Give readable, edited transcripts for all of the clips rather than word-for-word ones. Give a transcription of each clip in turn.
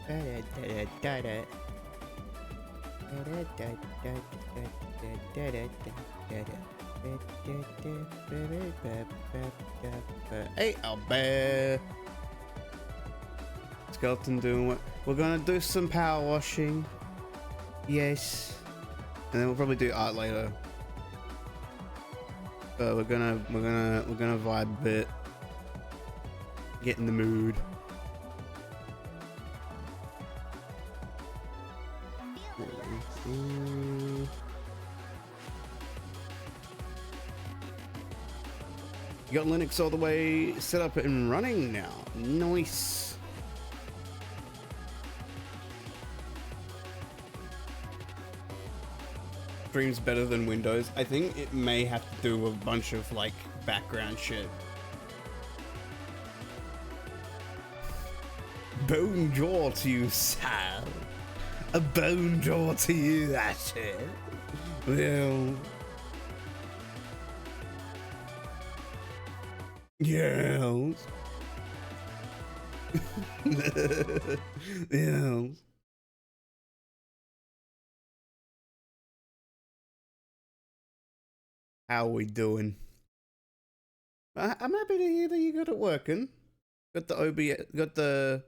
Hey, Albert. Skeleton doing what? We're gonna do some power washing. Yes. And then we'll probably do art later. But we're gonna vibe a bit. Get in the mood. You got Linux all the way set up and running now. Nice. Stream's better than Windows. I think it may have to do a bunch of like background shit. Bone jaw to you, Sal. A bone jaw to you, that's it. Well. Yes. Yes. How are we doing? I'm happy to hear that you got it working. Got the OBS, got the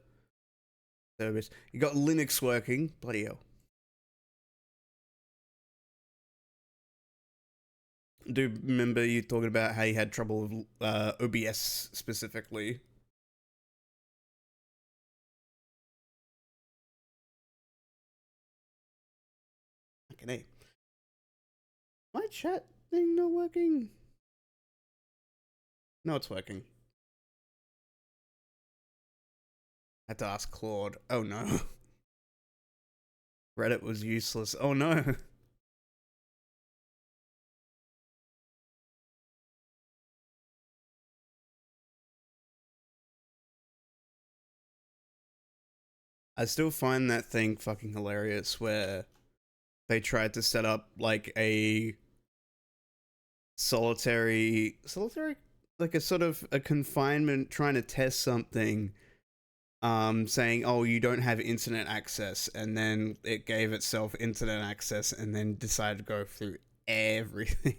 service. You got Linux working. Bloody hell. Do remember you talking about how you had trouble with OBS specifically? Okay. My chat thing not working? No, it's working. I had to ask Claude. Oh no. Reddit was useless. Oh no. I still find that thing fucking hilarious where they tried to set up like a solitary, like a sort of a confinement trying to test something, saying, oh, you don't have internet access, and then it gave itself internet access and then decided to go through everything.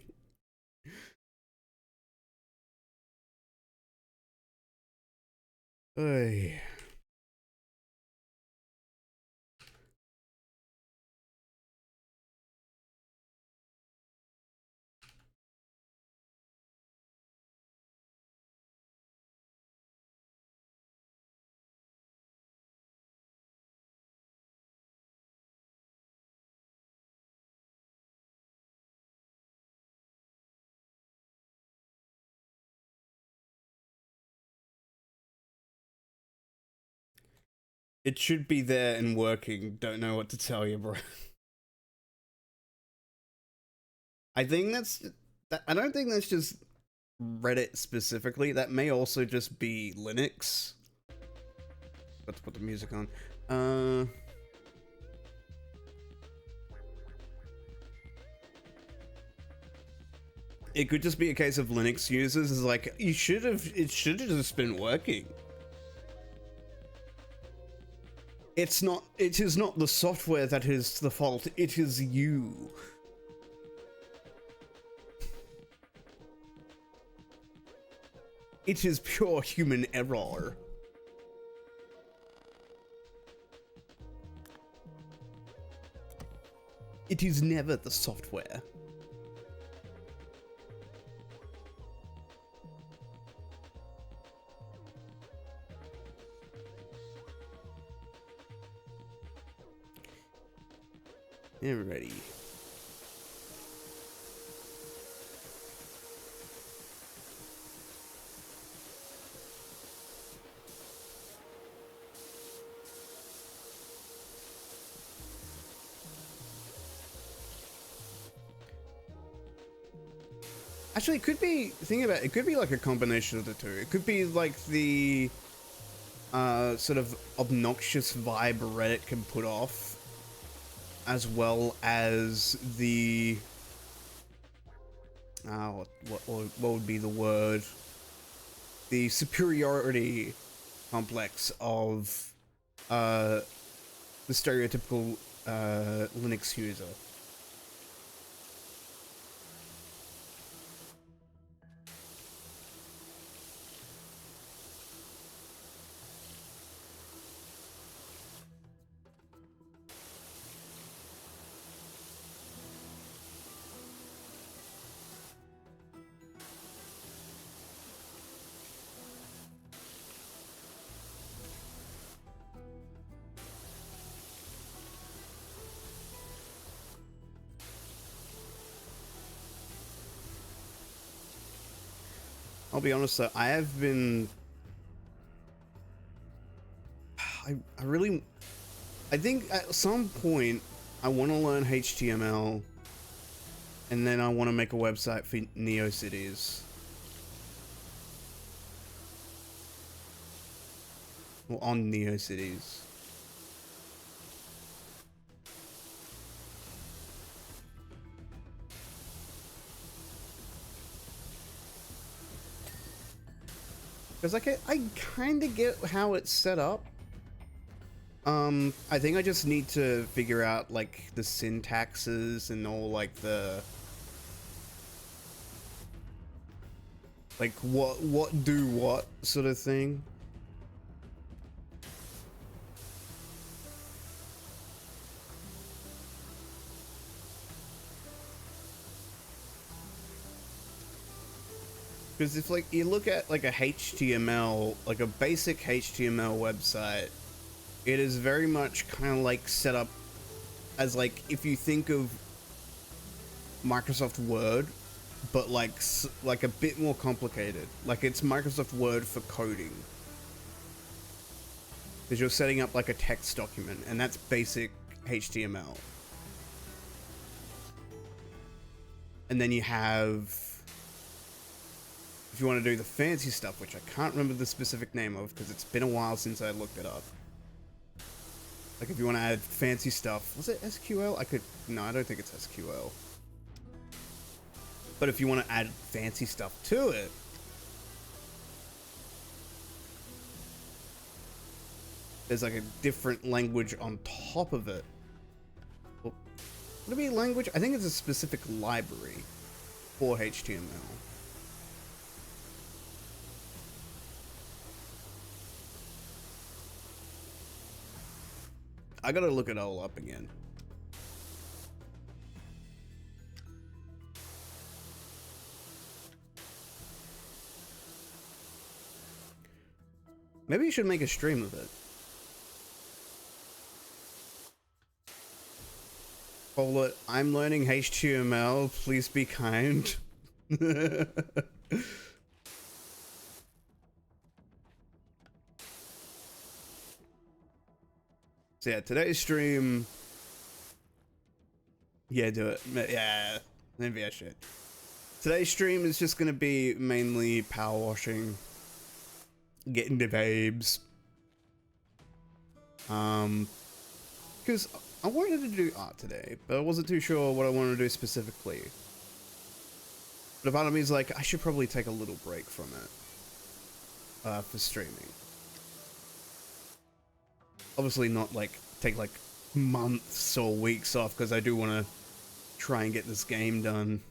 Oy. It should be there and working. Don't know what to tell you, bro. I think I don't think that's just Reddit specifically. That may also just be Linux. Let's put the music on. It could just be a case of Linux users is like, it should have just been working. It is not the software that is the fault, it is you. It is pure human error. It is never the software. Alrighty. Actually, it could be, think about it, it could be like a combination of the two. It could be like the sort of obnoxious vibe Reddit can put off, as well as the what would be the word? The superiority complex of the stereotypical Linux user. I'll be honest though, I have been... I think at some point I want to learn HTML and then I want to make a website for NeoCities. Or on NeoCities. Because I kind of get how it's set up. I think I just need to figure out, like, the syntaxes and all, like, the... Like, what do what sort of thing. Because if, like, you look at, like, a HTML, like a basic HTML website, it is very much kind of, like, set up as, like, if you think of Microsoft Word, but, like a bit more complicated. Like, it's Microsoft Word for coding. Because you're setting up, like, a text document, and that's basic HTML. And then you have... If you want to do the fancy stuff, which I can't remember the specific name of because it's been a while since I looked it up. Like if you want to add fancy stuff, was it SQL? No, I don't think it's SQL. But if you want to add fancy stuff to it, there's like a different language on top of it. Well, would it be language? I think it's a specific library for HTML. I gotta look it all up again. Maybe you should make a stream of it. Call it, I'm learning HTML, please be kind. So yeah, today's stream... Yeah, do it. Yeah, maybe I should. Today's stream is just gonna be mainly power washing. Getting the babes. Because I wanted to do art today, but I wasn't too sure what I wanted to do specifically. But a part of me is like, I should probably take a little break from it. For streaming. Obviously not like take like months or weeks off because I do want to try and get this game done.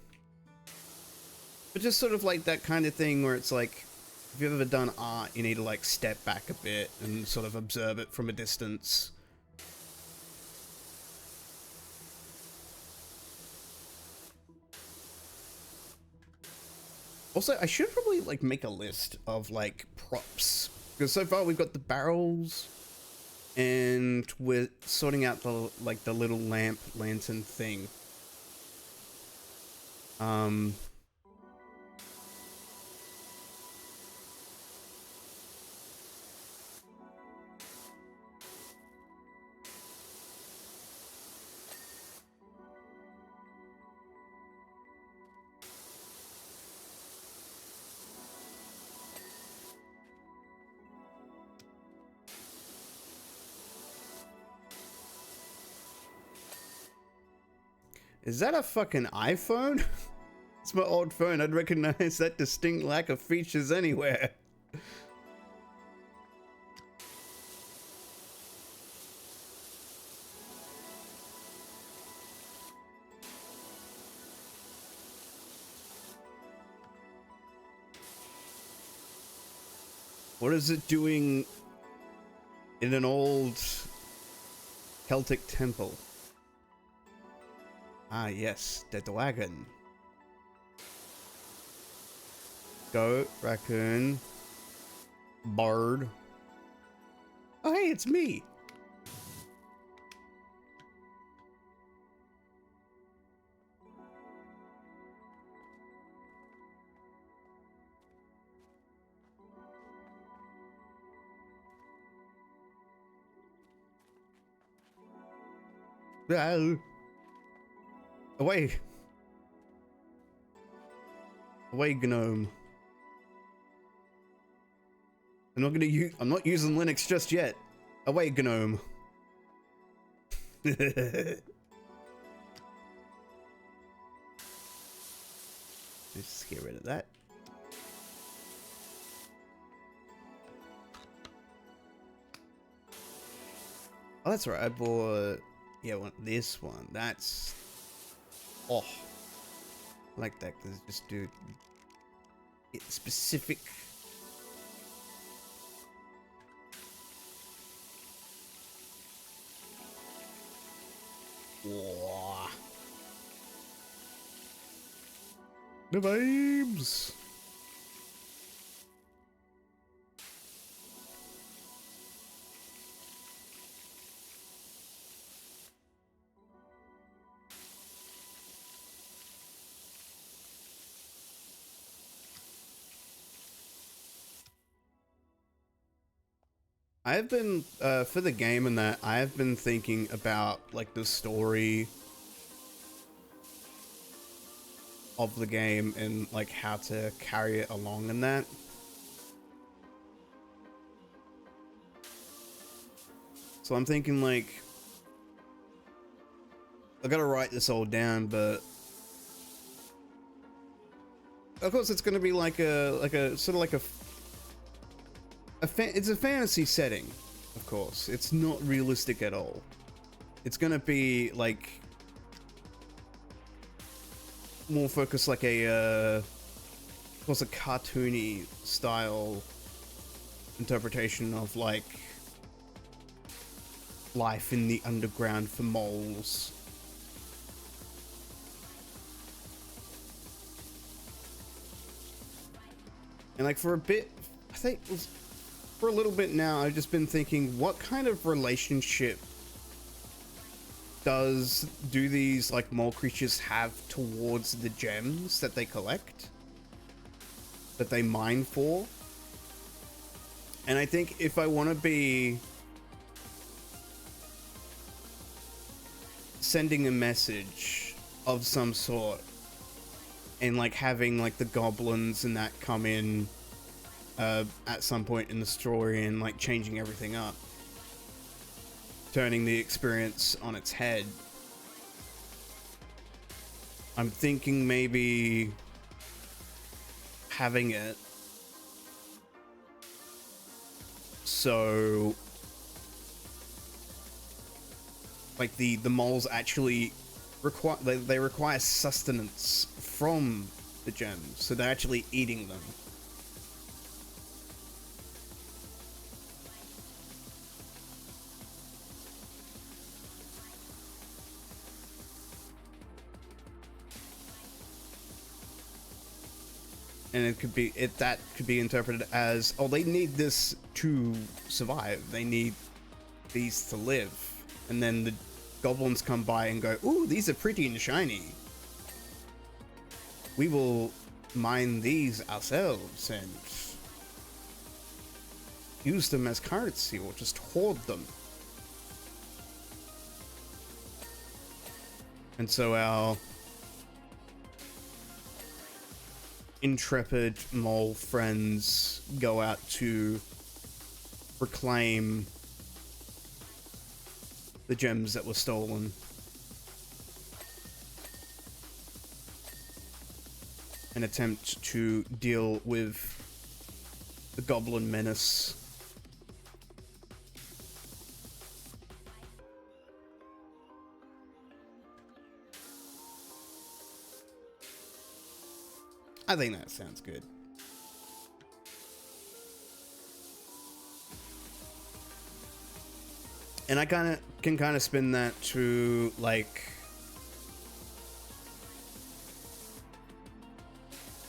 But just sort of like that kind of thing where it's like, if you've ever done art, you need to like step back a bit and sort of observe it from a distance. Also, I should probably like make a list of like props because so far we've got the barrels. And we're sorting out the the little lantern thing. Is that a fucking iPhone? It's my old phone. I'd recognize that distinct lack of features anywhere. What is it doing in an old Celtic temple? Ah, yes, the dragon. Goat, raccoon, bird. Oh, hey, it's me. Away. Away, gnome. I'm not using Linux just yet. Away, gnome. Just get rid of that. Oh, that's right. I bought, yeah, this one. That's, oh, I like that because just do it specific. Whoa. The vibes. I've been, for the game and that, I've been thinking about, like, the story of the game and, like, how to carry it along in that. So I'm thinking, like, I gotta write this all down, but of course it's gonna be like a sort of like it's a fantasy setting, of course. It's not realistic at all. It's gonna be like more focused like of course, a cartoony style interpretation of like life in the underground for moles. And like for a bit, I think it was for a little bit now, I've just been thinking, what kind of relationship do these like mole creatures have towards the gems that they collect, that they mine for? And I think if I want to be sending a message of some sort and like having like the goblins and that come in at some point in the story and like changing everything up, turning the experience on its head, I'm thinking maybe having it so like the moles actually require sustenance from the gems, so they're actually eating them. And it could be that could be interpreted as, oh, they need this to survive. They need these to live. And then the goblins come by and go, ooh, these are pretty and shiny. We will mine these ourselves and use them as currency or just hoard them. And so our intrepid mole friends go out to reclaim the gems that were stolen. And attempt to deal with the goblin menace. I think that sounds good. And I can kind of spin that to like,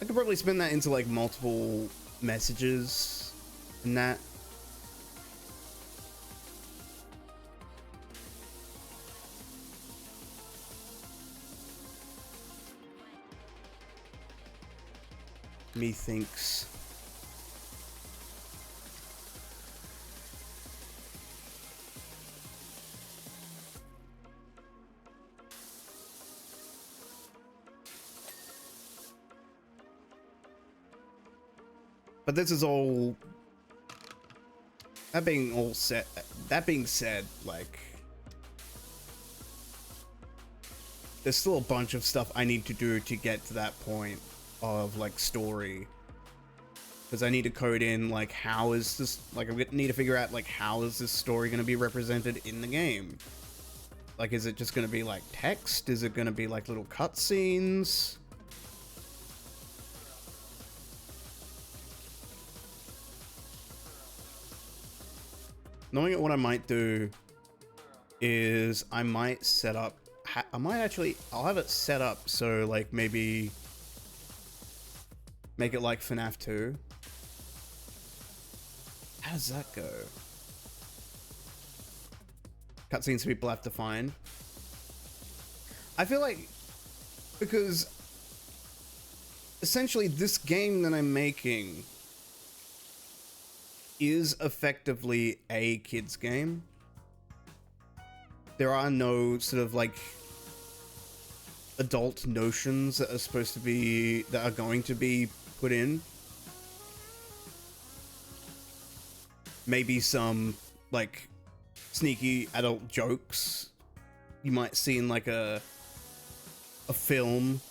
I could probably spin that into like multiple messages in that. Methinks. But this is all, that being said, like, there's still a bunch of stuff I need to do to get to that point of like story, because I need to code in like, how is this, like, I need to figure out like, how is this story going to be represented in the game? Like, is it just going to be like text? Is it going to be like little cutscenes? Knowing what I might do is I might set up, I'll have it set up so like maybe make it like FNAF 2. How does that go? Cutscenes people have to find. I feel like, because essentially this game that I'm making is effectively a kid's game. There are no sort of like adult notions that are going to be put in. Maybe some like sneaky adult jokes you might see in like a film,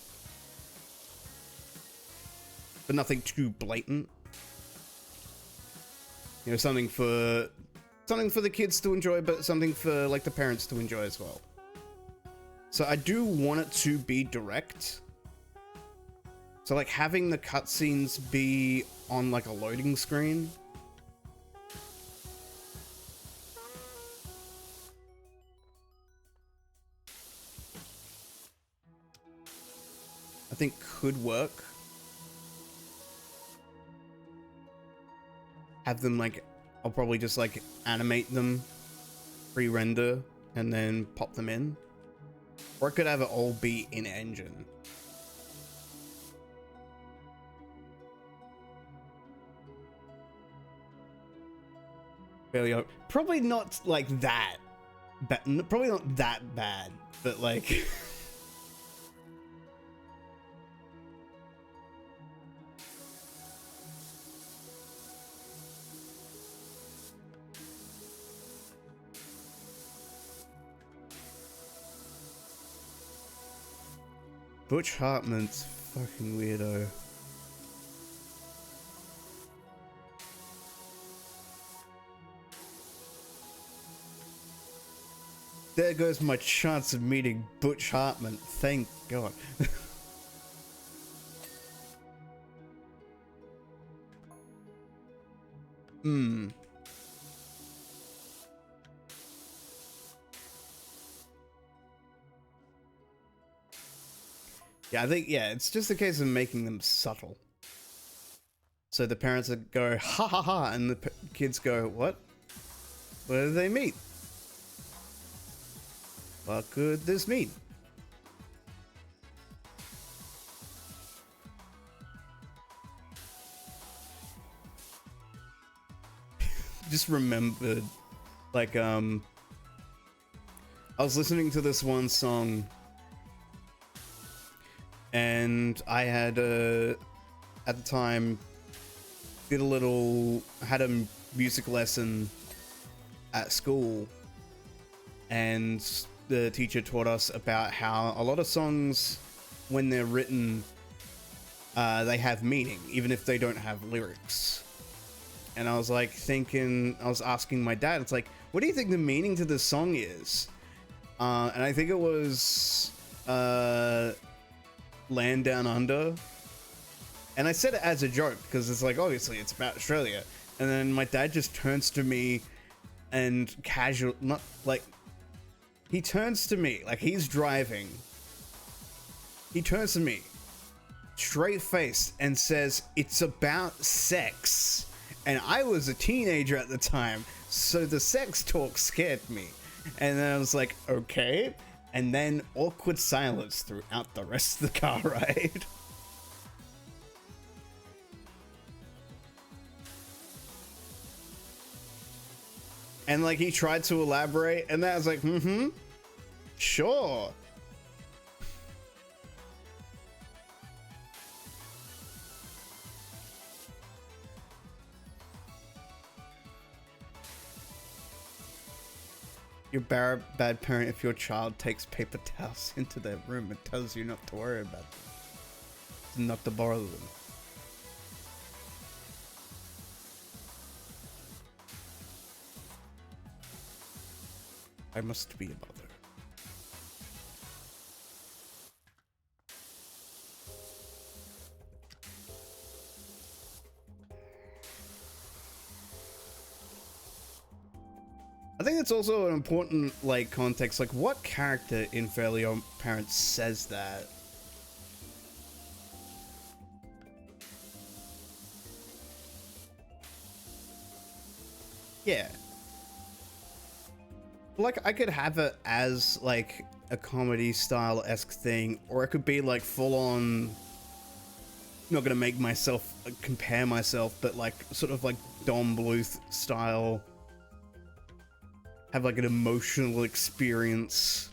but nothing too blatant. You know, something for the kids to enjoy, but something for like the parents to enjoy as well. So I do want it to be direct. So like having the cutscenes be on like a loading screen. I think could work. Have them like, I'll probably just like animate them, pre-render, and then pop them in. Or I could have it all be in engine. Probably not like that, probably not that bad, but like Butch Hartman's fucking weirdo. There goes my chance of meeting Butch Hartman, thank God. Yeah, I think, yeah, it's just a case of making them subtle. So the parents would go, ha ha ha, and the kids go, what? Where do they meet? What could this mean? Just remembered, like, I was listening to this one song, and I had at the time had a music lesson at school, and the teacher taught us about how a lot of songs, when they're written, they have meaning even if they don't have lyrics. And I was like I was asking my dad, it's like, what do you think the meaning to this song is? And I think it was Land Down Under. And I said it as a joke because it's like, obviously it's about Australia. And then my dad just turns to me and casual, not like, he turns to me, like he's driving. He turns to me, straight faced, and says, "It's about sex." And I was a teenager at the time, so the sex talk scared me. And then I was like, okay. And then awkward silence throughout the rest of the car ride. And like he tried to elaborate, and then I was like, sure. You're a bad parent if your child takes paper towels into their room and tells you not to worry about them, not to borrow them. I must be a mother. I think it's also an important, like, context. Like, what character in Fairly Odd Parents says that? Yeah. Like, I could have it as, like, a comedy style-esque thing, or it could be, like, full-on... Not gonna make myself, compare myself, but, like, sort of, like, Dom Bluth style... Have like an emotional experience.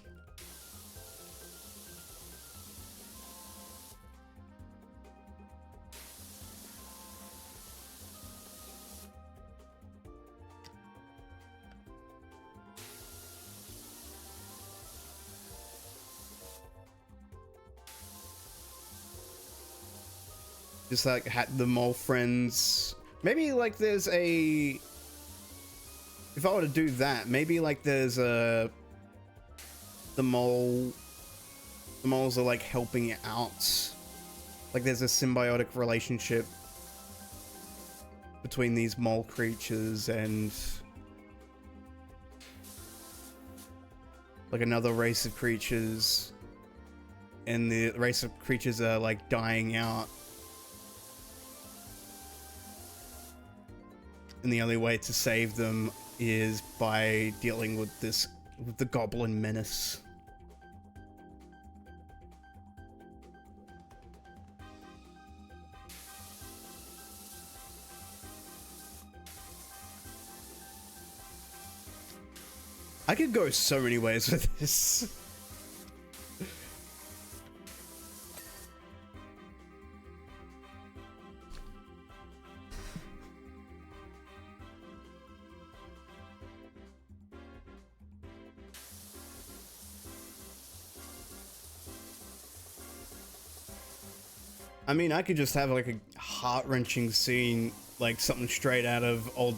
Just like the mole friends. Maybe like there's a... If I were to do that, maybe like there's a... The moles are like helping out. Like there's a symbiotic relationship between these mole creatures and... like another race of creatures. And the race of creatures are like dying out. And the only way to save them is by dealing with the goblin menace. I could go so many ways with this. I mean, I could just have like a heart-wrenching scene, like something straight out of All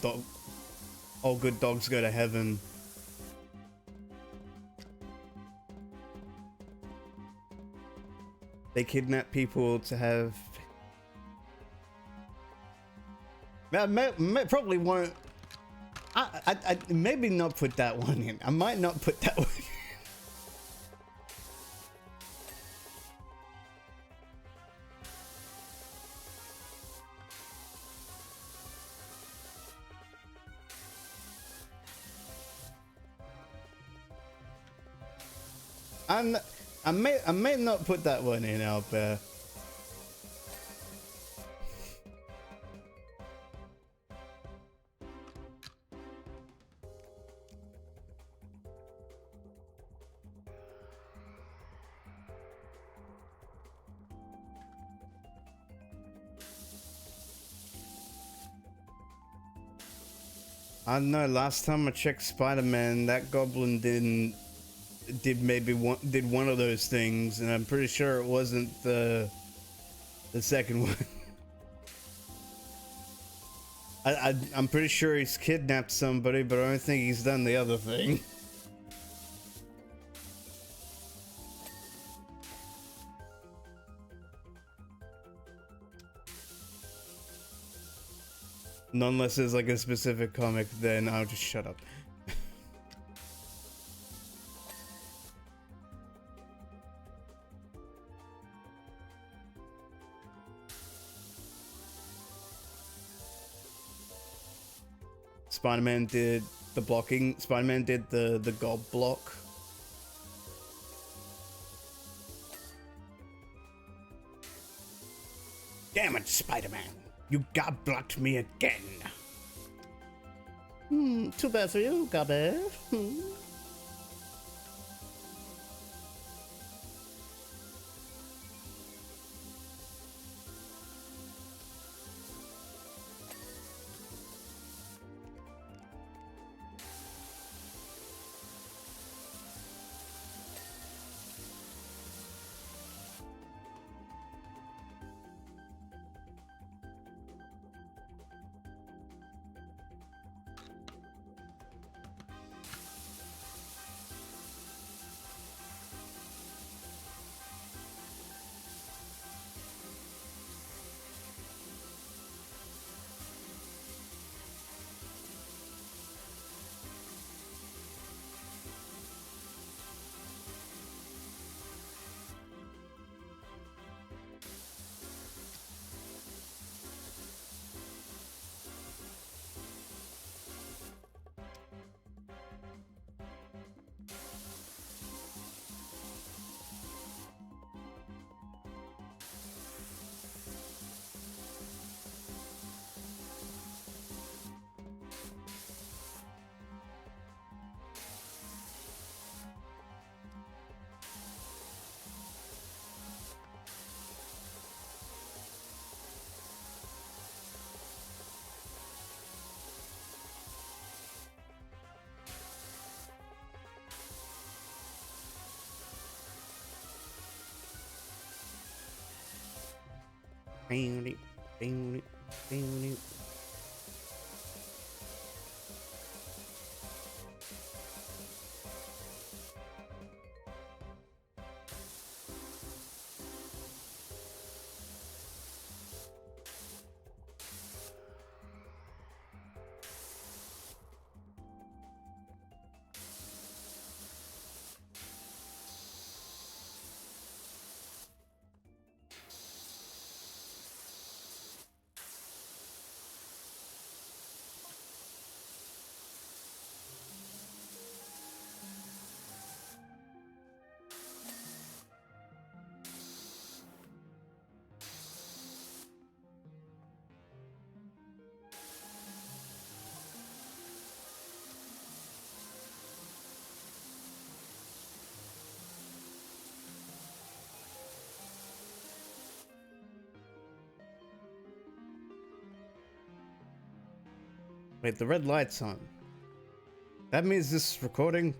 Good Dogs Go to Heaven. They kidnap people to have... I probably won't... I maybe not put that one in. I might not put that one in. I may not put that one in, Albert. I don't know, last time I checked Spider-Man, that goblin did one of those things, and I'm pretty sure it wasn't the second one. I'm pretty sure he's kidnapped somebody, but I don't think he's done the other thing. Unless there's like a specific comic, then I'll just shut up. Spider-Man did the blocking. Spider-Man did the gob block. Damn it, Spider-Man! You gob blocked me again. Too bad for you, Gobber. Wait, the red light's on. That means this is recording.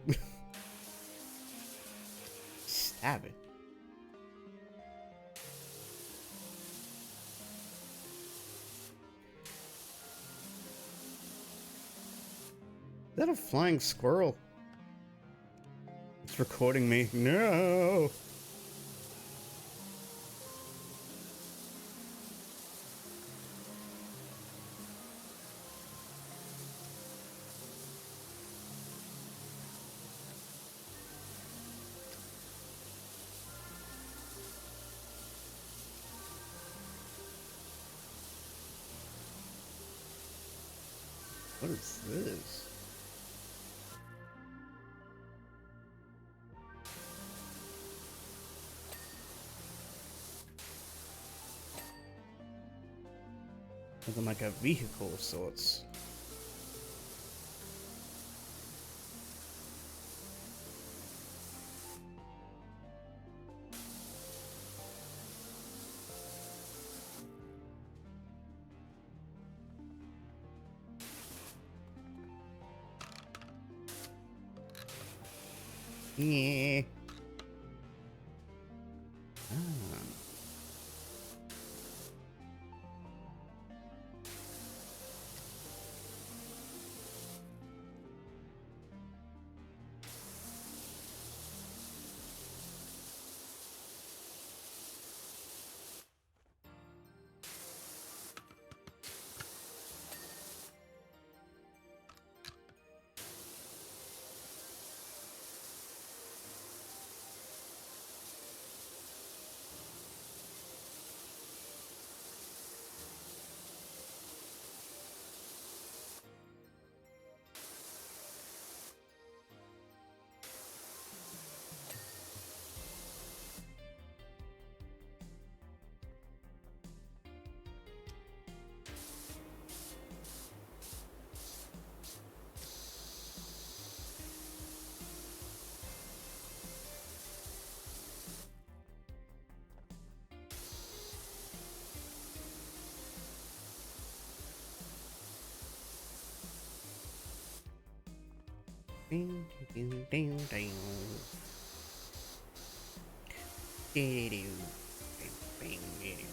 Stab it. Is that a flying squirrel? It's recording me. No! What is this? Looking like a vehicle of sorts. Yeah. Ding, ding, ding, ding. Ding, ding, ding, ding.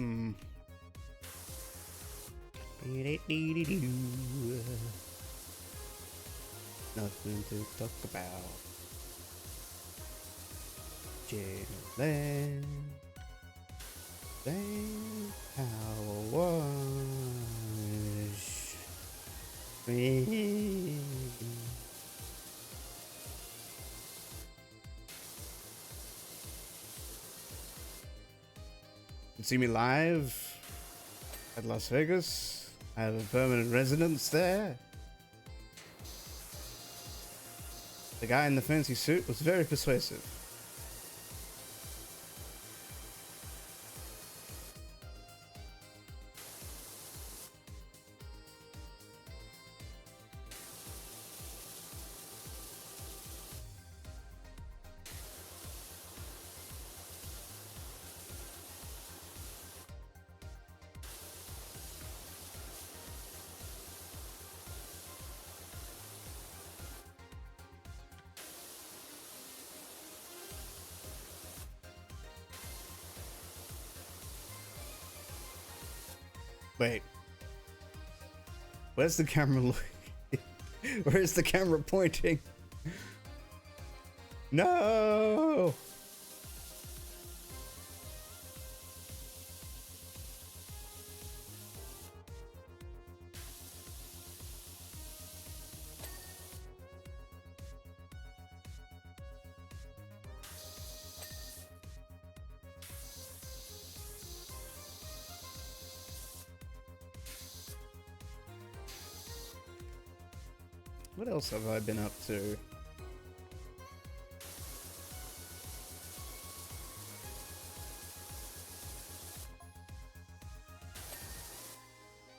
Hmm. Nothing to talk about. Jalen, powerwash me. You see me live at Las Vegas. I have a permanent residence there. The guy in the fancy suit was very persuasive. Wait. Where's the camera looking? Where's the camera pointing? No! What else have I been up to?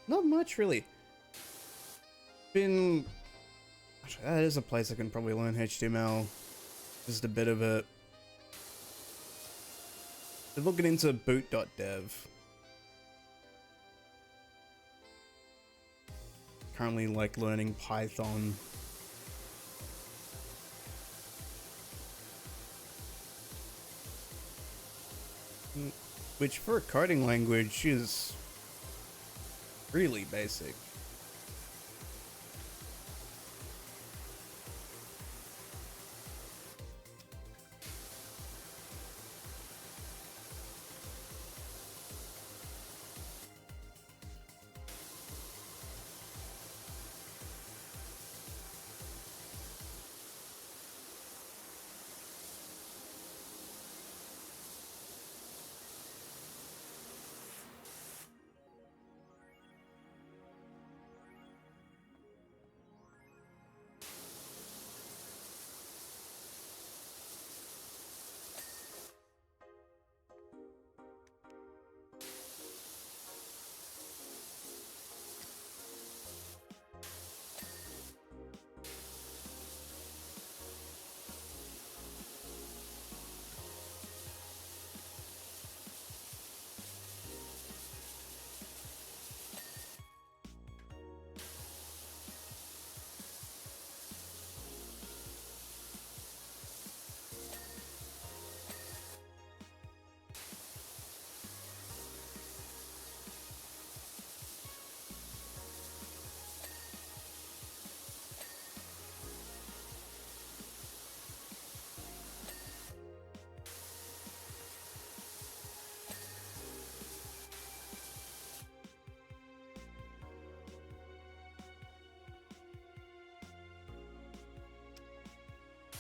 Not much, really. Been... That is a place I can probably learn HTML. Just a bit of it. Been looking into boot.dev. Currently, like, learning Python. Which, for a coding language, is really basic.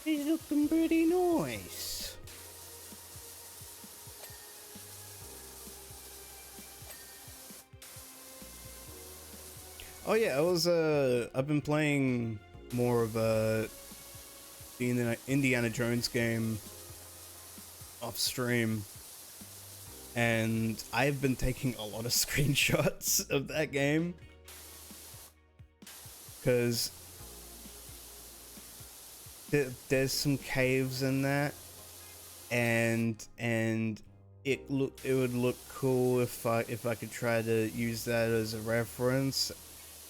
He's looking pretty nice. Oh yeah, I've been playing more of the Indiana Jones game off stream, and I've been taking a lot of screenshots of that game because there's some caves in that, and it would look cool if I could try to use that as a reference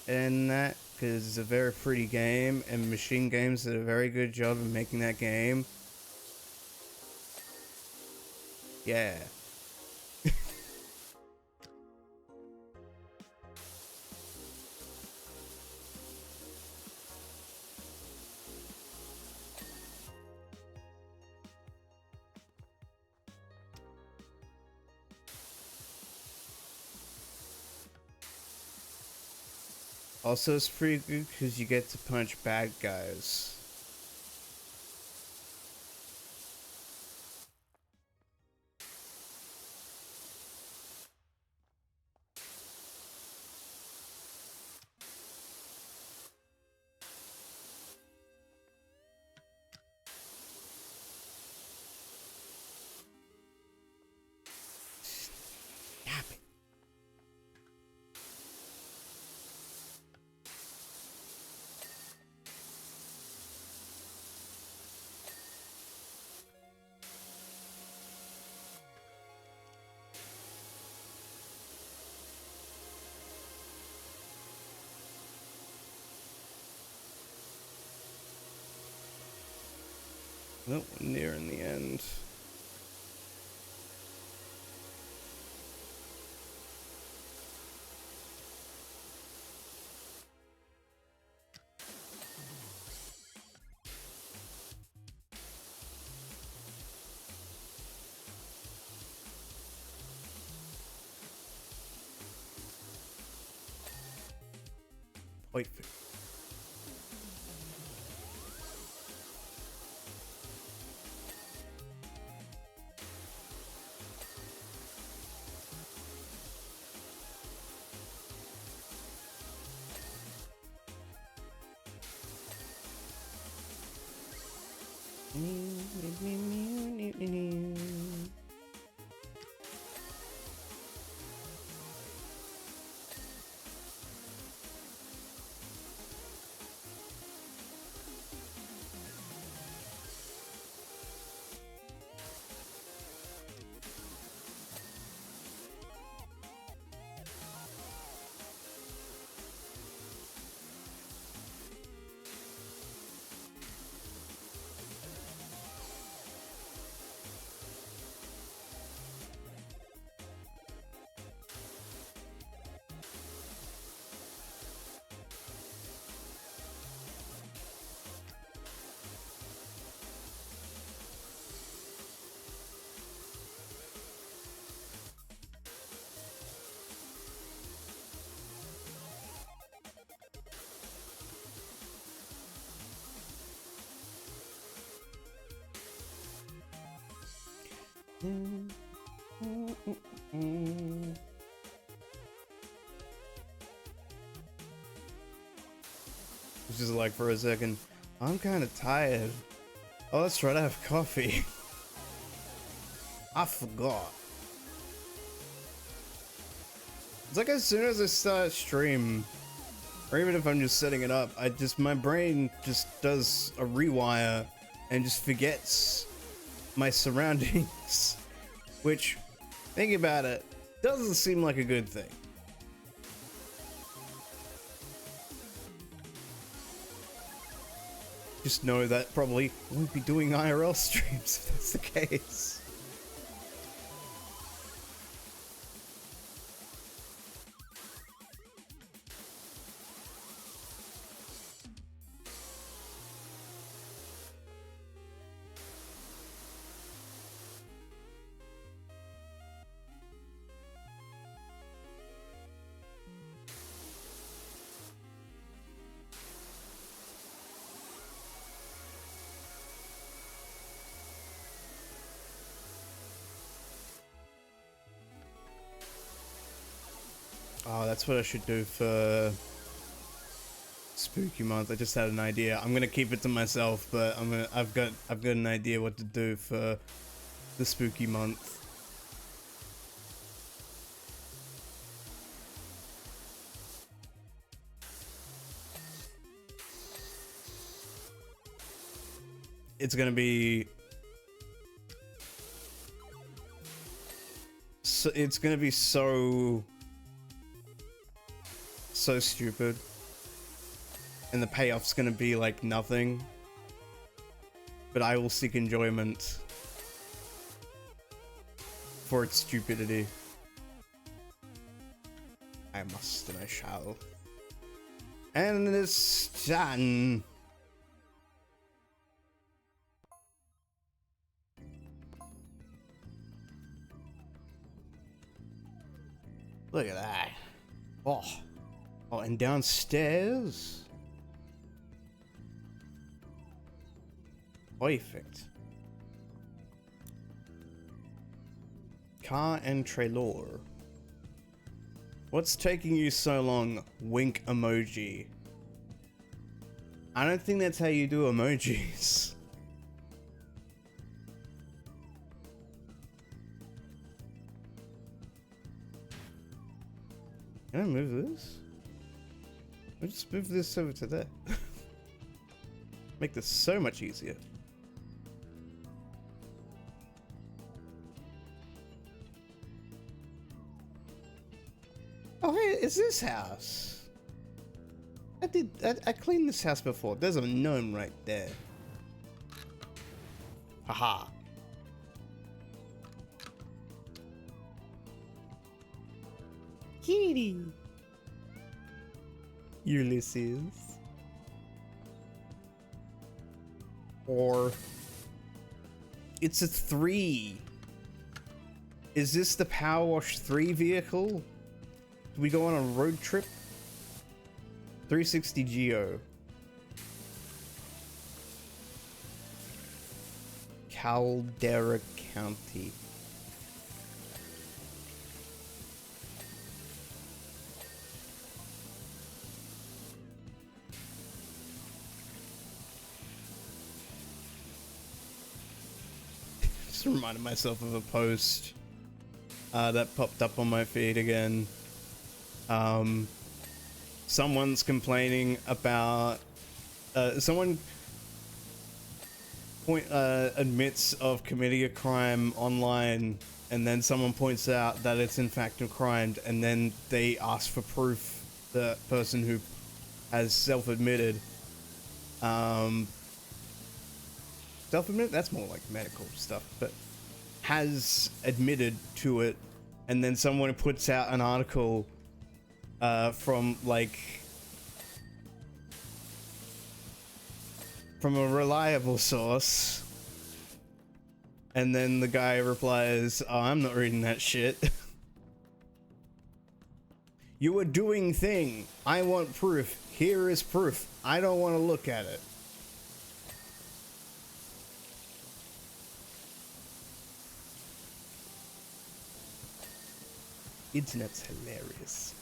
in that, because it's a very pretty game, and Machine Games did a very good job of making that game. Yeah. Also, it's pretty good because you get to punch bad guys. Stop it. Nope, near in the end. Wait. It's just like for a second, I'm kind of tired. Oh, let's try to have coffee. I forgot. It's like as soon as I start stream, or even if I'm just setting it up, my brain just does a rewire and just forgets my surroundings, which, thinking about it, doesn't seem like a good thing. Just know that probably won't be doing IRL streams if that's the case. Oh, that's what I should do for Spooky Month. I just had an idea. I'm gonna keep it to myself, but I've got an idea what to do for the Spooky Month. It's gonna be so stupid, and the payoff's gonna be like nothing, but I will seek enjoyment for its stupidity. I must and I shall. And it's done. Look at that. Oh. Oh, and downstairs? Perfect. Car and trailer. What's taking you so long? Wink emoji. I don't think that's how you do emojis. Can I move this? I'll just move this over to there. Make this so much easier. Oh, hey, it's this house. I cleaned this house before. There's a gnome right there. Haha. Kitty. Ulysses. Or it's a 3. Is this the Powerwash 3 vehicle? Do we go on a road trip? 360 Geo. Caldera County. Just reminded myself of a post that popped up on my feed again. Someone's complaining about someone admits of committing a crime online, and then someone points out that it's in fact a crime, and then they ask for proof. The person who has self-admitted, self-admitted, that's more like medical stuff, but has admitted to it, and then someone puts out an article from a reliable source, and then the guy replies, "Oh, I'm not reading that shit." You were doing thing. I want proof. Here is proof. I don't want to look at it. Internet's hilarious.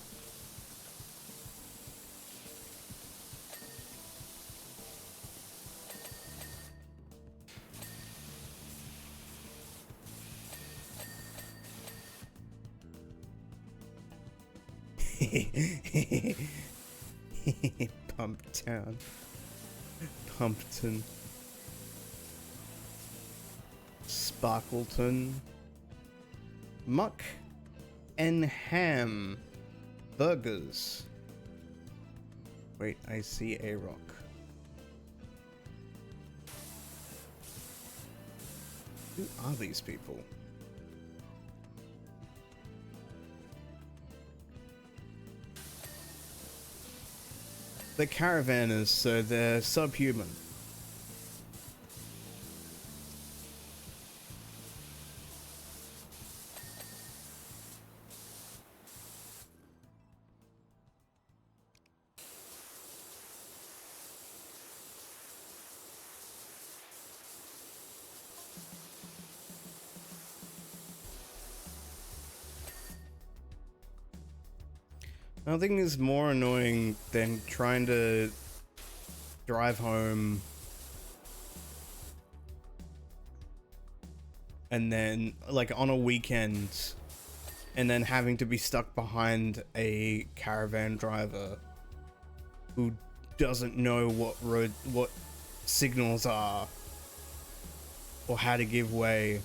Pumptown. Pumpton. Sparkleton. Muck and ham. Burgers. Wait, I see a rock. Who are these people? They're caravanners, so they're subhuman. Nothing is more annoying than trying to drive home and then, like, on a weekend, and then having to be stuck behind a caravan driver who doesn't know what signals are or how to give way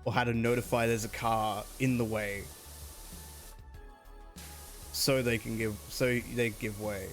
or how to notify there's a car in the way. So they give way.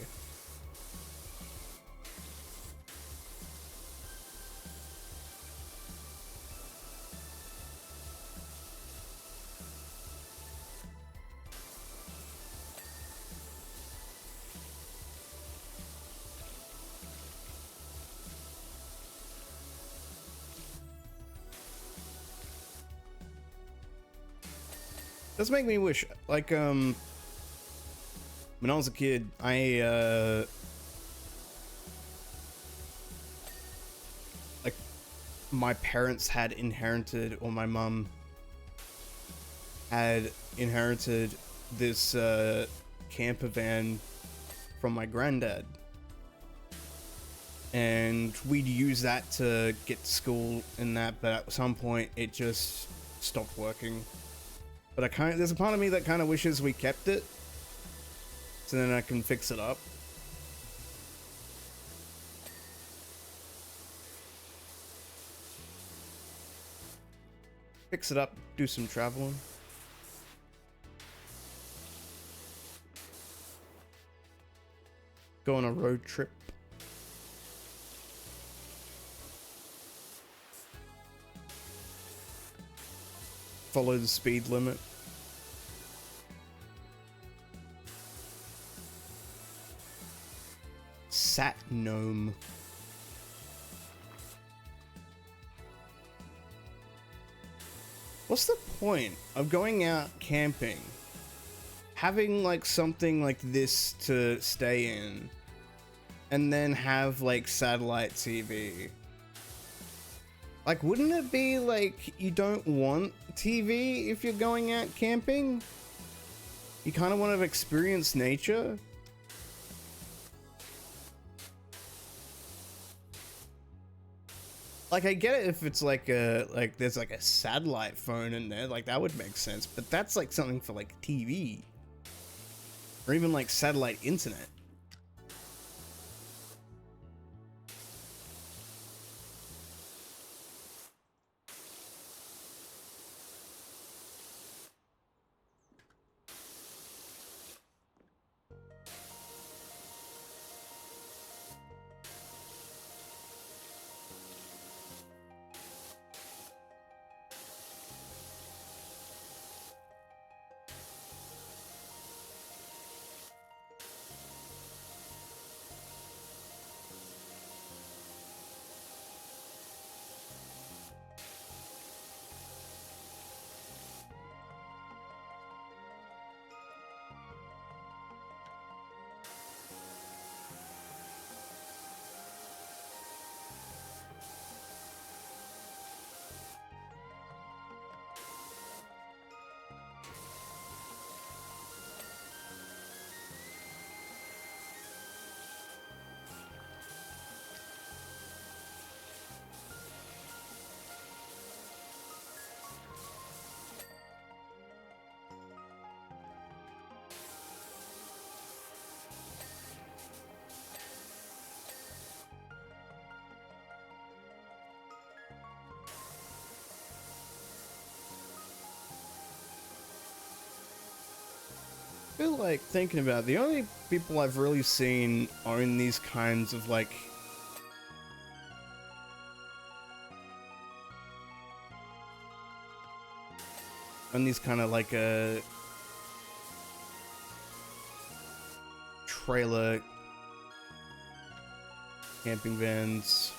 Does make me wish, like, when I was a kid, like, my parents had inherited, or my mum had inherited this, camper van from my granddad. And we'd use that to get to school and that, but at some point it just stopped working. But there's a part of me that kind of wishes we kept it, so then I can fix it up. Fix it up, do some traveling. Go on a road trip. Follow the speed limit. Sat gnome. What's the point of going out camping, having like something like this to stay in, and then have like satellite TV? Like, wouldn't it be like you don't want TV if you're going out camping? You kind of want to experience nature? Like, I get it if it's like there's like a satellite phone in there, like that would make sense, but that's like something for like TV. Or even like satellite internet. feel like thinking about it, the only people I've really seen own these kinds of like trailer camping vans.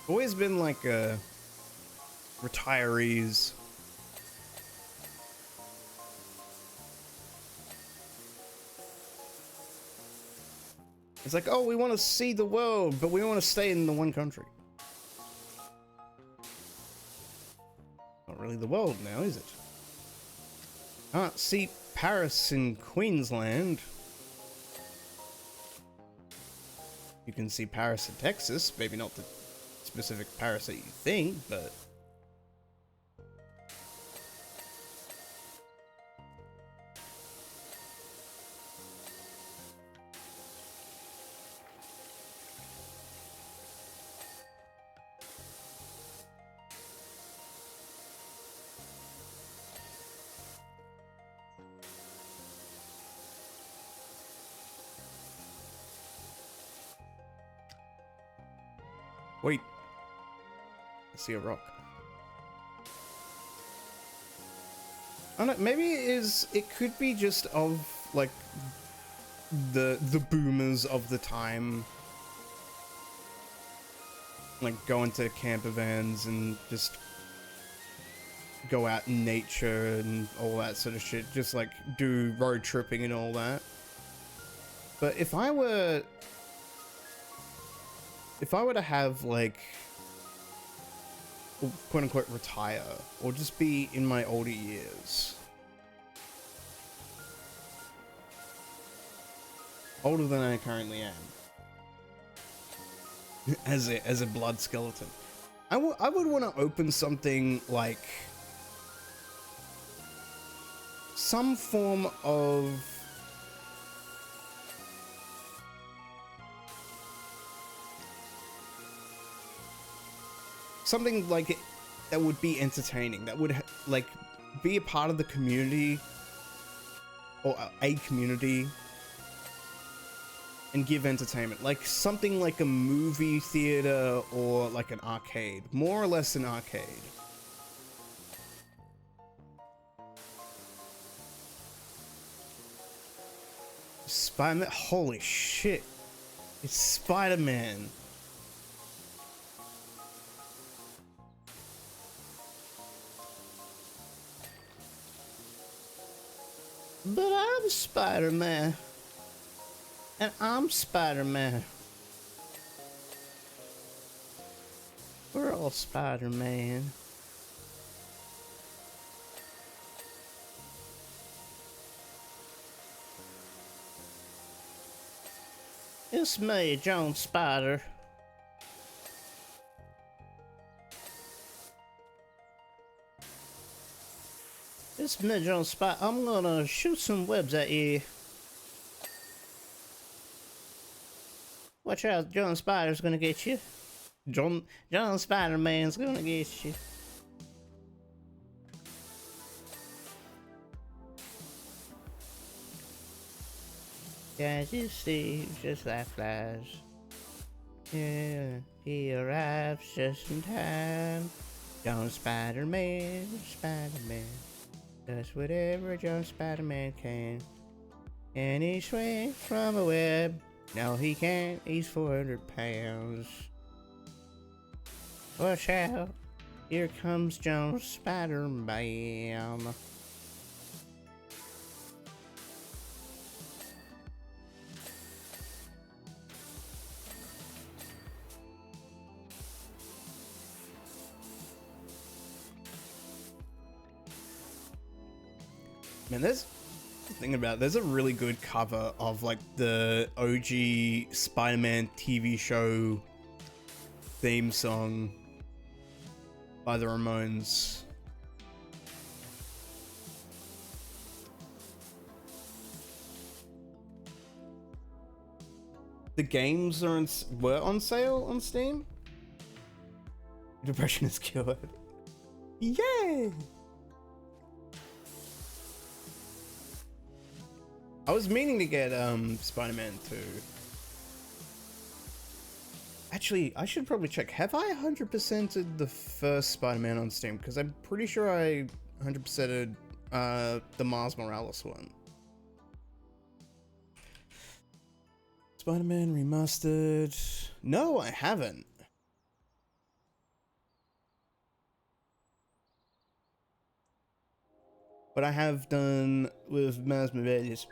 Always been like retirees. It's like, oh, we want to see the world, but we want to stay in the one country. Not really the world now, is it? Can't see Paris in Queensland. You can see Paris in Texas, maybe not the specific Paris that you think, but... Wait. I see a rock. I don't know, maybe it could be just of, like, the boomers of the time. Like, go into camper vans and just go out in nature and all that sort of shit. Just, like, do road tripping and all that. But if I were to have, like, quote unquote retire, or just be in my older years, older than I currently am, as a blood skeleton, I would want to open something like some form of something like that would be entertaining, that would like be a part of the community, or a community, and give entertainment, like something like a movie theater or like an arcade, more or less an arcade. Spider-Man, holy shit, it's Spider-Man. But I'm Spider-Man. And I'm Spider-Man. We're all Spider-Man. It's me, John Spider. It's me, John Spider. I'm gonna shoot some webs at you. Watch out, John Spider's gonna get you. John Spider-Man's gonna get you. Can't you see, just like flies? Yeah, he arrives just in time. John Spider-Man, Spider-Man does whatever John Spider-Man can. And he swings from a web. No, he can't. He's 400 pounds. Watch out. Here comes John Spider-Man. Man, there's the thing about it, there's a really good cover of like the OG Spider-Man TV show theme song by the Ramones. The games were on sale on Steam. Depression is cured. Yay! I was meaning to get Spider-Man 2. Actually, I should probably check. Have I 100%ed the first Spider-Man on Steam? Because I'm pretty sure I 100%ed the Miles Morales one. Spider-Man Remastered. No, I haven't. But I have done with Miles Morales.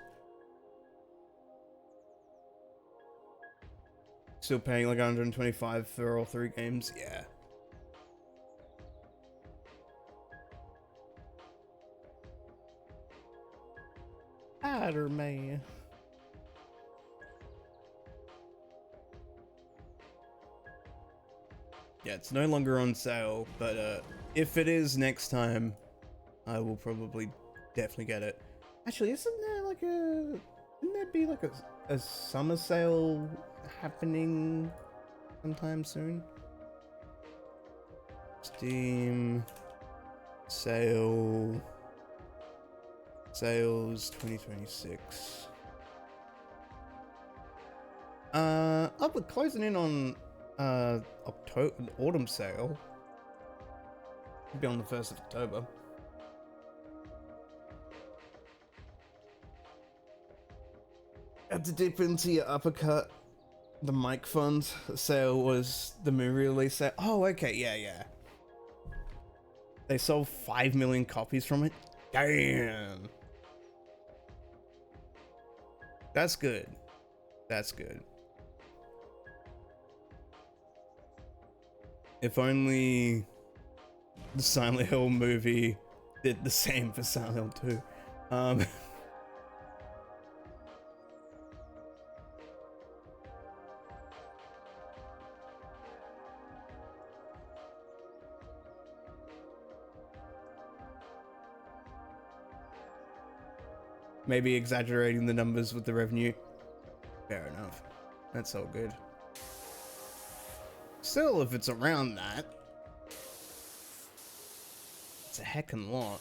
Still paying like 125 for all 3 games. Yeah. Spider-Man. Yeah, it's no longer on sale, but if it is next time, I will probably definitely get it. Actually, isn't there like a... Wouldn't there be like a summer sale happening sometime soon? Steam sale... Sales 2026. Oh, we're closing in on October, autumn sale. It'll be on the 1st of October. Had to dip into your uppercut. The mic fund sale was the movie release sale. Oh, okay, yeah. They sold 5 million copies from it. Damn. That's good. That's good. If only the Silent Hill movie did the same for Silent Hill 2. Maybe exaggerating the numbers with the revenue. Fair enough. That's all good. Still, if it's around that, it's a heckin' lot.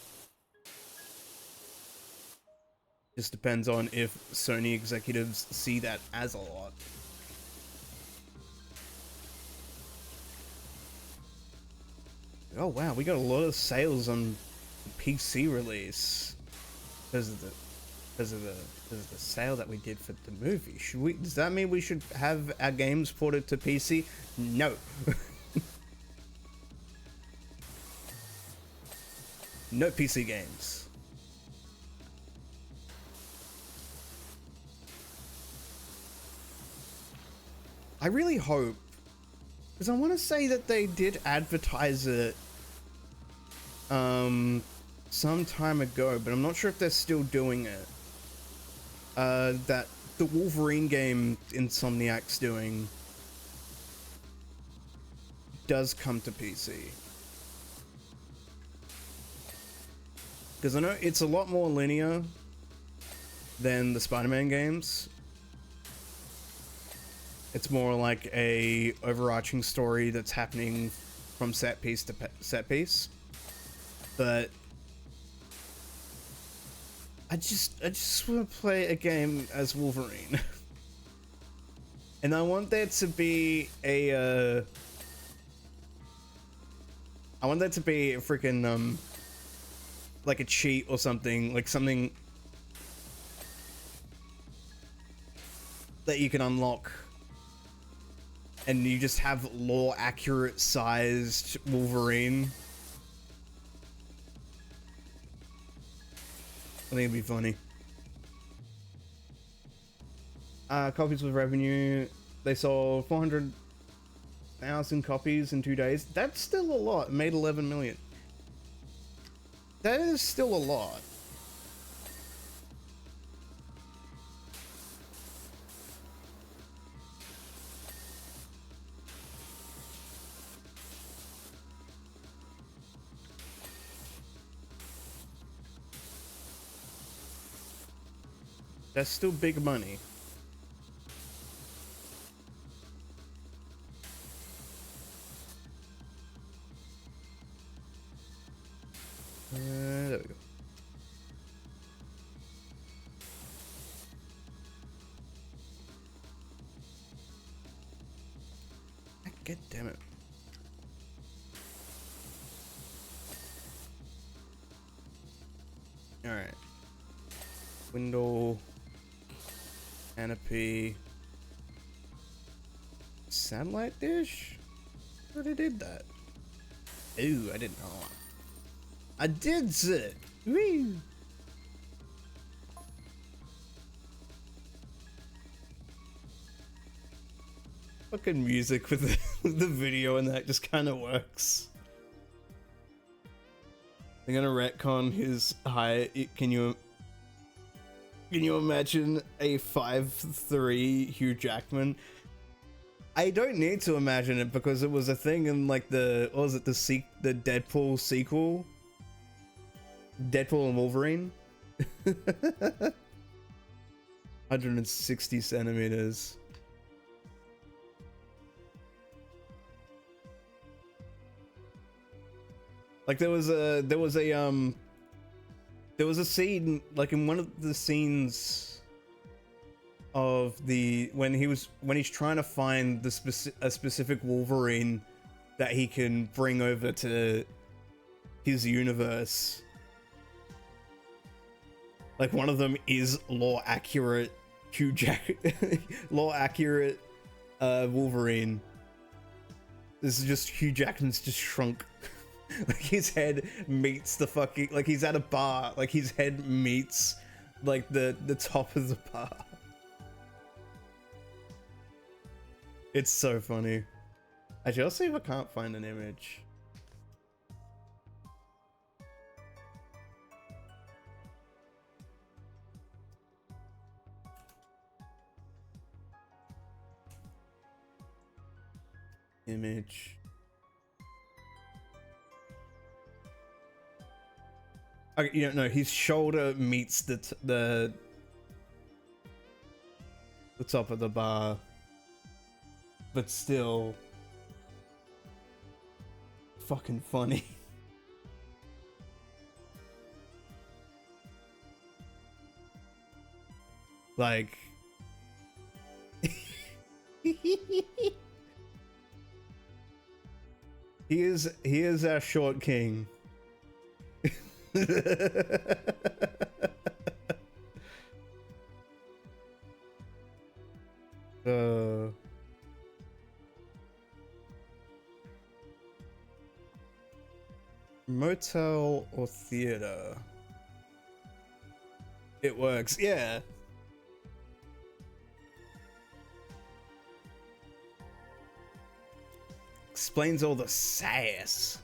Just depends on if Sony executives see that as a lot. Oh wow, we got a lot of sales on PC release because of the sale that we did for the movie. Should we? Does that mean we should have our games ported to PC? No. No PC games. I really hope, because I want to say that they did advertise it some time ago, but I'm not sure if they're still doing it. That the Wolverine game Insomniac's doing does come to PC. Because I know it's a lot more linear than the Spider-Man games. It's more like a overarching story that's happening from set piece to set piece. But I just want to play a game as Wolverine. And I want there to be a I want that to be a freaking like a cheat or something, like something that you can unlock and you just have lore accurate sized Wolverine. I think it'd be funny. Copies with revenue. They sold 400,000 copies in 2 days. That's still a lot. It made 11 million. That is still a lot. That's still big money. There we go. God damn it. Alright. Window. Canopy. Satellite dish? I already did that. Ooh, I didn't know. I did it! Woo! Fucking music with the video and that just kind of works. They're gonna retcon his height. Can you imagine a 5'3" Hugh Jackman? I don't need to imagine it because it was a thing in like the the Deadpool sequel, Deadpool and Wolverine. 160 centimeters. Like there was a scene, like in one of the scenes of when he's trying to find a specific Wolverine that he can bring over to his universe. Like one of them is lore accurate lore accurate Wolverine. This is just Hugh Jackman's just shrunk. Like his head meets the fucking, like he's at a bar, like his head meets like the top of the bar. It's so funny. Actually, I'll see if I can't find an image. Image. Okay, you don't know, his shoulder meets the top of the bar, but still fucking funny. Like he is our short king. Motel or theater? It works, yeah. Explains all the sass.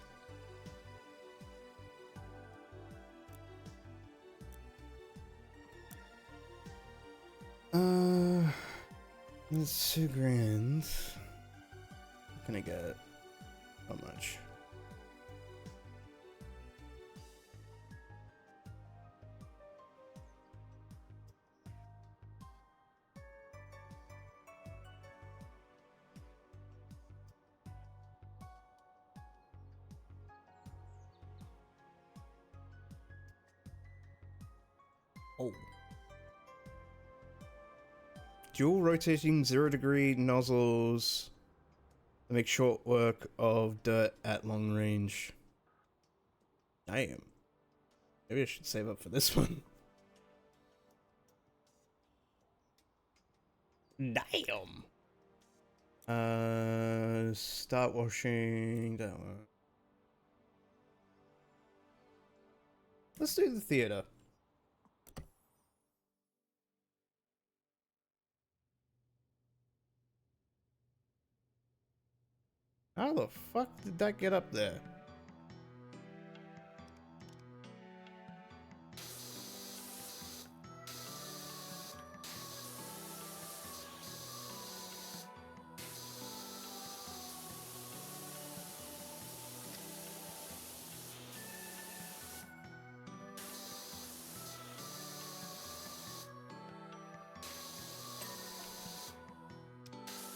It's $2 grand. What can I get? How much? Oh. Dual rotating 0-degree nozzles to make short work of dirt at long range. Damn. Maybe I should save up for this one. Damn. Start washing. That one. Let's do the theater. How the fuck did that get up there?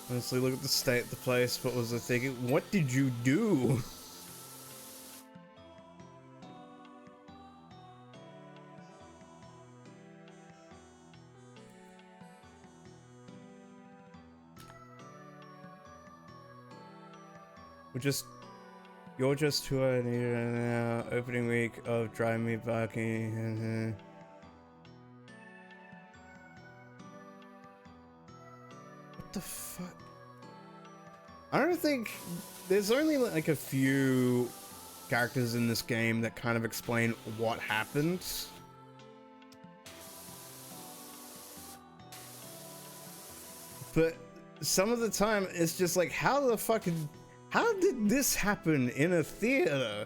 Honestly, look at the state of the place. What was I thinking? What did you do? We're just... You're just who I need right now. Opening week of Drive Me Barking. What the fuck? I don't think... There's only like a few characters in this game that kind of explain what happened. But some of the time, it's just like, how did this happen in a theater?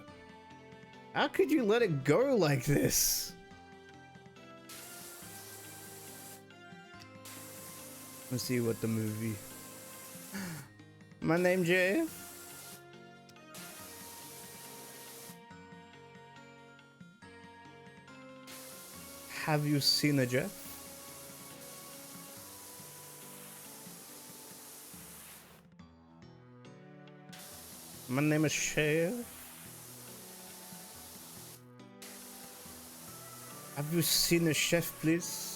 How could you let it go like this? Let's see what the movie... My name Jay. Have you seen a Jeff? My name is Shay. Have you seen a chef, please?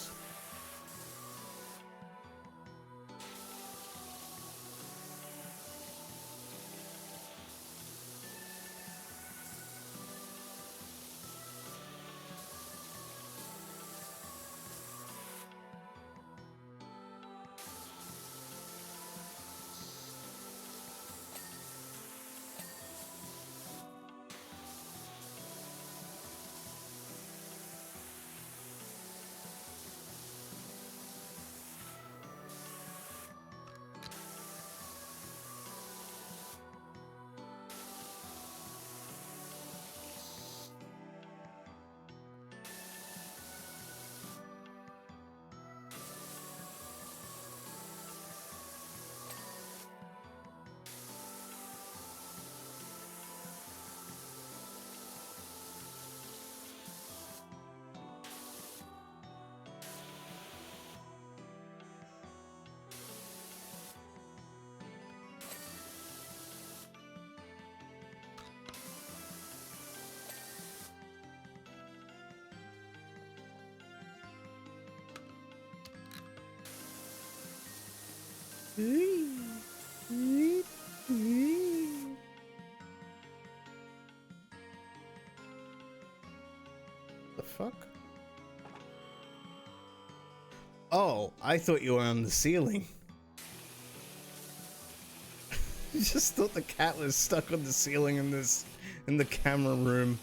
The fuck? Oh, I thought you were on the ceiling. I just thought the cat was stuck on the ceiling in the camera room,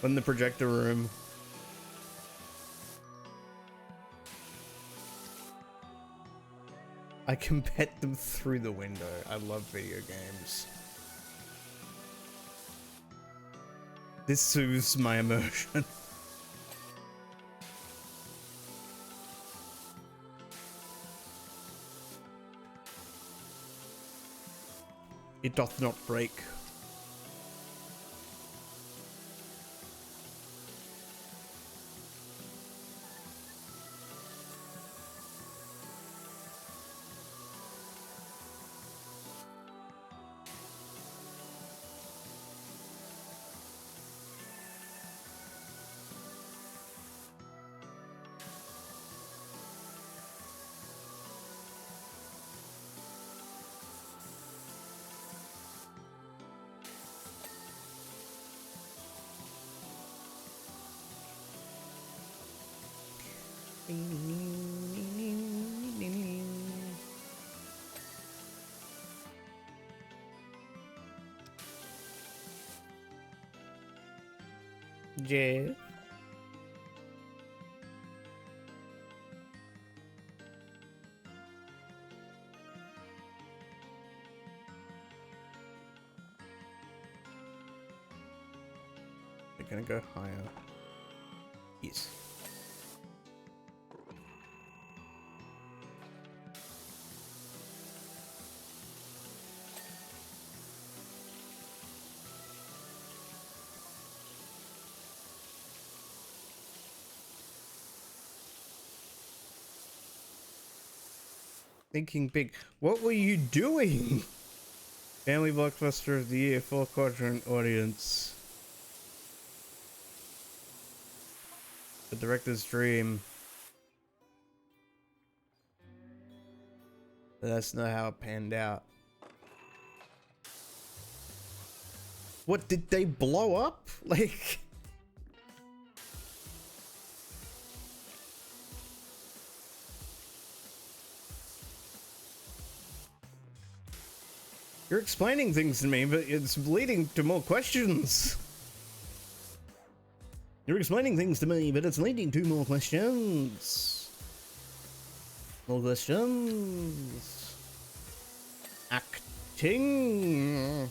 in the projector room. I can pet them through the window. I love video games. This soothes my emotion. It doth not break. Yeah. They're gonna go higher. Yes. Thinking big. What were you doing? Family Blockbuster of the Year, 4-quadrant audience. The director's dream. But that's not how it panned out. What, did they blow up? Like... You're explaining things to me, but it's leading to more questions. You're explaining things to me, but it's leading to more questions. More questions. Acting.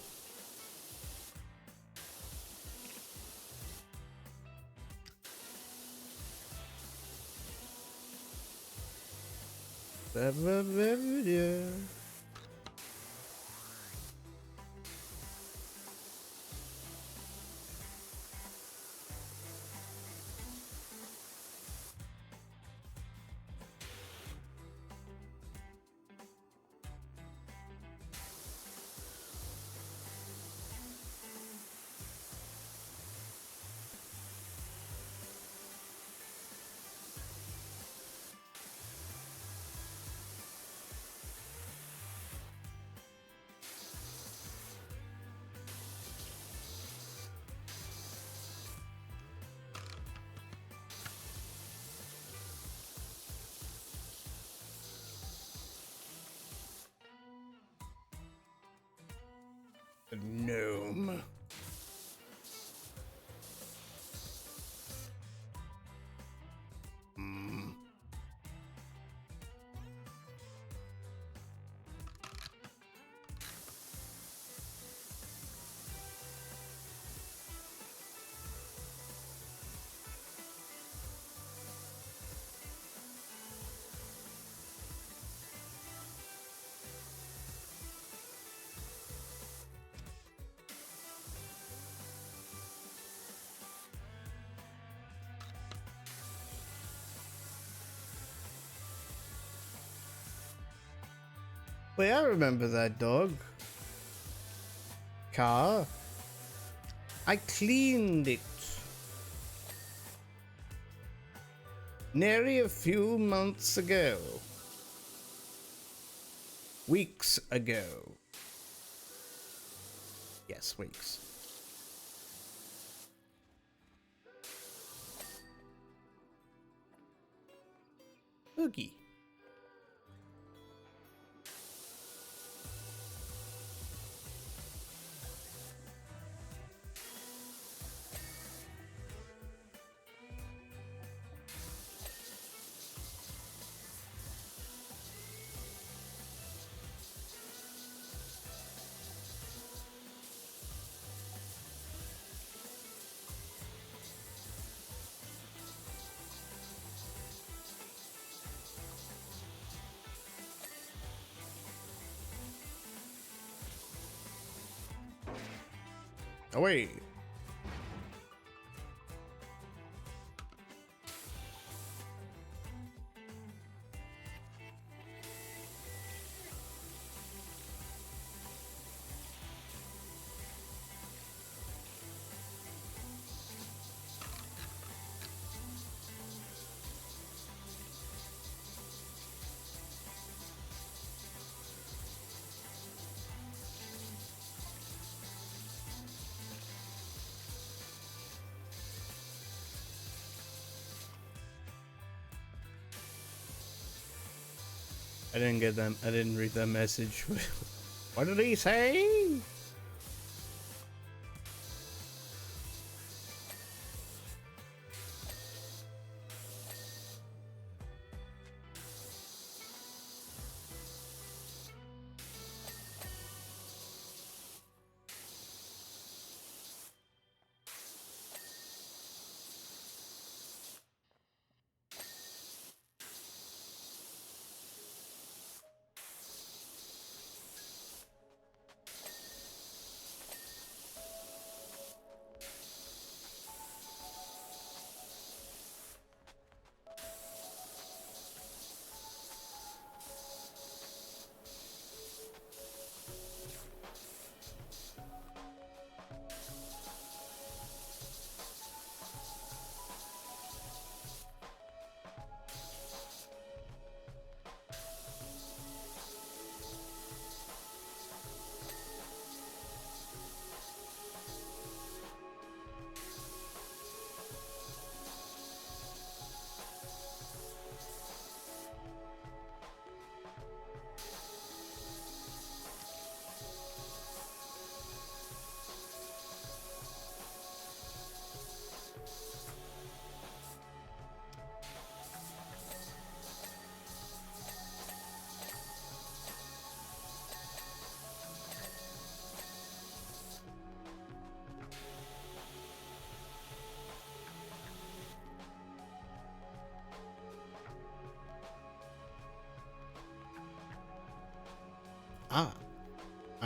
A gnome. Wait, I remember that dog. Car. I cleaned it. Nary a few months ago. Weeks ago. Yes, weeks. Oogie. Oh, wait. I didn't get them. I didn't read that message. What did he say?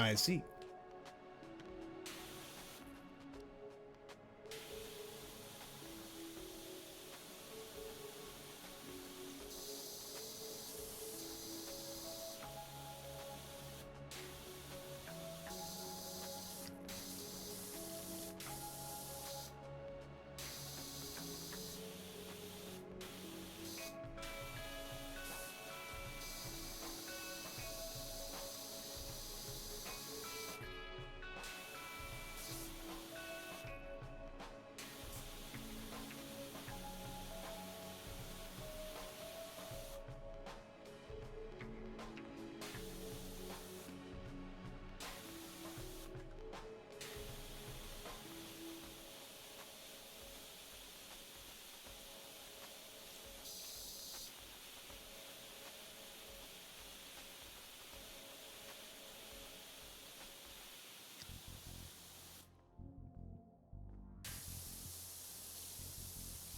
I see.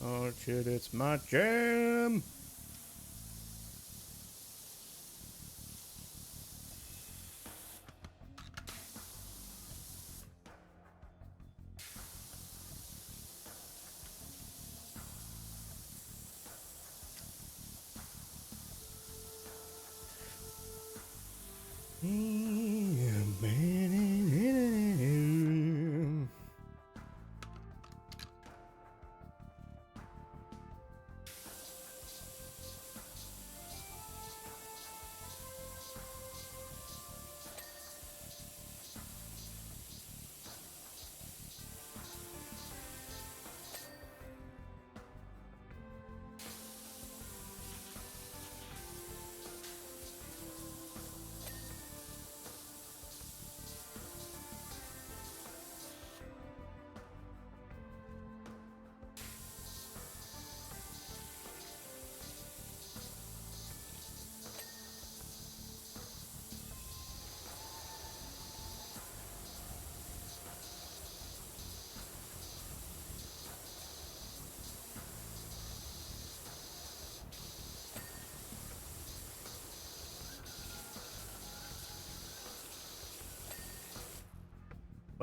Oh shit, it's my jam!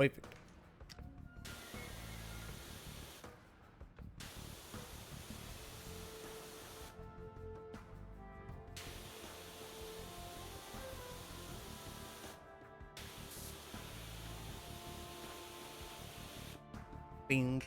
Wait. Bing.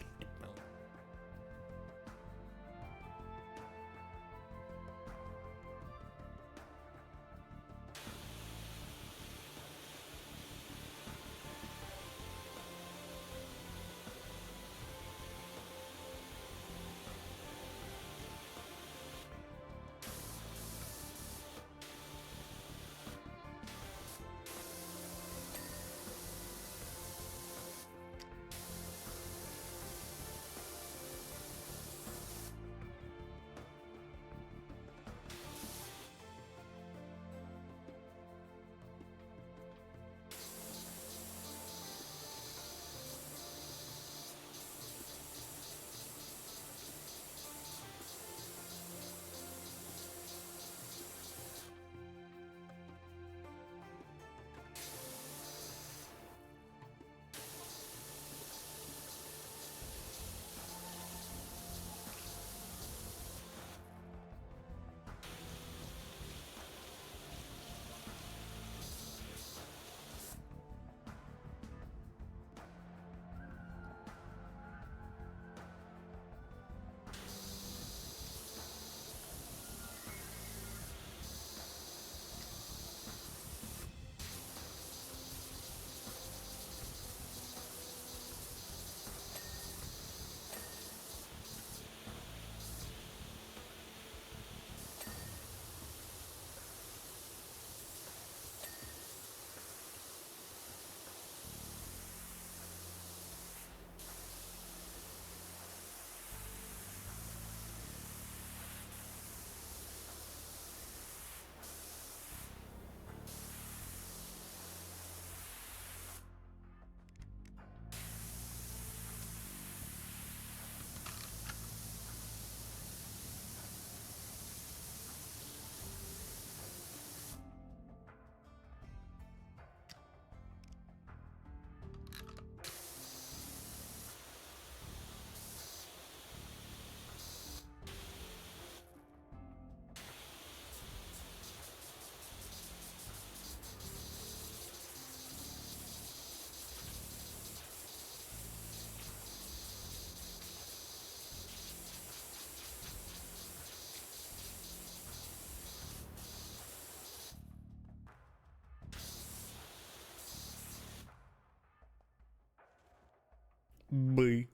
B.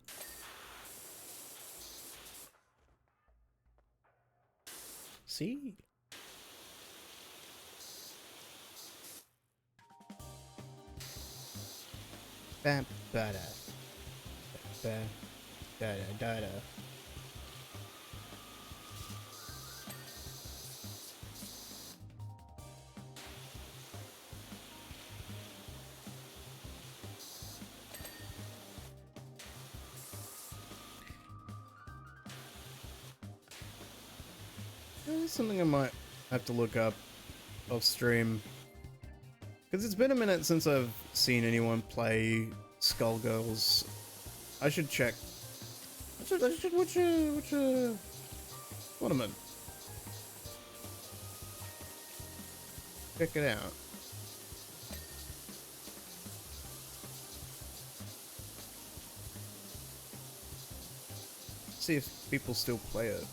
C. Bam, ba da, ba da da da da. There's something I might have to look up off stream. Because it's been a minute since I've seen anyone play Skullgirls. I should check. I should watch a tournament. Check it out. See if people still play it.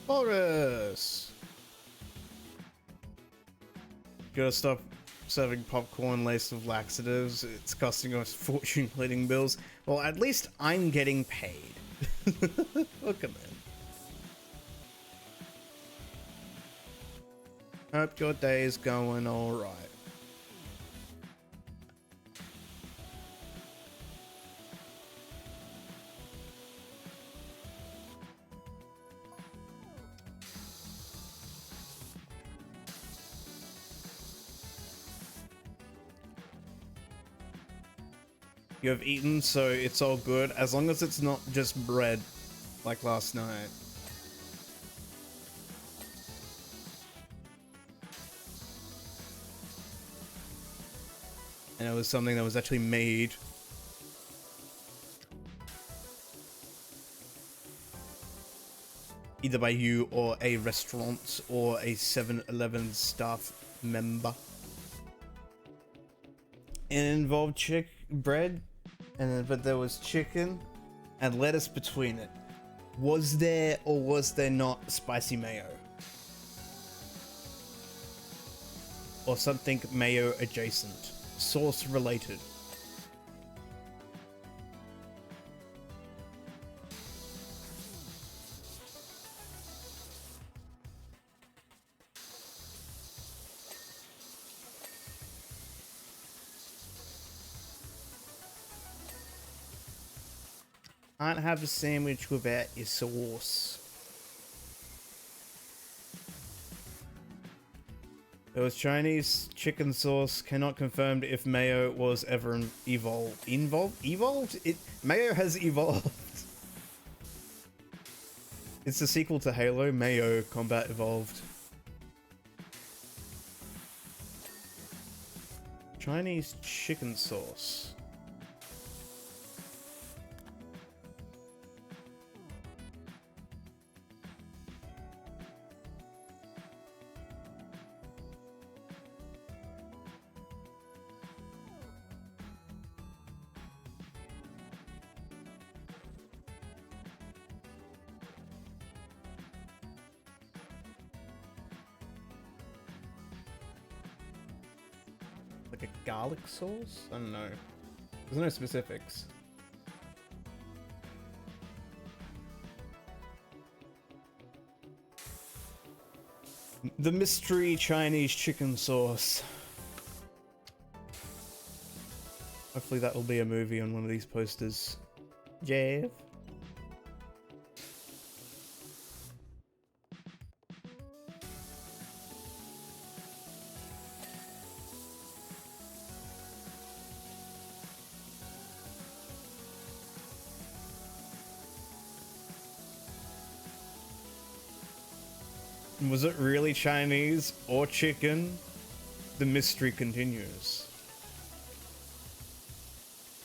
Boris! Gotta stop serving popcorn laced with laxatives. It's costing us fortune cleaning bills. Well, at least I'm getting paid. Look at that. Hope your day is going alright. You have eaten, so it's all good, as long as it's not just bread, like last night. And it was something that was actually made. Either by you or a restaurant or a 7-Eleven staff member. And it involved bread, but there was chicken and lettuce between it. Was there or was there not spicy mayo? Or something mayo adjacent? Sauce related? Can't have a sandwich without your sauce. It was Chinese chicken sauce. Cannot confirm if mayo was ever evolved? Mayo has evolved. It's the sequel to Halo, Mayo Combat Evolved. Chinese chicken sauce. Like a garlic sauce? I don't know. There's no specifics. The mystery Chinese chicken sauce. Hopefully that will be a movie on one of these posters. Jeff. Was it really Chinese or chicken? The mystery continues.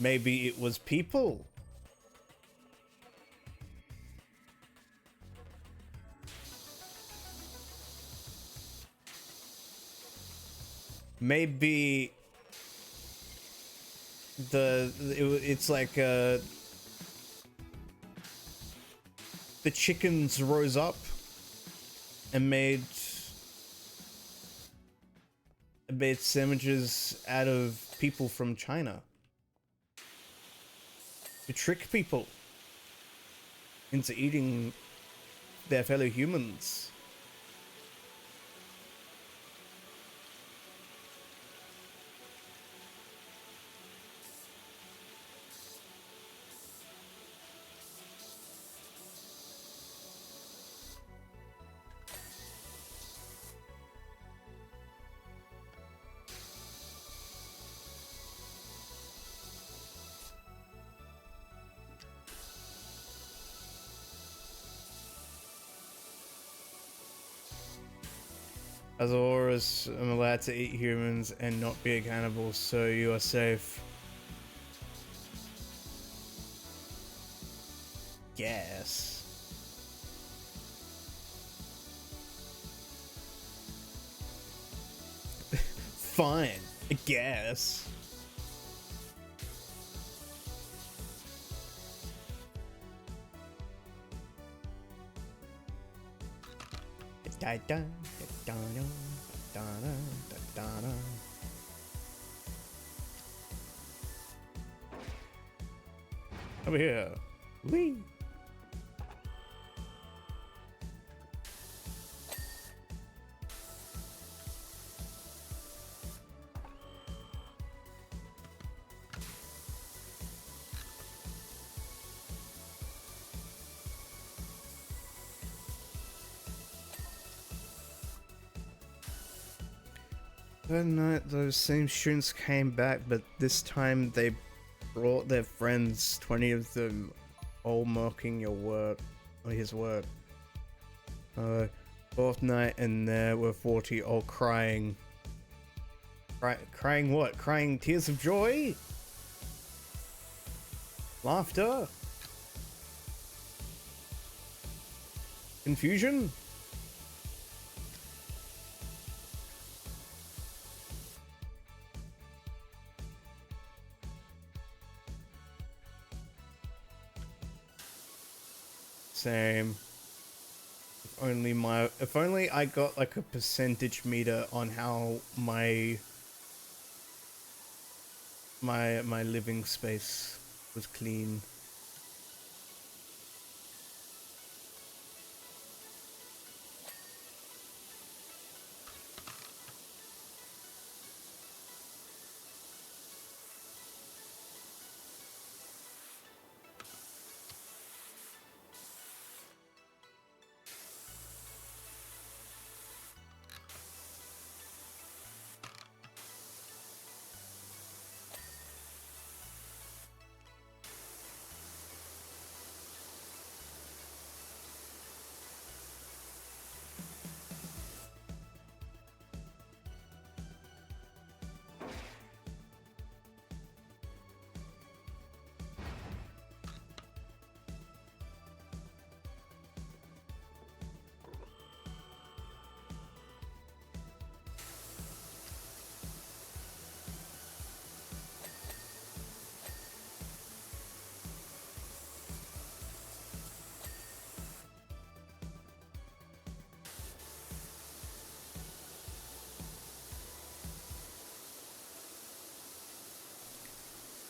Maybe it was people. Maybe it's like the chickens rose up and made sandwiches out of people from China to trick people into eating their fellow humans. As Horus, I'm allowed to eat humans and not be a cannibal, so you are safe. Yes. Fine, I guess. Over here. Whee! That night, those same students came back, but this time they brought their friends, 20 of them, all mocking your work, or his work. Fourth night, and there were 40 all crying. Crying what? Crying tears of joy? Laughter? Confusion? Same. If only I got like a percentage meter on how my living space was clean.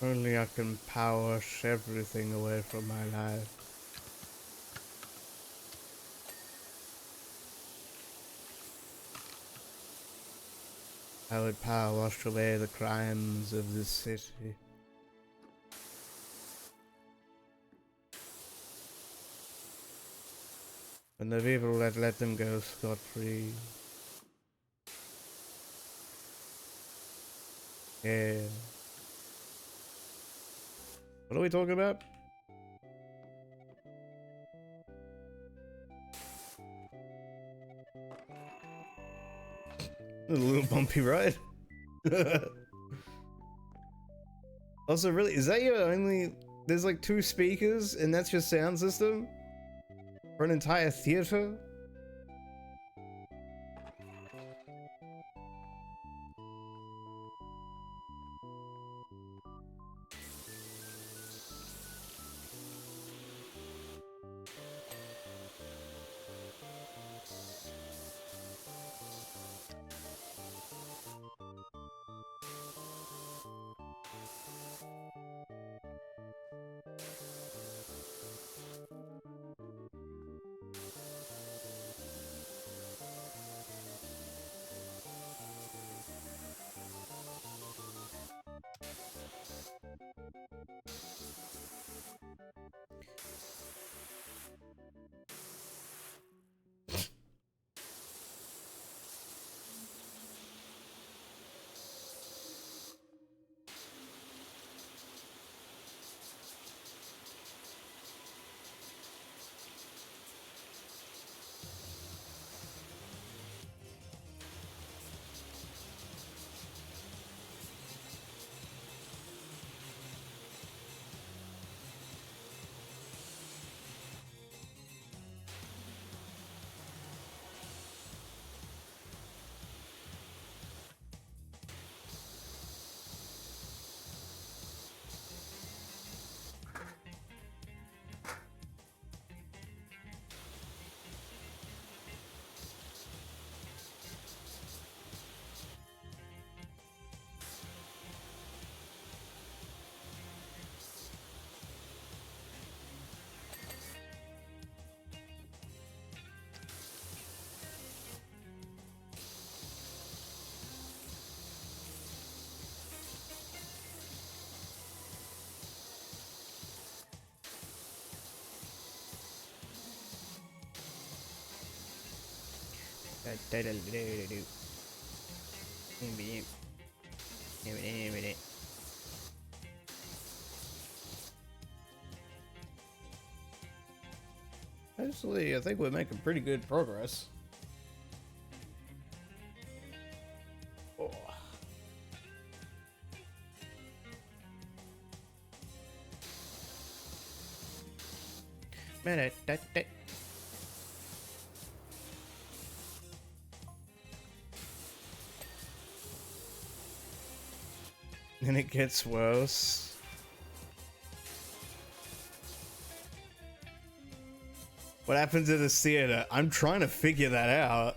Only I can power wash everything away from my life. I would power wash away the crimes of this city. And the people that let them go scot-free. Yeah. What are we talking about? A little bumpy ride. Also, really, is that your only... There's like 2 speakers and that's your sound system? For an entire theater? Actually, I think we're making pretty good progress. Oh. Man, and it gets worse. What happens in this theater? I'm trying to figure that out.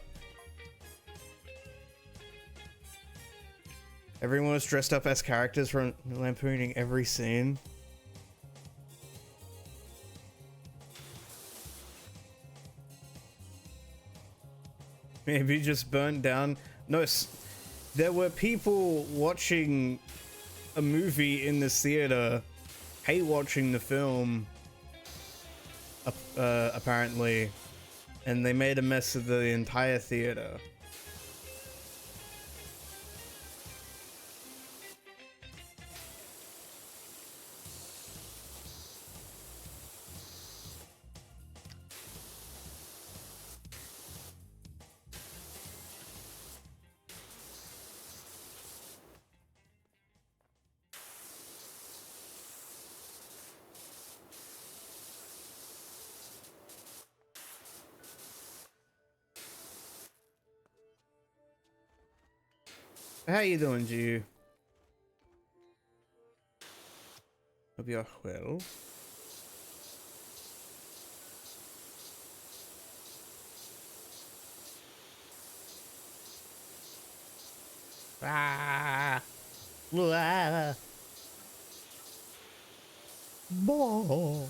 Everyone was dressed up as characters from lampooning every scene. Maybe just burnt down. No, there were people watching a movie in this theater, hate watching the film, apparently, and they made a mess of the entire theater. How you doing, Jew? Hope you're well. Ah. Ah. Ball.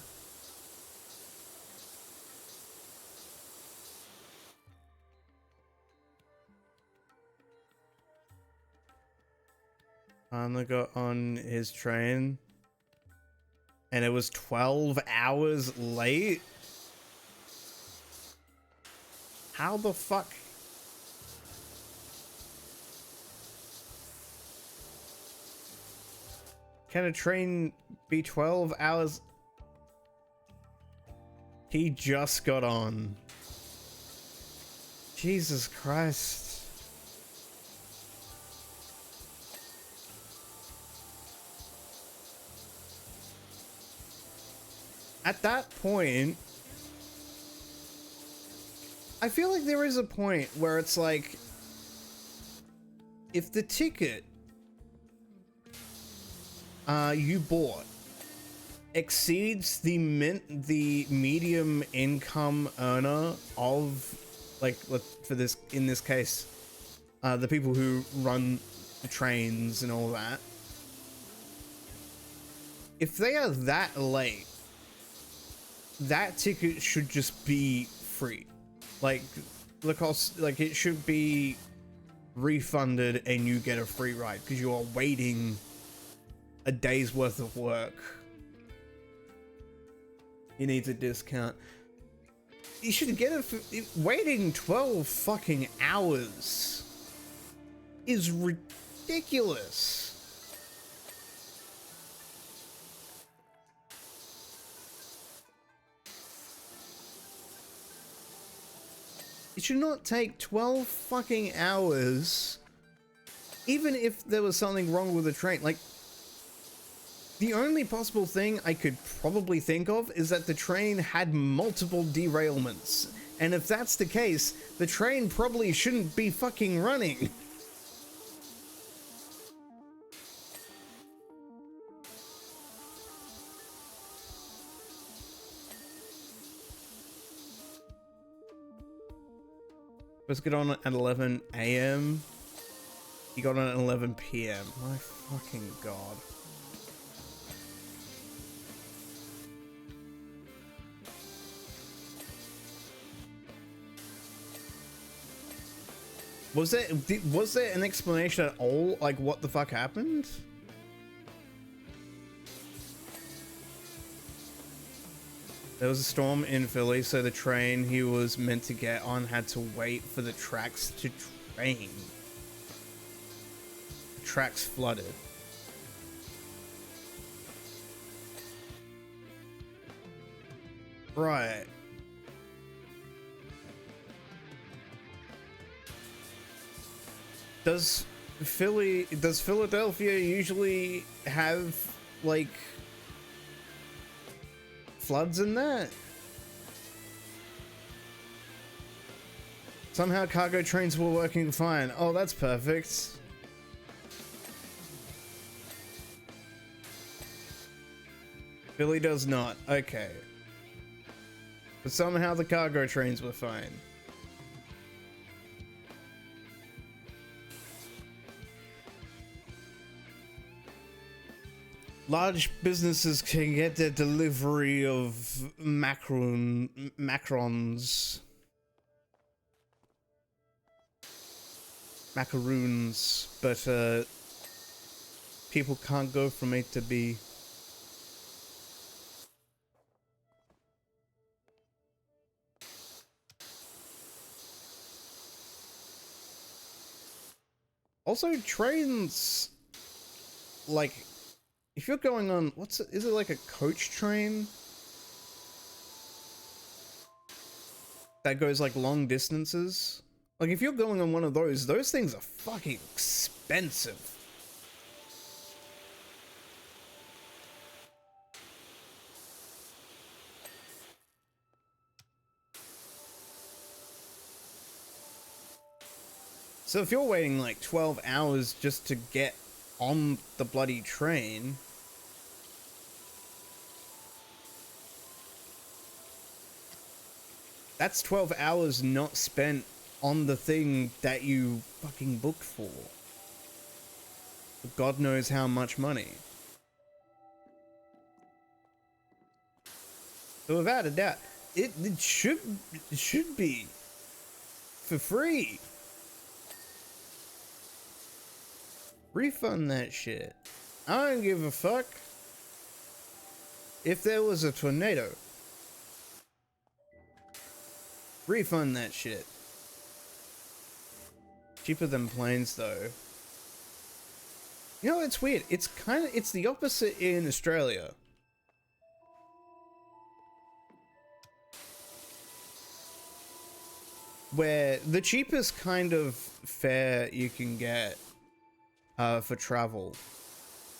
Anna got on his train and it was 12 hours late. How the fuck? Can a train be 12 hours? He just got on. Jesus Christ. At that point, I feel like there is a point where it's like, if the ticket you bought exceeds the medium income earner of, like, for this, in this case, the people who run the trains and all that, if they are that late, that ticket should just be free. Like, the cost, like, it should be refunded and you get a free ride because you are waiting a day's worth of work. He needs a discount. You should get it. Waiting 12 fucking hours is ridiculous. It should not take 12 fucking hours, even if there was something wrong with the train. Like, the only possible thing I could probably think of is that the train had multiple derailments. And if that's the case, the train probably shouldn't be fucking running. Let's get on at 11 AM. He got on at 11 PM. My fucking god. Was there an explanation at all? Like, what the fuck happened? There was a storm in Philly, so the train he was meant to get on had to wait for the tracks to drain. Tracks flooded. Right. Does Philadelphia usually have, like, floods in that? Somehow cargo trains were working fine. Oh, that's perfect. Philly does not. Okay. But somehow the cargo trains were fine. Large businesses can get their delivery of macarons, but people can't go from A to B. Also, trains, like, if you're going on, is it like a coach train that goes like long distances? Like, if you're going on one of those things are fucking expensive. So if you're waiting like 12 hours just to get on the bloody train, that's 12 hours not spent on the thing that you fucking booked for. God knows how much money. So without a doubt, it should be for free. Refund that shit. I don't give a fuck. If there was a tornado, refund that shit. Cheaper than planes though. You know, it's weird. It's the opposite in Australia. Where the cheapest kind of fare you can get for travel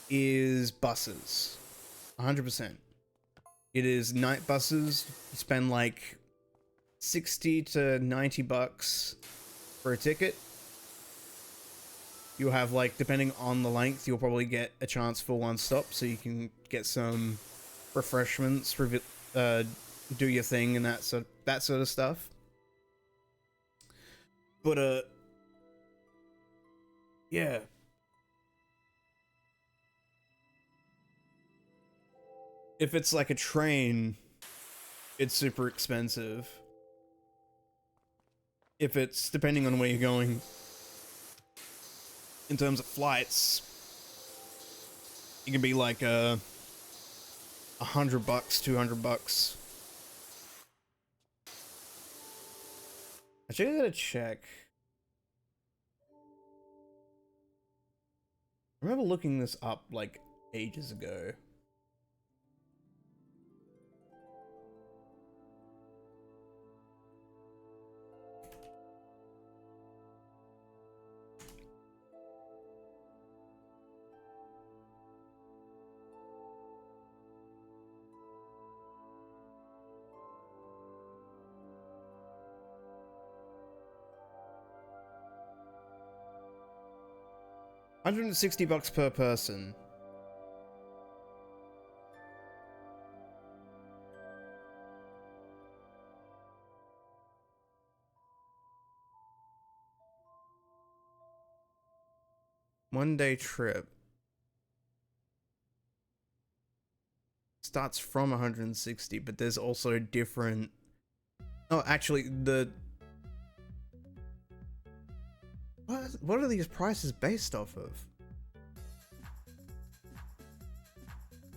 is buses. 100%. It is night buses. You spend like 60 to 90 bucks for a ticket. You'll have, like, depending on the length, you'll probably get a chance for one stop, so you can get some refreshments, do your thing, and that sort of stuff. But yeah. If it's like a train, it's super expensive. If it's, depending on where you're going, in terms of flights, it can be like $100, $200. Actually, I gotta check. I remember looking this up like ages ago. $160 per person. One-day trip. Starts from 160, but there's also different... Oh, actually, What are these prices based off of?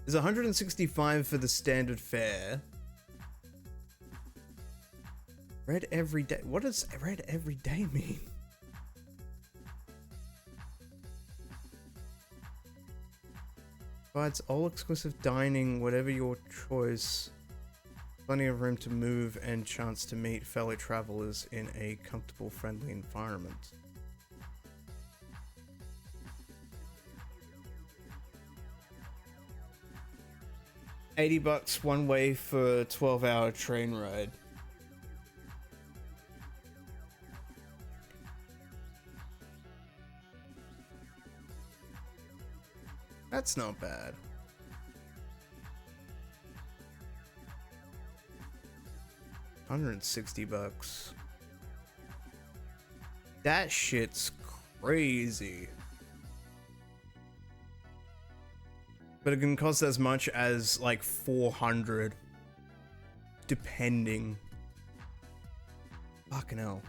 There's 165 for the standard fare. Red every day. What does red every day mean? Provides all exclusive dining, whatever your choice. Plenty of room to move and chance to meet fellow travelers in a comfortable, friendly environment. $80 one way for a 12-hour train ride. That's not bad. $160. That shit's crazy. But it can cost as much as like 400, depending. Fucking hell.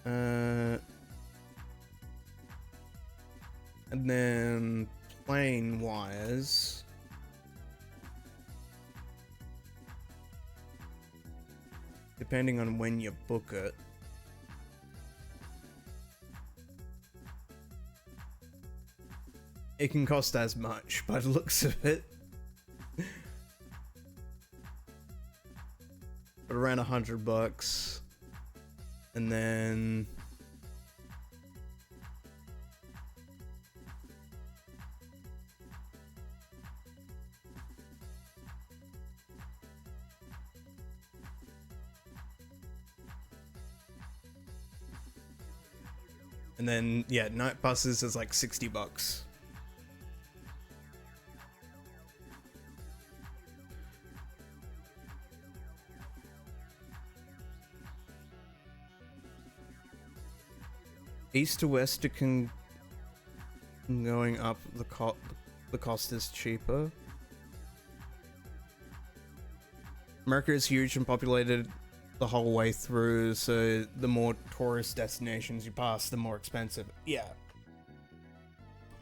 And then plane wise, depending on when you book it, it can cost as much by the looks of it. But around $100. And then yeah, night buses is like $60. East to west, it can going up. The cost is cheaper. America is huge and populated the whole way through, so the more tourist destinations you pass, the more expensive. Yeah.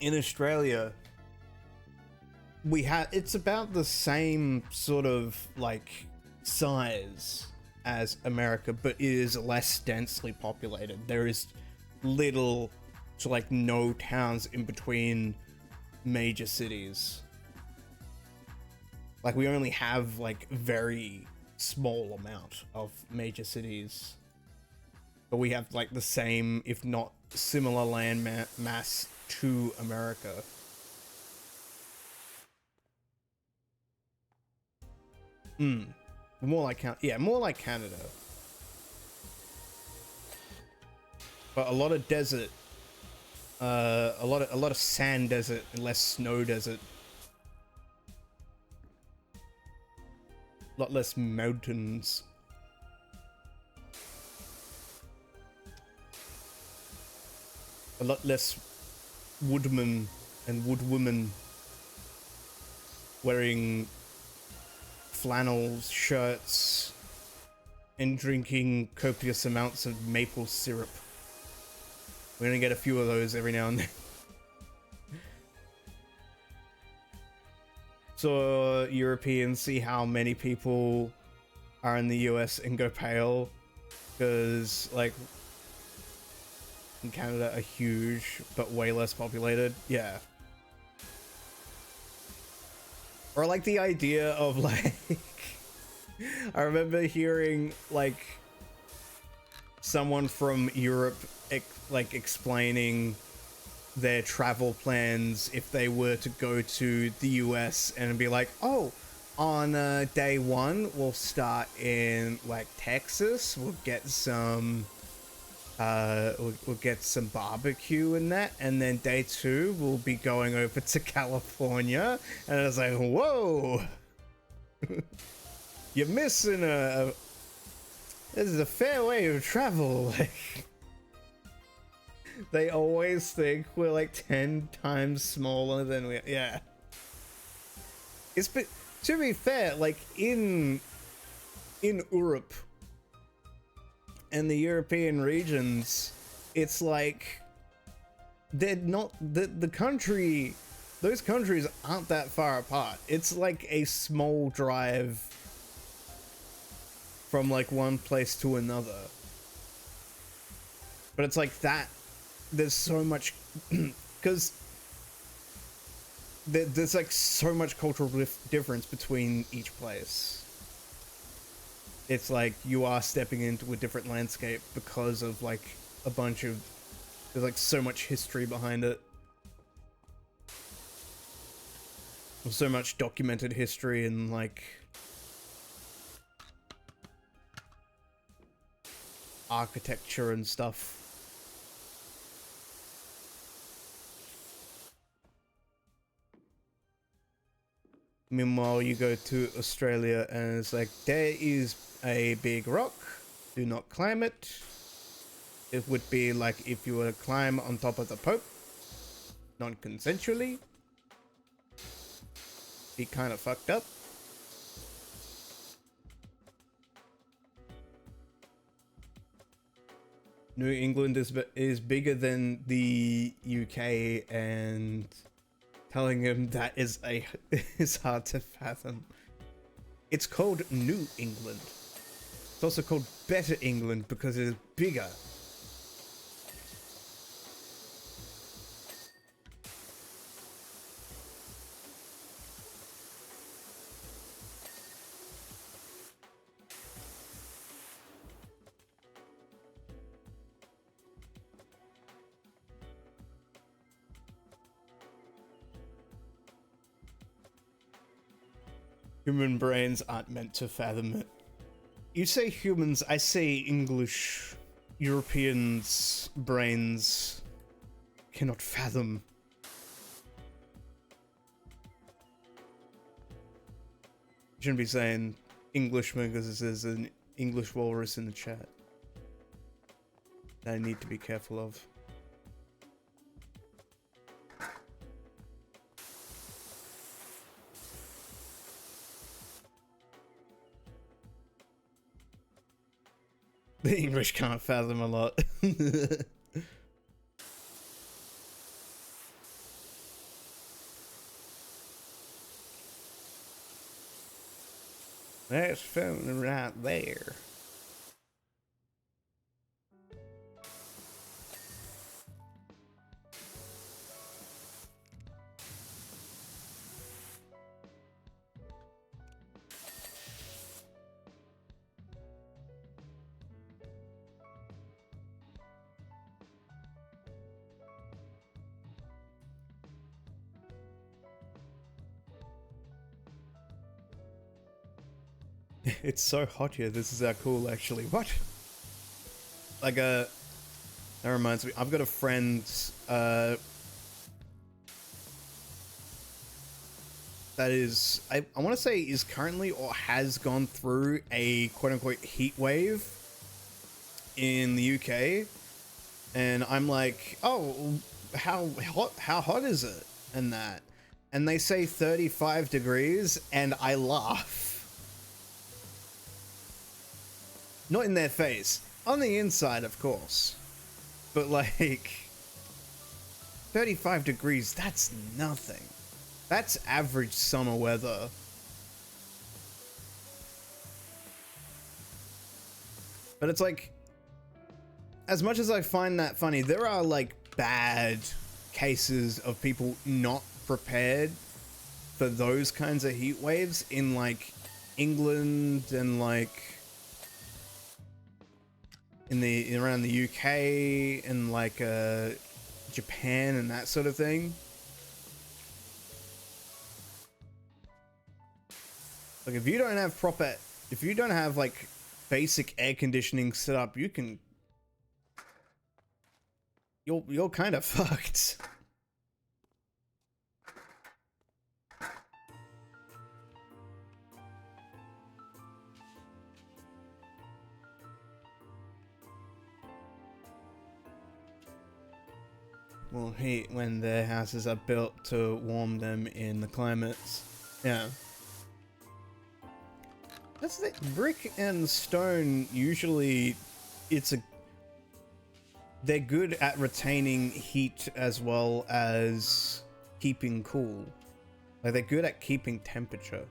In Australia, it's about the same sort of like size as America, but it is less densely populated. There is little to like no towns in between major cities. Like we only have like very small amount of major cities, but we have like the same, if not similar, land mass to America. More like Canada, but a lot of desert, a lot of sand desert and less snow desert. A lot less mountains. A lot less woodmen and woodwomen wearing flannel shirts and drinking copious amounts of maple syrup. We're gonna get a few of those every now and then. So Europeans see how many people are in the US and go pale, because like in Canada are huge but way less populated. Yeah. Or like the idea of like I remember hearing like someone from Europe explaining their travel plans if they were to go to the US, and be like, oh, on day one we'll start in like Texas, we'll get some barbecue and that, and then day two we'll be going over to California. And I was like, whoa. You're missing this is a fair way to travel. Like, they always think we're like 10 times smaller than we are. Yeah. But to be fair, like in Europe and the European regions, it's like they're not the country. Those countries aren't that far apart. It's like a small drive from like one place to another. But it's like that. There's so much, because there's like so much cultural difference between each place. It's like you are stepping into a different landscape because of like a bunch of, there's like so much history behind it. There's so much documented history and like architecture and stuff. Meanwhile, you go to Australia and it's like, there is a big rock, do not climb it. It would be like if you were to climb on top of the Pope, non-consensually. Be kind of fucked up. New England is bigger than the UK, and telling him that is hard to fathom. It's called New England. It's also called Better England because it is bigger. Human brains aren't meant to fathom it. You say humans, I say English. Europeans' brains cannot fathom. You shouldn't be saying Englishman because there's an English walrus in the chat that I need to be careful of. The English can't fathom a lot. That's phone right there. It's so hot here. This is how cool, actually. What? Like, that reminds me. I've got a friend, that is, I want to say is currently or has gone through a quote-unquote heat wave in the UK. And I'm like, oh, how hot is it? And that. And they say 35 degrees, and I laugh. Not in their face. On the inside, of course. But like, 35 degrees, that's nothing. That's average summer weather. But it's like, as much as I find that funny, there are like bad cases of people not prepared for those kinds of heat waves in like England and like around the UK and like Japan and that sort of thing. Like if you don't have like basic air conditioning set up, you're kind of fucked. Well, heat when their houses are built to warm them in the climates. Yeah. That's the brick and stone. Usually, they're good at retaining heat as well as keeping cool. Like they're good at keeping temperature.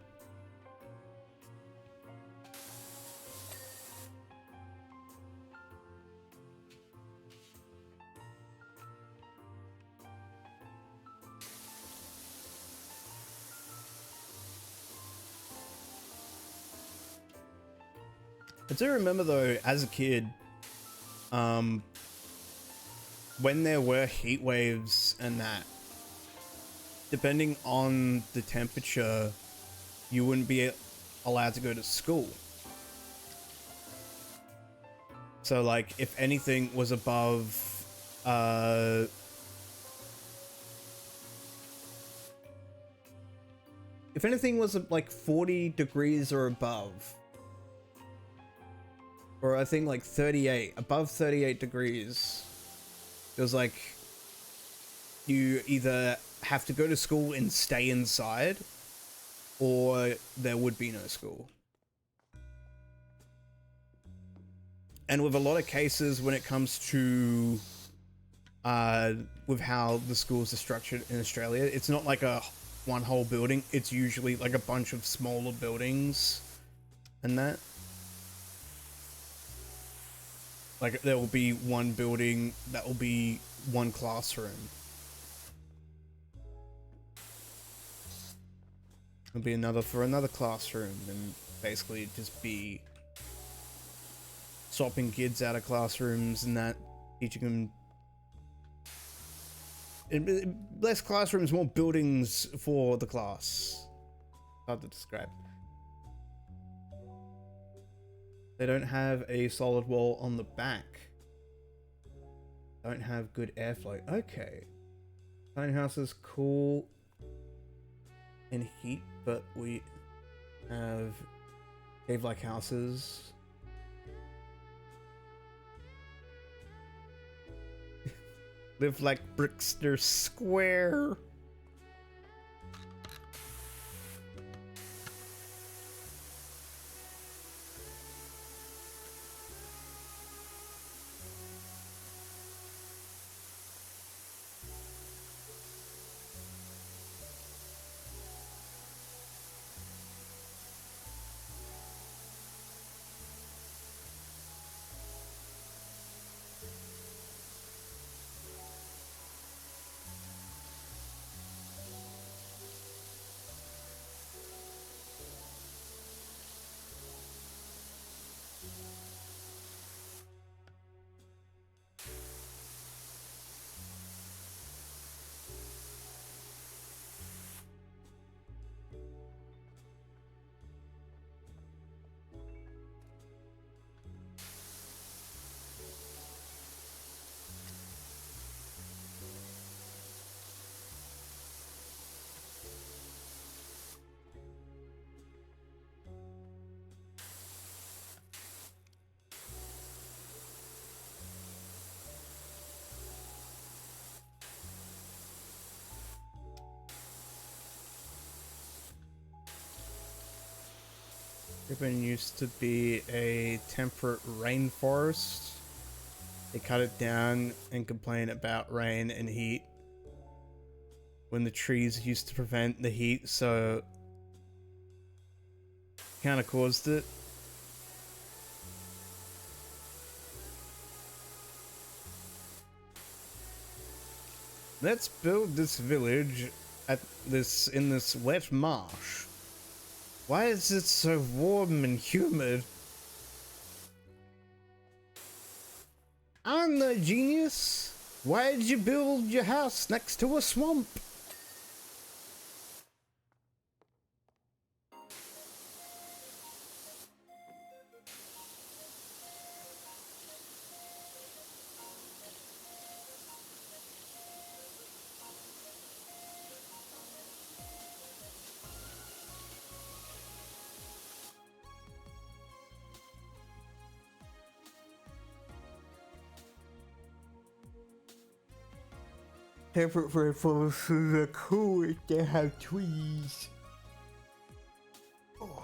I do remember though, as a kid, when there were heat waves and that, depending on the temperature, you wouldn't be allowed to go to school. So like, if anything was above, if anything was like 40 degrees or above, or I think like 38, above 38 degrees, it was like you either have to go to school and stay inside, or there would be no school. And with a lot of cases when it comes to with how the schools are structured in Australia, it's not like one whole building, it's usually like a bunch of smaller buildings and that. Like, there will be one building that will be one classroom. There'll be another for another classroom, and basically just be swapping kids out of classrooms and that, teaching them. Less classrooms, more buildings for the class. Hard to describe. They don't have a solid wall on the back. Don't have good airflow. Okay. Tiny houses, cool and heat, but we have cave-like houses. Live like Brickster Square. Ribbon used to be a temperate rainforest. They cut it down and complain about rain and heat when the trees used to prevent the heat, so kind of caused it. Let's build this village in this wet marsh. Why is it so warm and humid? I'm the genius. Why did you build your house next to a swamp? Temperate rainforests are cool if they have trees. Oh.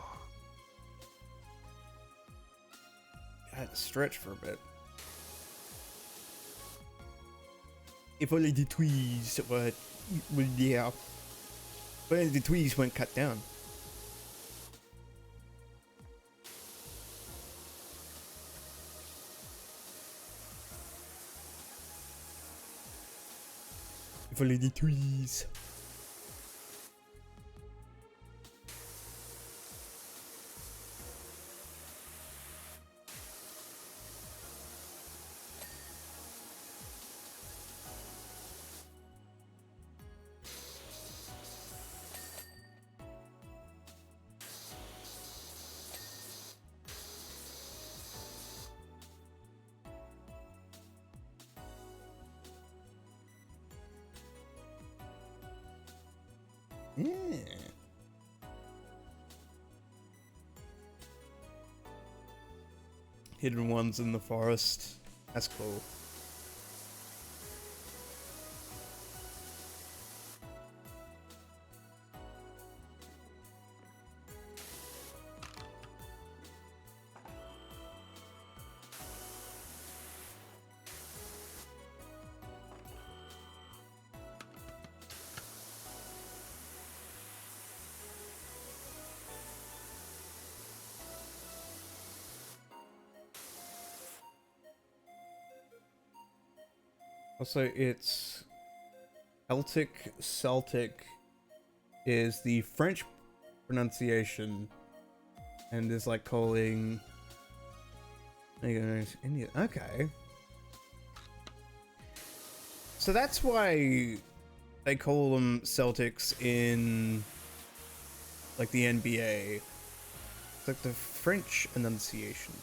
I had to stretch for a bit. If only the trees were there. But only the trees weren't cut down. If only the trees. Yeah. Hidden ones in the forest. That's cool. Also, it's Celtic is the French pronunciation, and is like calling India. Okay, so that's why they call them Celtics in like the NBA. It's like the French enunciation.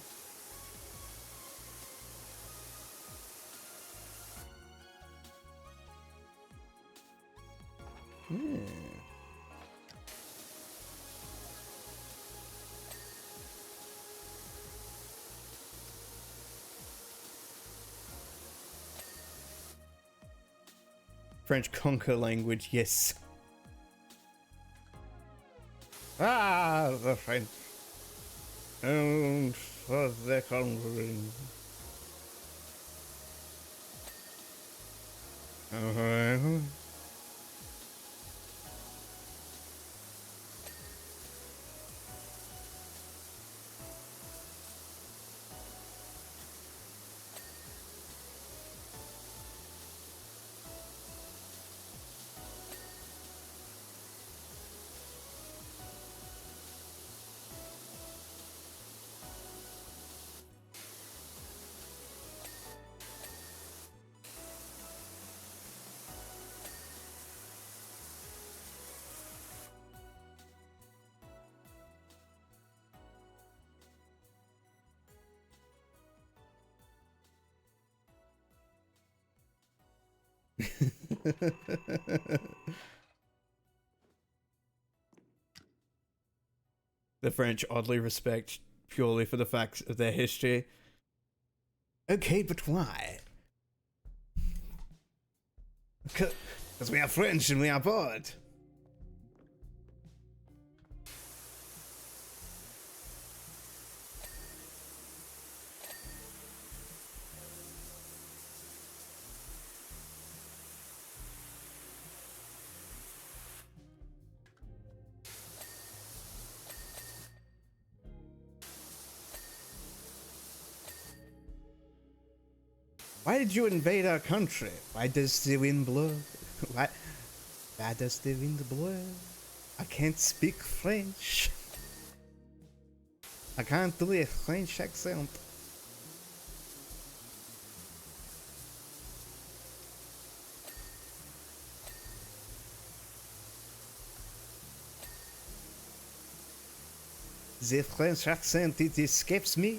Yeah. French conquer language, yes. Ah, the French. And for their conquering. The French oddly respect purely for the facts of their history. Okay, but why? Because we are French and we are bored. Why did you invade our country? Why does the wind blow? Why, why does the wind blow? I can't speak French. I can't do a French accent. The French accent, it escapes me.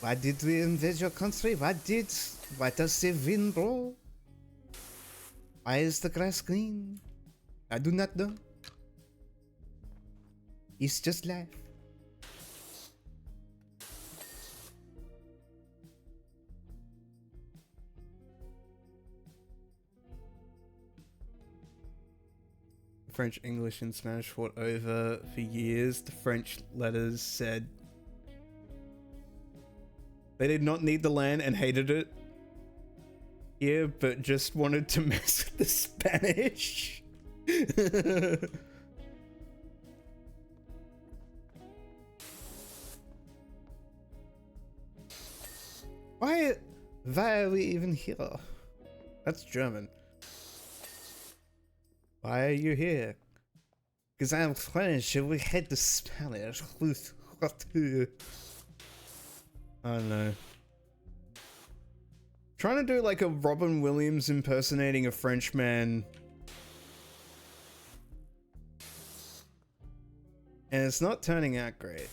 Why did we invade your country? Why does the wind blow? Why is the grass green? I do not know. It's just life. French, English, and Spanish fought over for years. The French letters said they did not need the land and hated it here, but just wanted to mess with the Spanish. Why are we even here? That's German. Why are you here? Because I'm French and we hate the Spanish. I don't know. Trying to do like a Robin Williams impersonating a Frenchman. And it's not turning out great.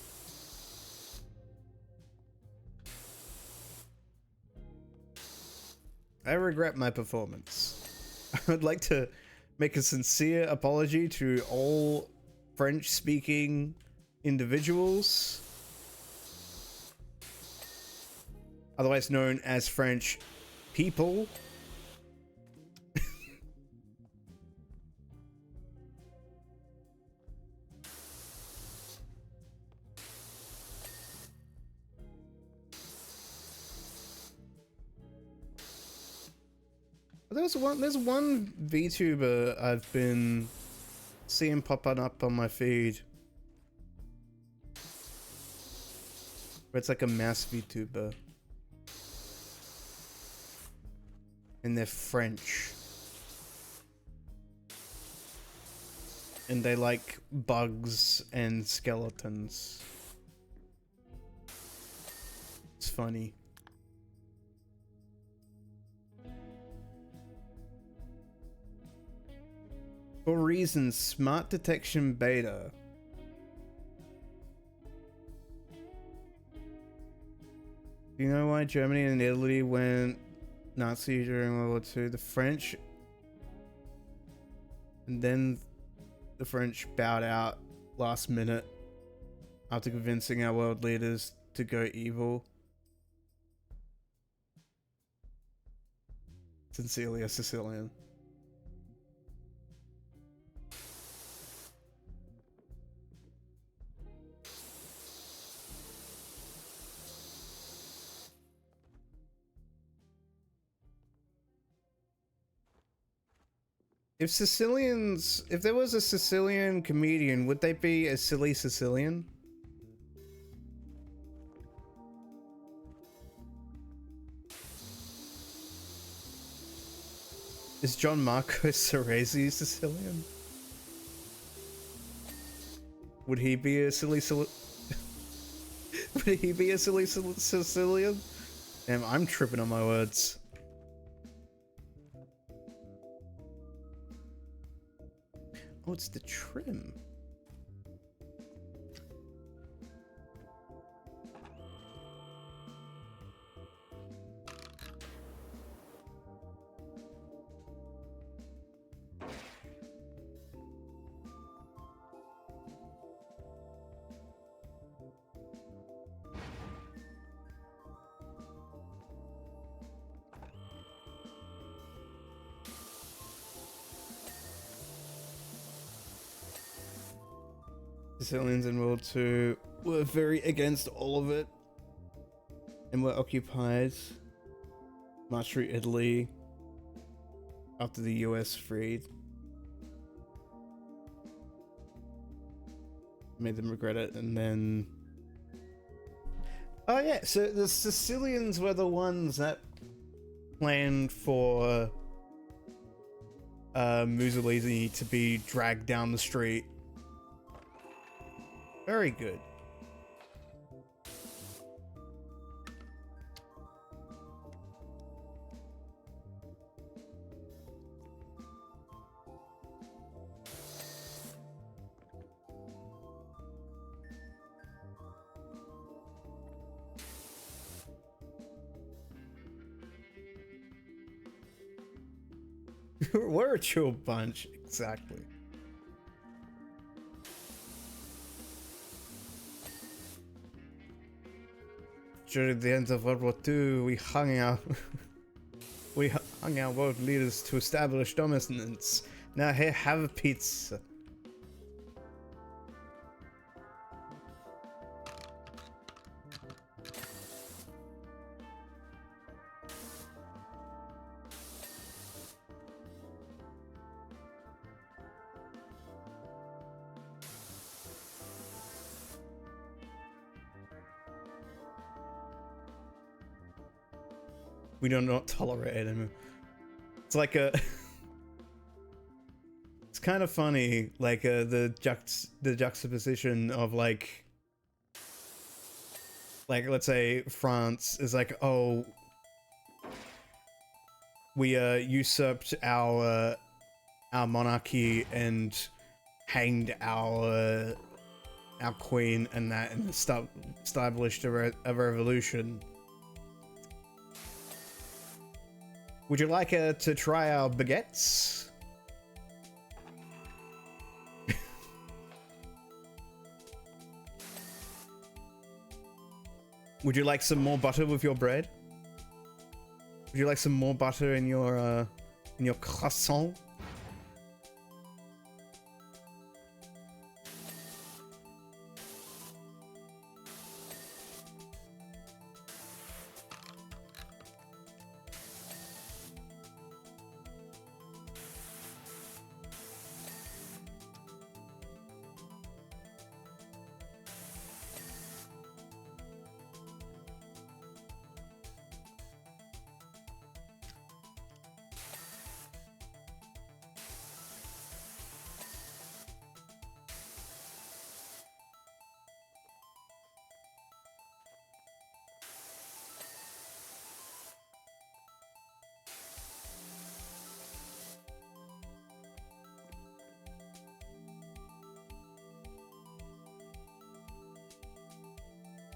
I regret my performance. I would like to make a sincere apology to all French-speaking individuals, otherwise known as French people. There's one VTuber I've been seeing popping up on my feed. Where it's like a mass VTuber. And they're French. And they like bugs and skeletons. It's funny. For reasons, smart detection beta. Do you know why Germany and Italy went Nazi during World War II? The French, and then the French bowed out last minute after convincing our world leaders to go evil. Sincerely, a Sicilian. If there was a Sicilian comedian, would they be a silly Sicilian? Is John Marco Cerezi Sicilian? Would he be a silly Would he be a silly Sicilian? Damn, I'm tripping on my words. Oh, it's the trim. Sicilians in World War II were very against all of it and were occupied, marched through Italy after the US freed. Made them regret it, and then Oh yeah, so the Sicilians were the ones that planned for Mussolini to be dragged down the street. Very good. We're a chill bunch, exactly. During the end of World War II, we hung out world leaders to establish dominance. Now here, have a pizza. We do not tolerate it anymore. It's like a... It's kind of funny, like the juxtaposition of like let's say France is like, oh, we usurped our monarchy and hanged our queen and that, and established a revolution. Would you like to try our baguettes? Would you like some more butter with your bread? Would you like some more butter in your croissant?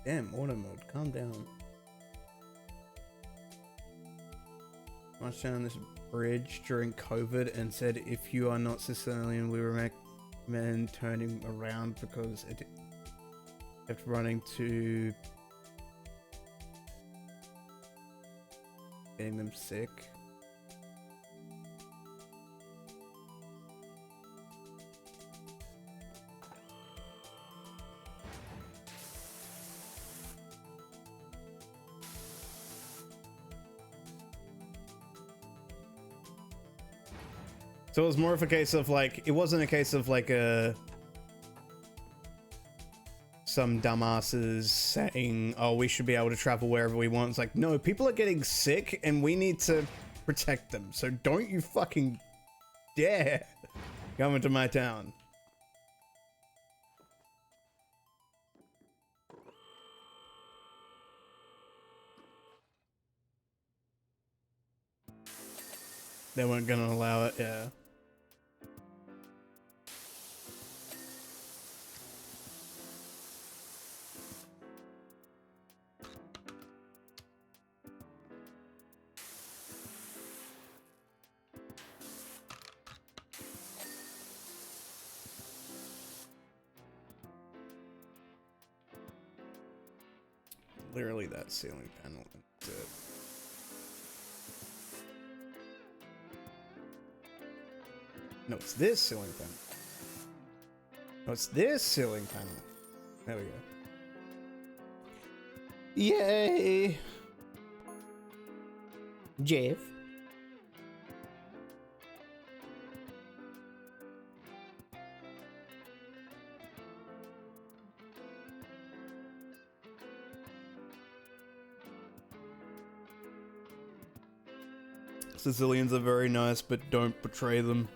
Damn, auto mode, calm down. Marched down this bridge during COVID and said, if you are not Sicilian, we recommend turning around because it kept running to getting them sick. So it was more of a case of like, it wasn't a case of like some dumbasses saying, oh, we should be able to travel wherever we want. It's like, no, people are getting sick and we need to protect them. So don't you fucking dare come into my town. They weren't gonna allow it, yeah. Literally that ceiling panel. That's it. No, it's this ceiling panel. No, it's this ceiling panel. There we go. Yay! Jeff. Sicilians are very nice, but don't betray them.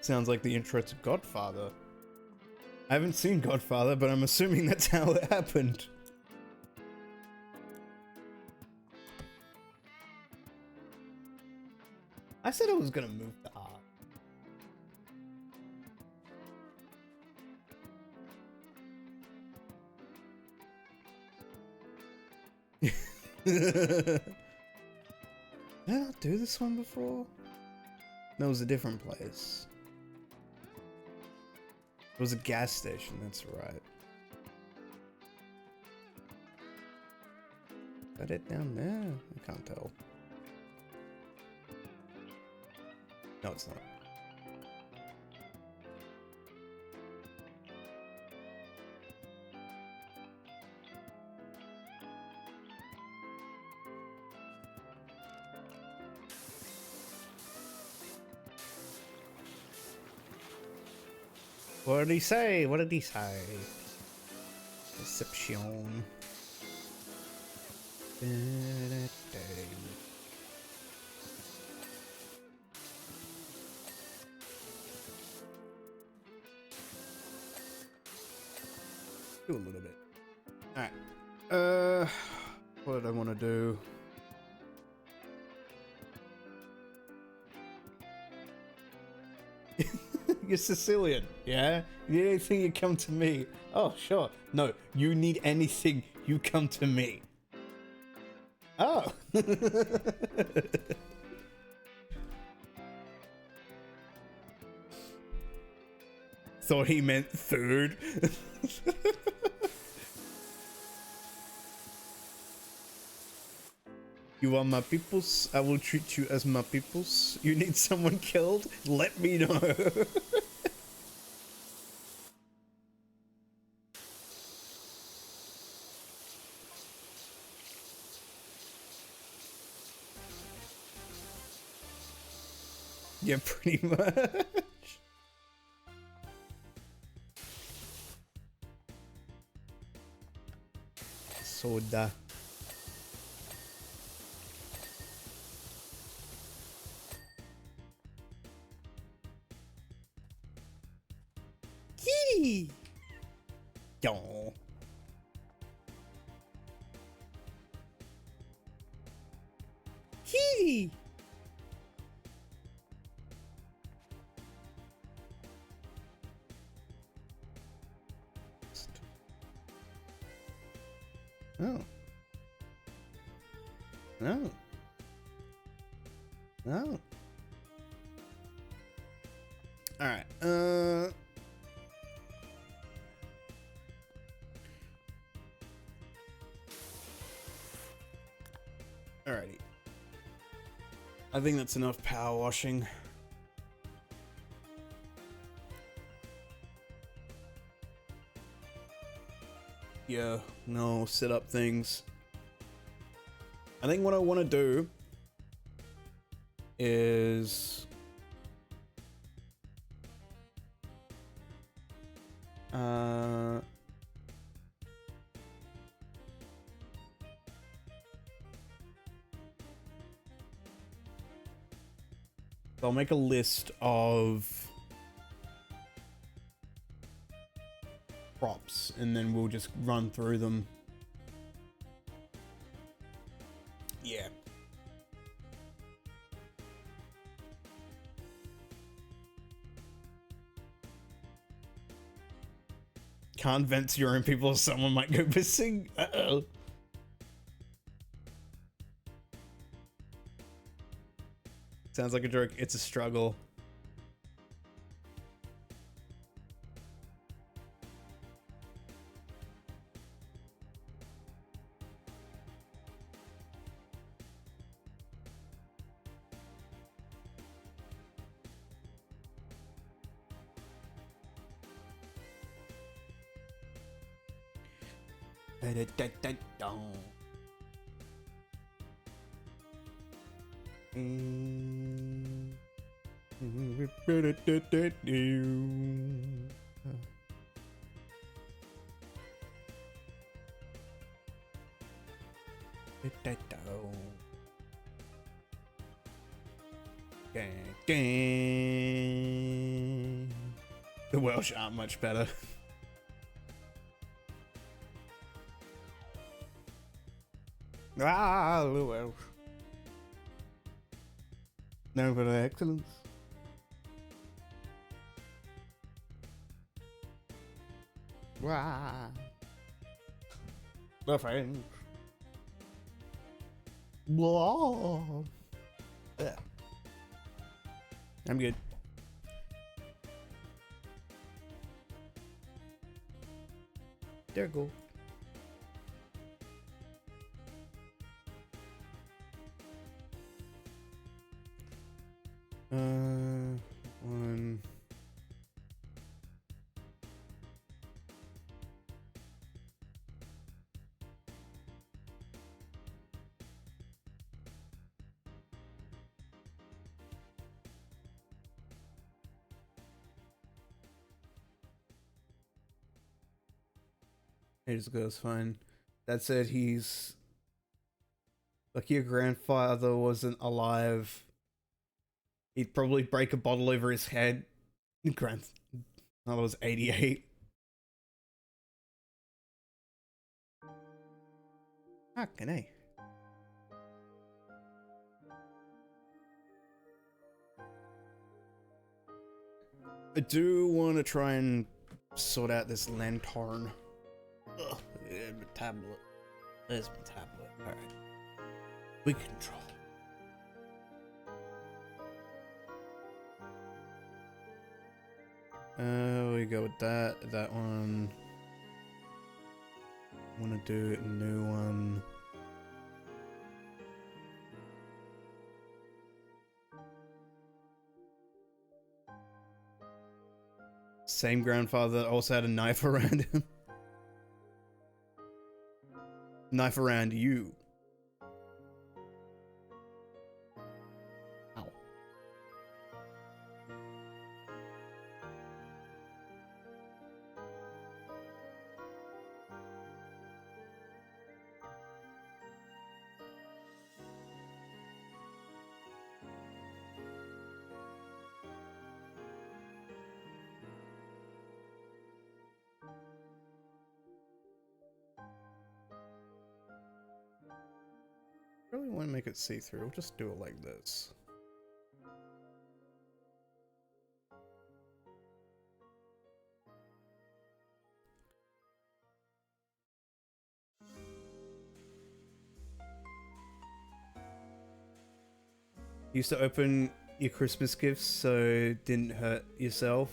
Sounds like the intro to Godfather. I haven't seen Godfather, but I'm assuming that's how it happened. I said I was gonna move the art. Did I not do this one before? No, it was a different place. It was a gas station, that's right. Is that it down there? I can't tell. No, it's not. What did he say? What did he say? Deception. Do a little bit. Alright. What did I want to do? You're Sicilian, yeah? You need anything, you come to me. Oh, sure. No, you need anything, you come to me. Oh. Thought he meant food. You are my peoples. I will treat you as my peoples. You need someone killed? Let me know. Yeah, pretty much. Soda. Kitty. Yo. Kitty. Oh. No. No. Alright, alrighty. I think that's enough power washing. Yeah, no, set up things. I think what I want to do is I'll make a list of props and then we'll just run through them. Yeah. Can't vent to your own people or someone might go missing. Uh-oh. Sounds like a joke. It's a struggle. Gang, gang. The Welsh aren't much better. Ah, the Welsh. No better excellence. Wow. The French. Blah. Yeah. I'm good. There you go. One. It just goes fine. That said, he's like your grandfather wasn't alive. He'd probably break a bottle over his head. Grandfather was 88. Fucking A. I do want to try and sort out this lantern. Ugh, my tablet. There's my tablet. Alright. We control. We go with that. That one. Want to do a new one. Same grandfather that also had a knife around him. Knife around you. Ow. Really want to make it see-through. We'll just do it like this. Used to open your Christmas gifts so it didn't hurt yourself.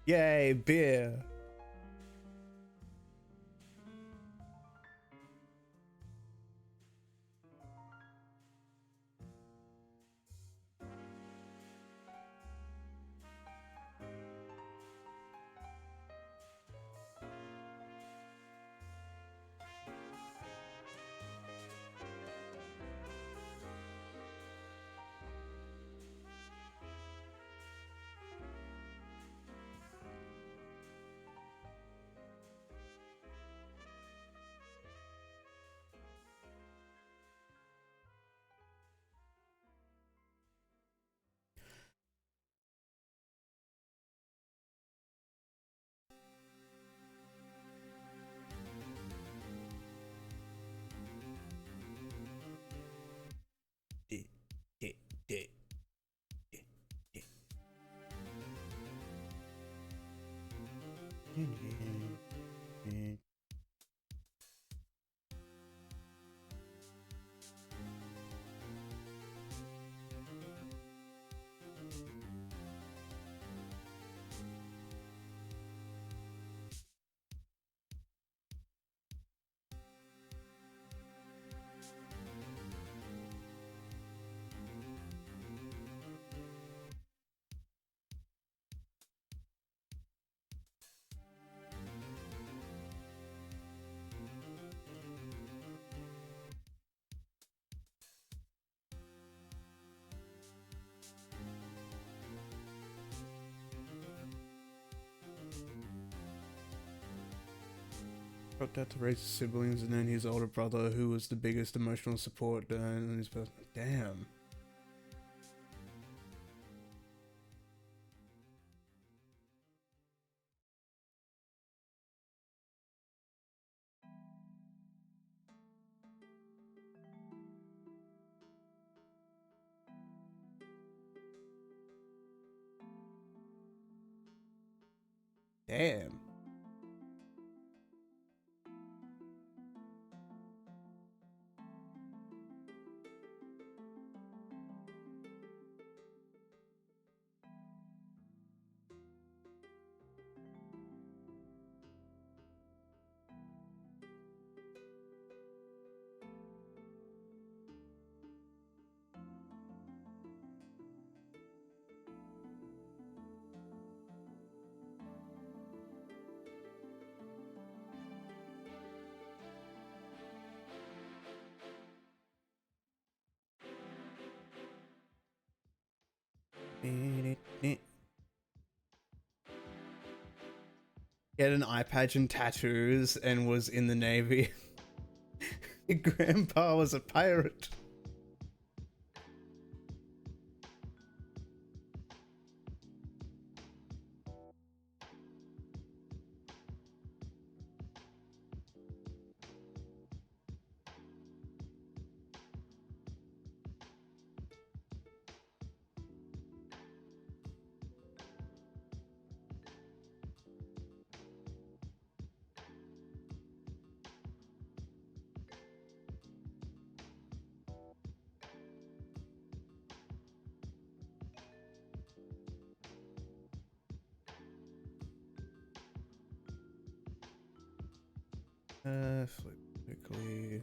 Yay, beer. Got that to raise his siblings, and then his older brother, who was the biggest emotional support in his person. Damn. Damn. He had an eye patch and tattoos and was in the Navy. Grandpa was a pirate. Flip quickly.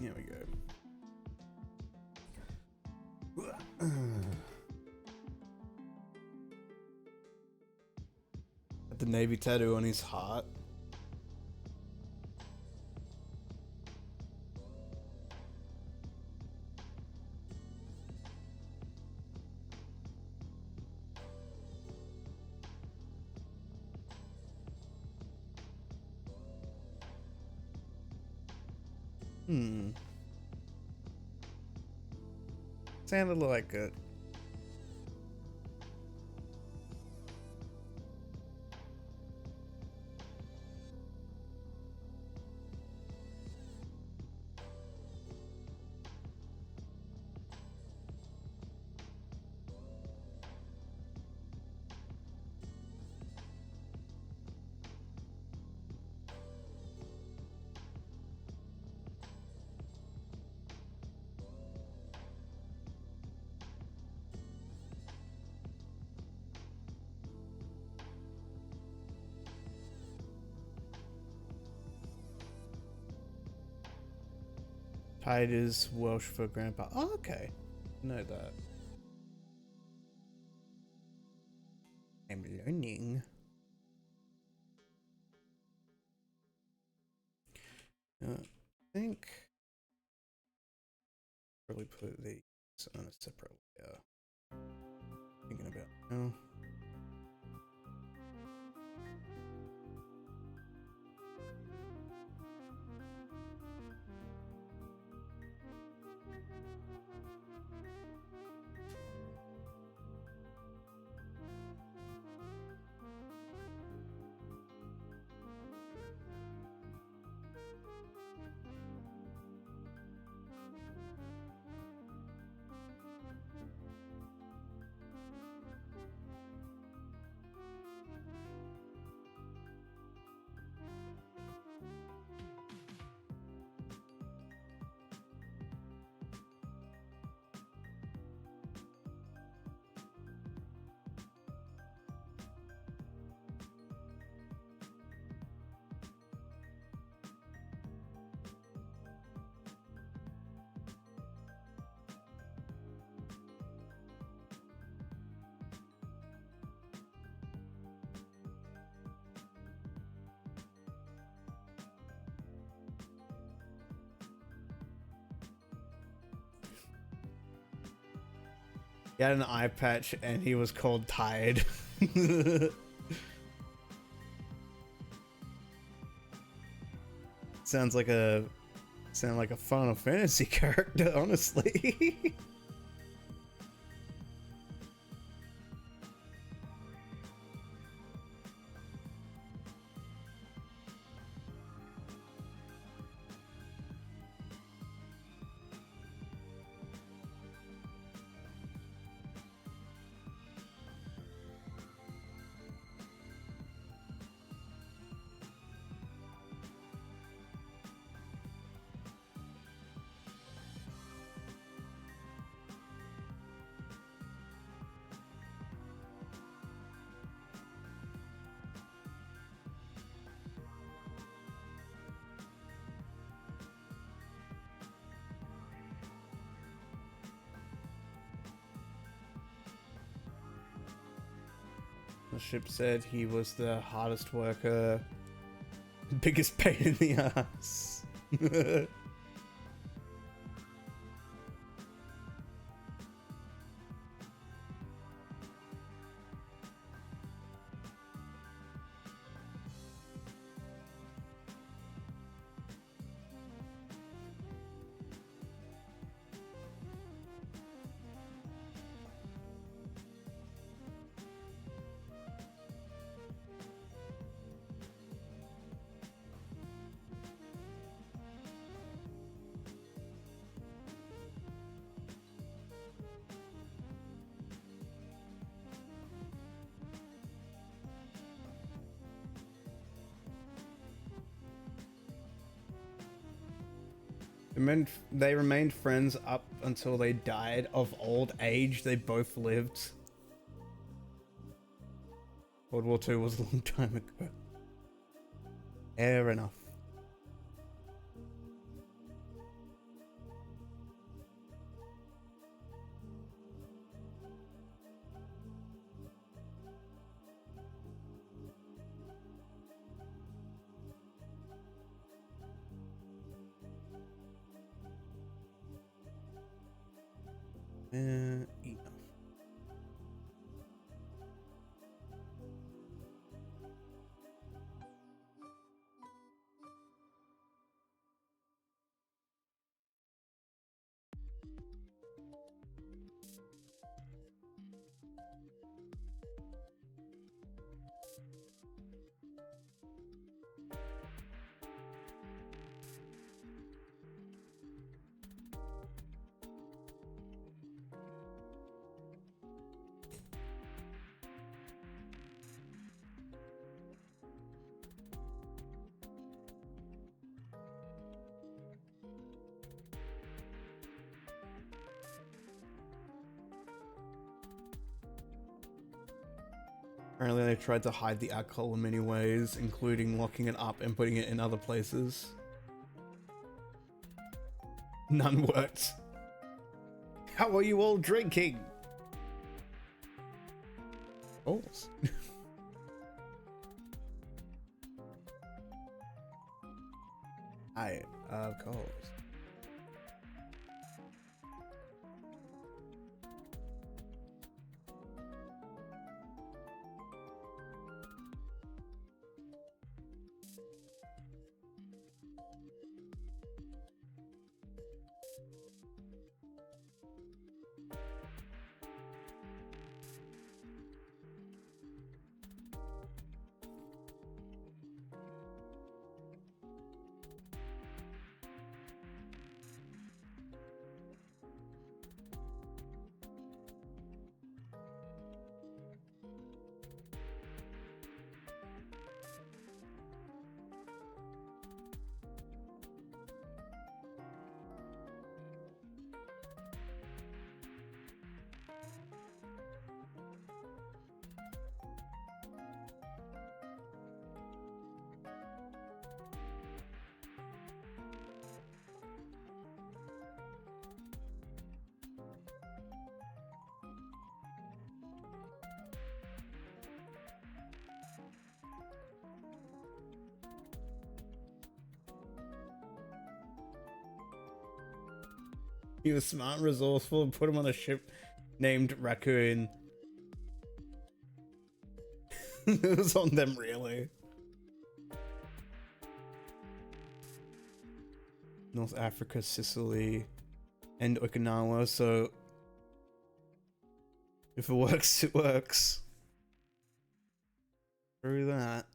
Here we go. Got the Navy tattoo on his heart. Hmm. Sounded like it. Tide is Welsh for grandpa. Oh, okay. Know that. I'm learning. I think probably put these on a separate layer. Thinking about now. He had an eye patch and he was called Tired. Sounds like a Final Fantasy character, honestly. The ship said he was the hardest worker, biggest pain in the ass. They remained friends up until they died of old age. They both lived. World War II was a long time ago. Fair enough. Enough. Apparently they tried to hide the alcohol in many ways, including locking it up and putting it in other places. None worked. How are you all drinking? Oh. I, of course. He was smart and resourceful and put him on a ship named Raccoon. It was on them, really. North Africa, Sicily, and Okinawa, so if it works, it works. Through that.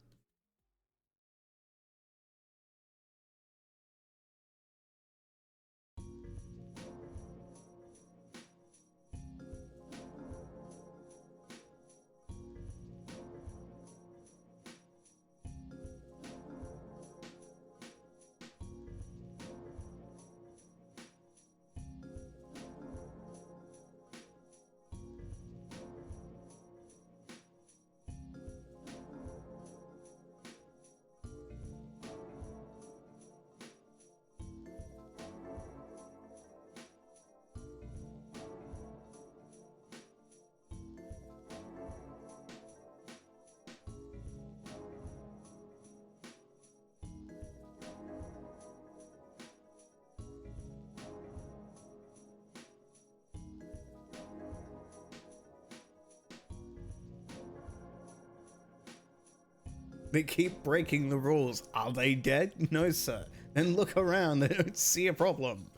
They keep breaking the rules. Are they dead? No, sir. Then look around. They don't see a problem.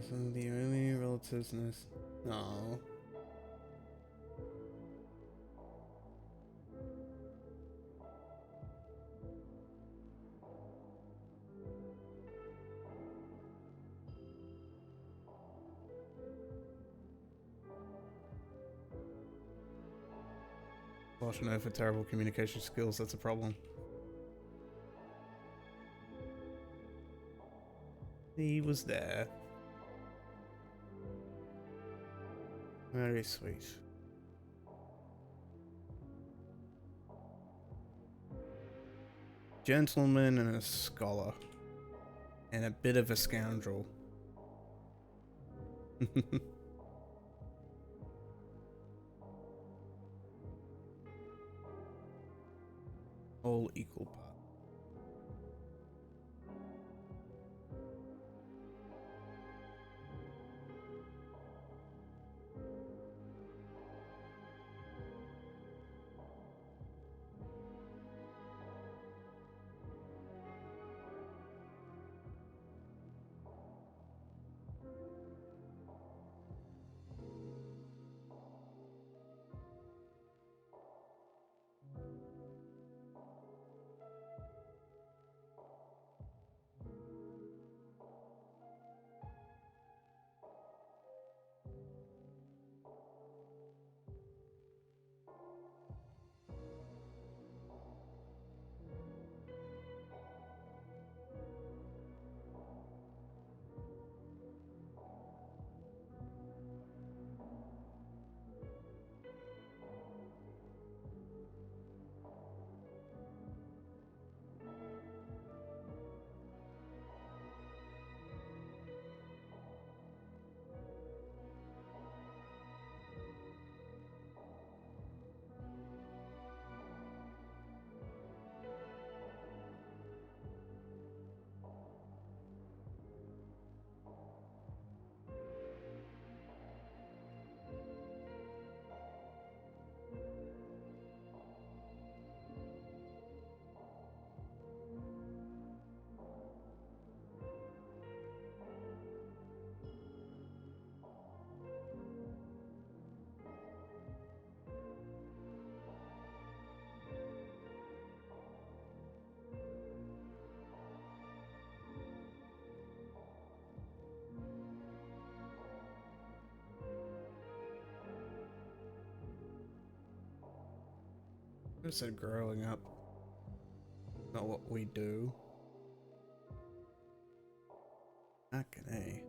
Some the only relatives in this. No. Gosh, no, for terrible communication skills, that's a problem. He was there. Very sweet. Gentleman and a scholar. And a bit of a scoundrel. All equal part. I said growing up. Not what we do. Fucking A.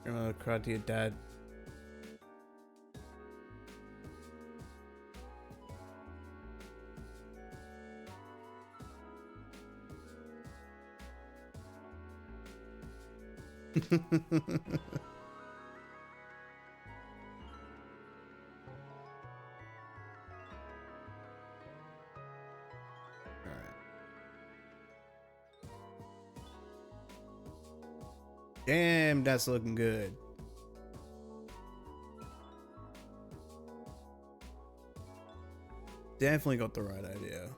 You're gonna cry to your dad. Damn, that's looking good. Definitely got the right idea.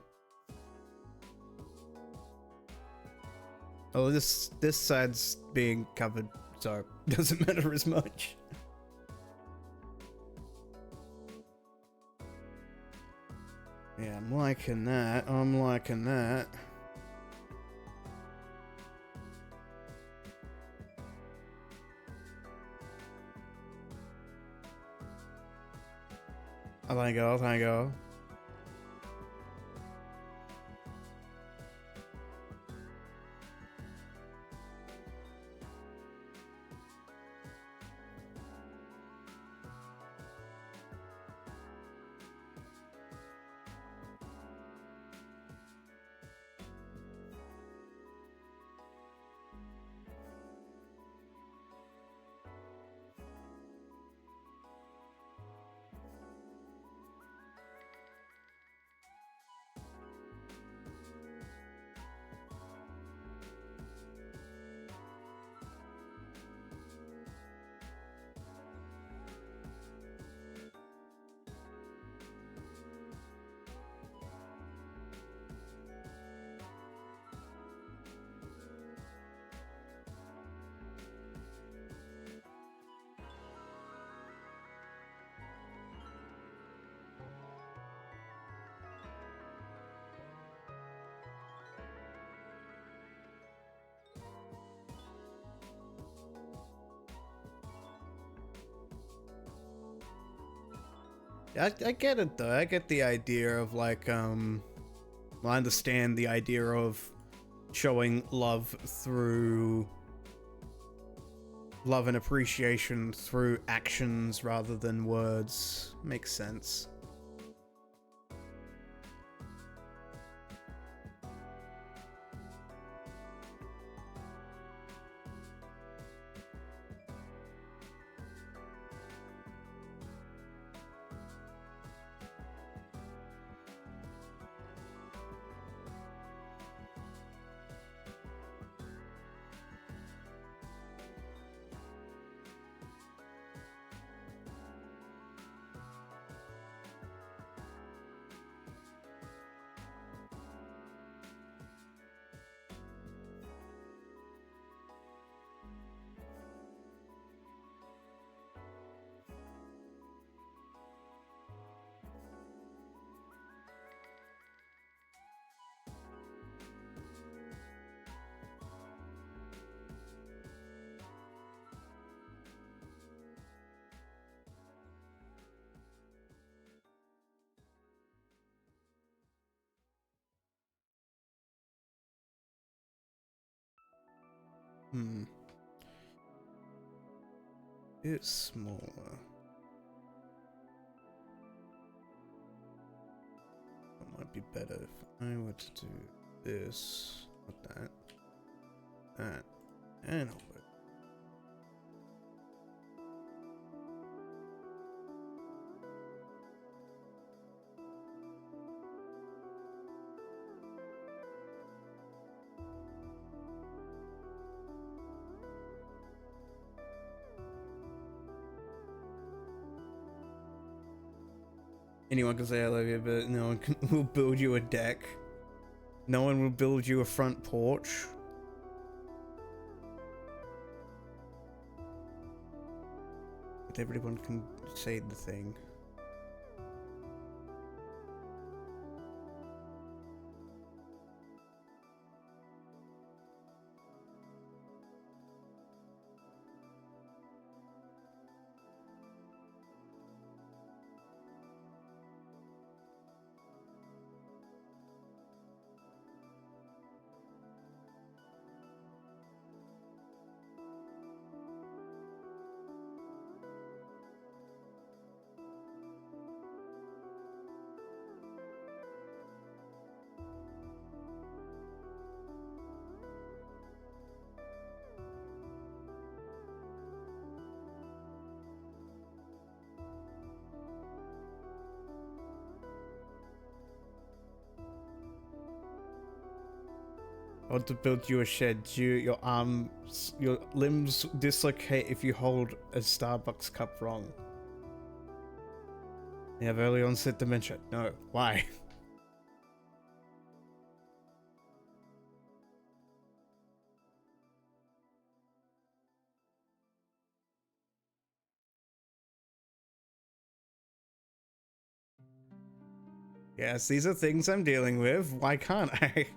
Oh, this side's being covered, so it doesn't matter as much. Yeah, I'm liking that. I'm liking that. Thank you, thank you. I get it though. I get the idea of like, I understand the idea of showing love and appreciation through actions rather than words. Makes sense. Hmm. It's smaller. It might be better if I were to do this, not that, and I'll put. Anyone can say I love you, but no one will build you a deck. No one will build you a front porch. But everyone can say the thing. I want to build you a shed. Your arms, your limbs dislocate if you hold a Starbucks cup wrong. You have early onset dementia. No, why? Yes, these are things I'm dealing with. Why can't I?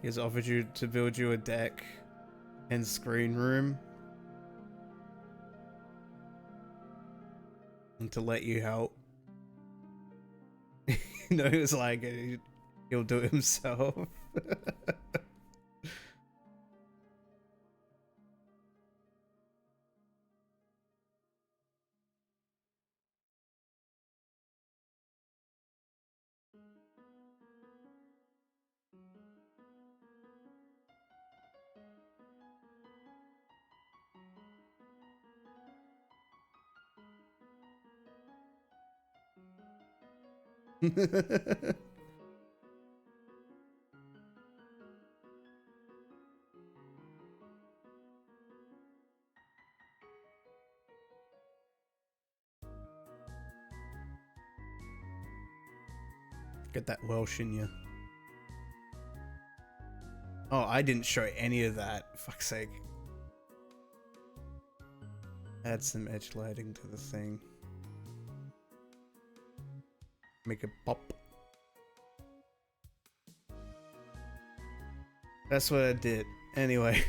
He has offered you to build you a deck and screen room. And to let you help. You know, it's like he'll do it himself. Get that Welsh in you. Oh, I didn't show any of that. Fuck's sake. Add some edge lighting to the thing. Make it pop. That's what I did. Anyway.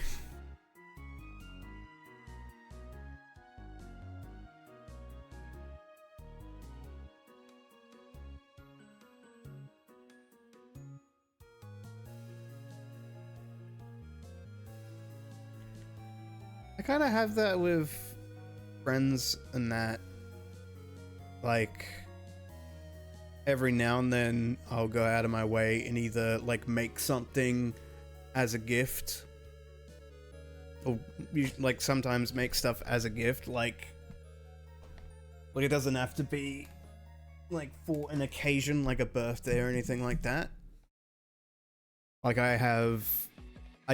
I kind of have that with friends and that. Like, every now and then I'll go out of my way and either like make something as a gift, or like sometimes make stuff as a gift, like it doesn't have to be like for an occasion like a birthday or anything like that. Like I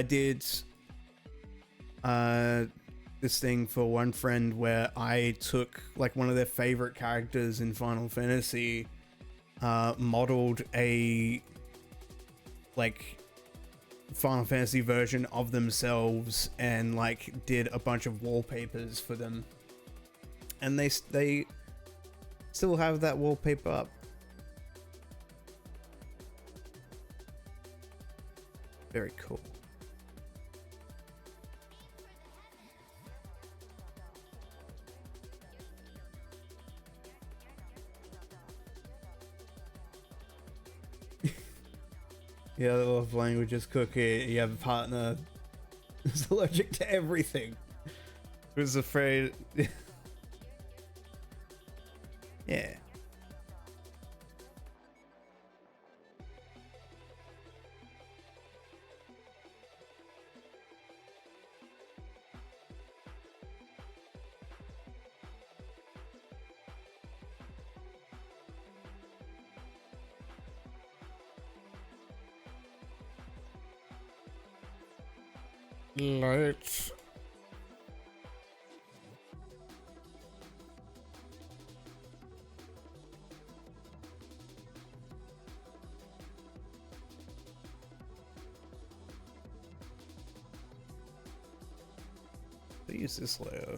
did this thing for one friend where I took like one of their favorite characters in Final Fantasy, modeled a like Final Fantasy version of themselves and like did a bunch of wallpapers for them, and they still have that wallpaper up. Very cool. Yeah, the love language is cookie. You have a partner who's allergic to everything. Who's afraid. Yeah. Lights. Use this layer.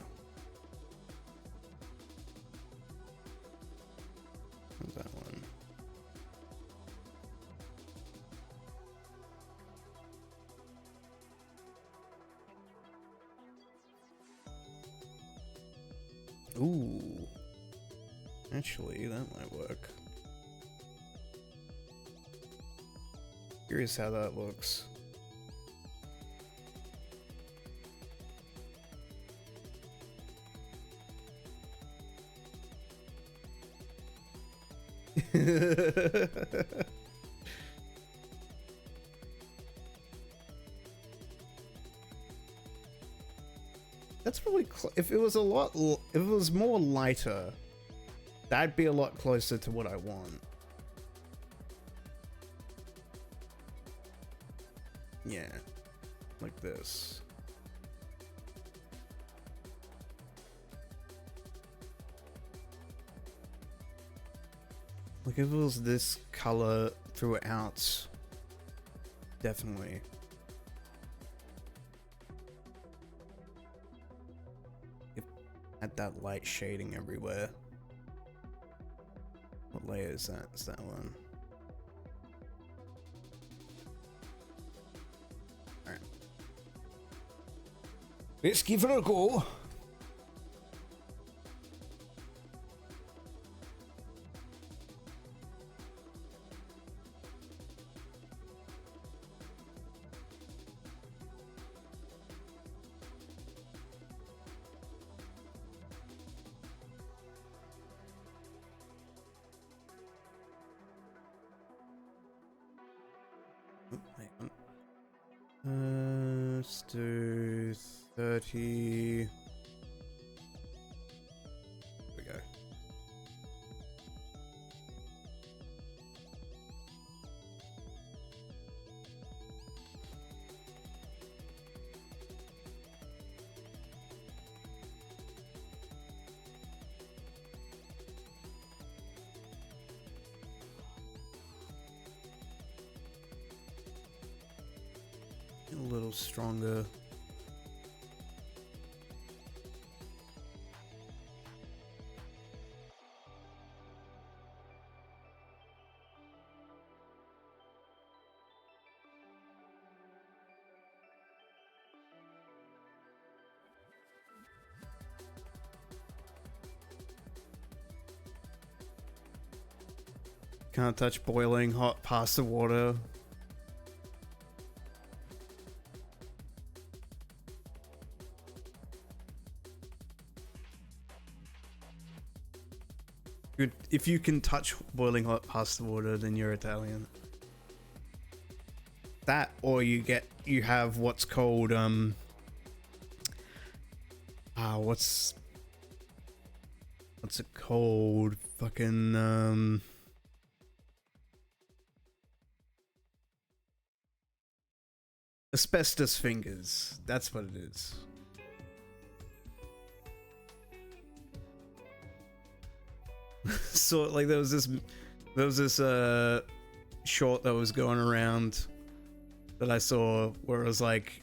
What's that one? Ooh. Actually, that might work. Curious how that looks. That's probably if it was if it was more lighter, that'd be a lot closer to what I want. Yeah, like this. Like if it was this color throughout, definitely. If had that light shading everywhere. What layer is that? Is that one? Alright. Let's give it a go. Let's do 30. There we go. a little stronger. Can't touch boiling hot pasta water. If you can touch boiling hot pasta water, then you're Italian. That, or you have what's called what's it called? Fucking asbestos fingers. That's what it is. So like there was this short that was going around that I saw where it was like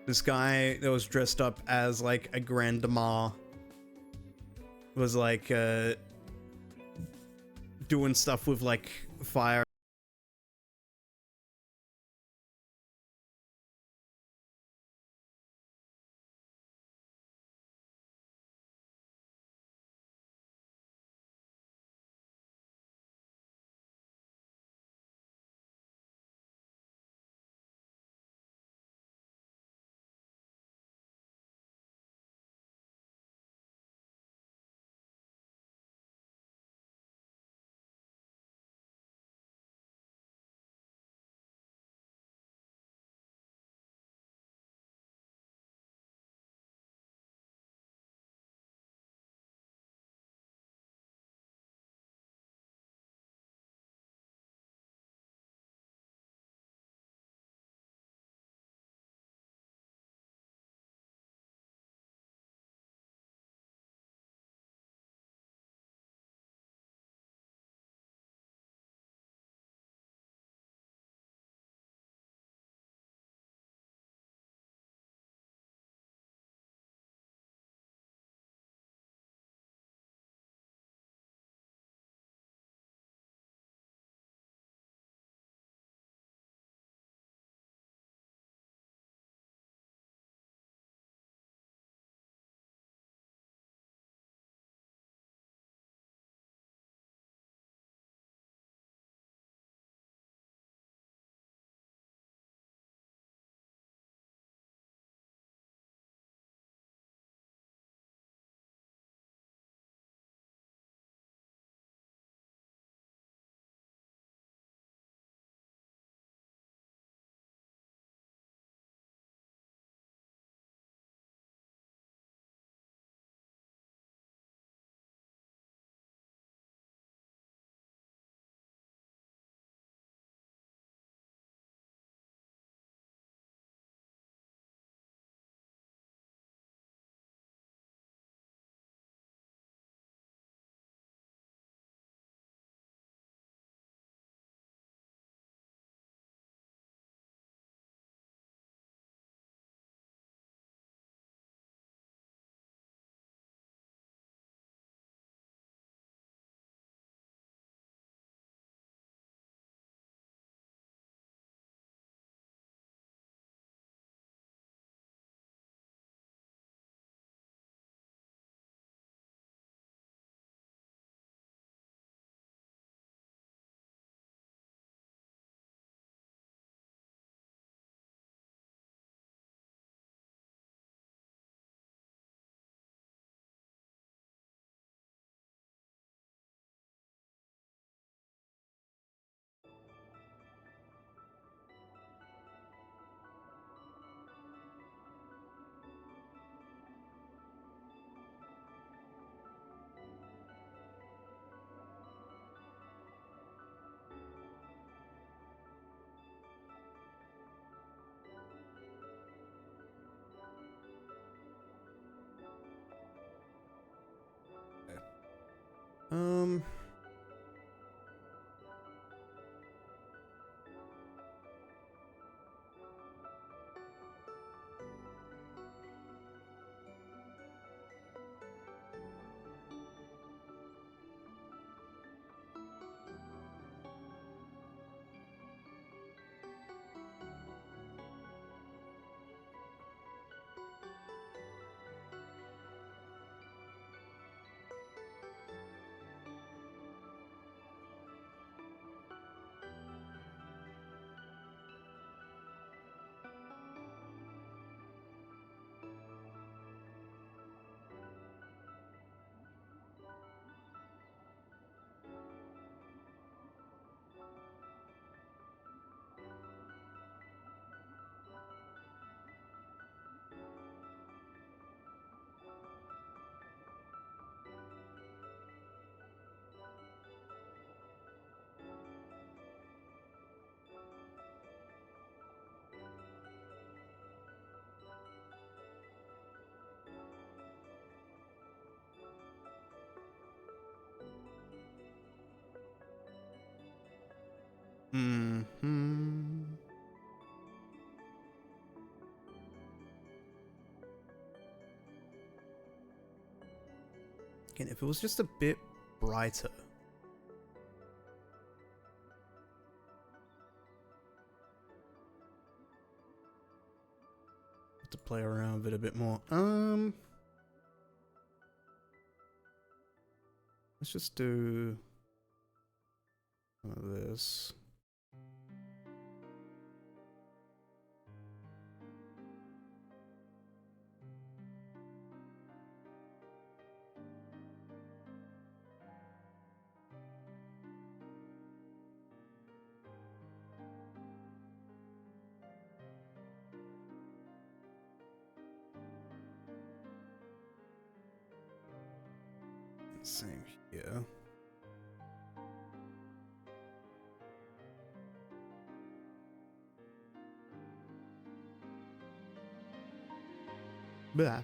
this guy that was dressed up as like a grandma was like doing stuff with like fire. Hmm. Again, if it was just a bit brighter. To play around with it a bit more. Let's just do some of this. Same here. Blah.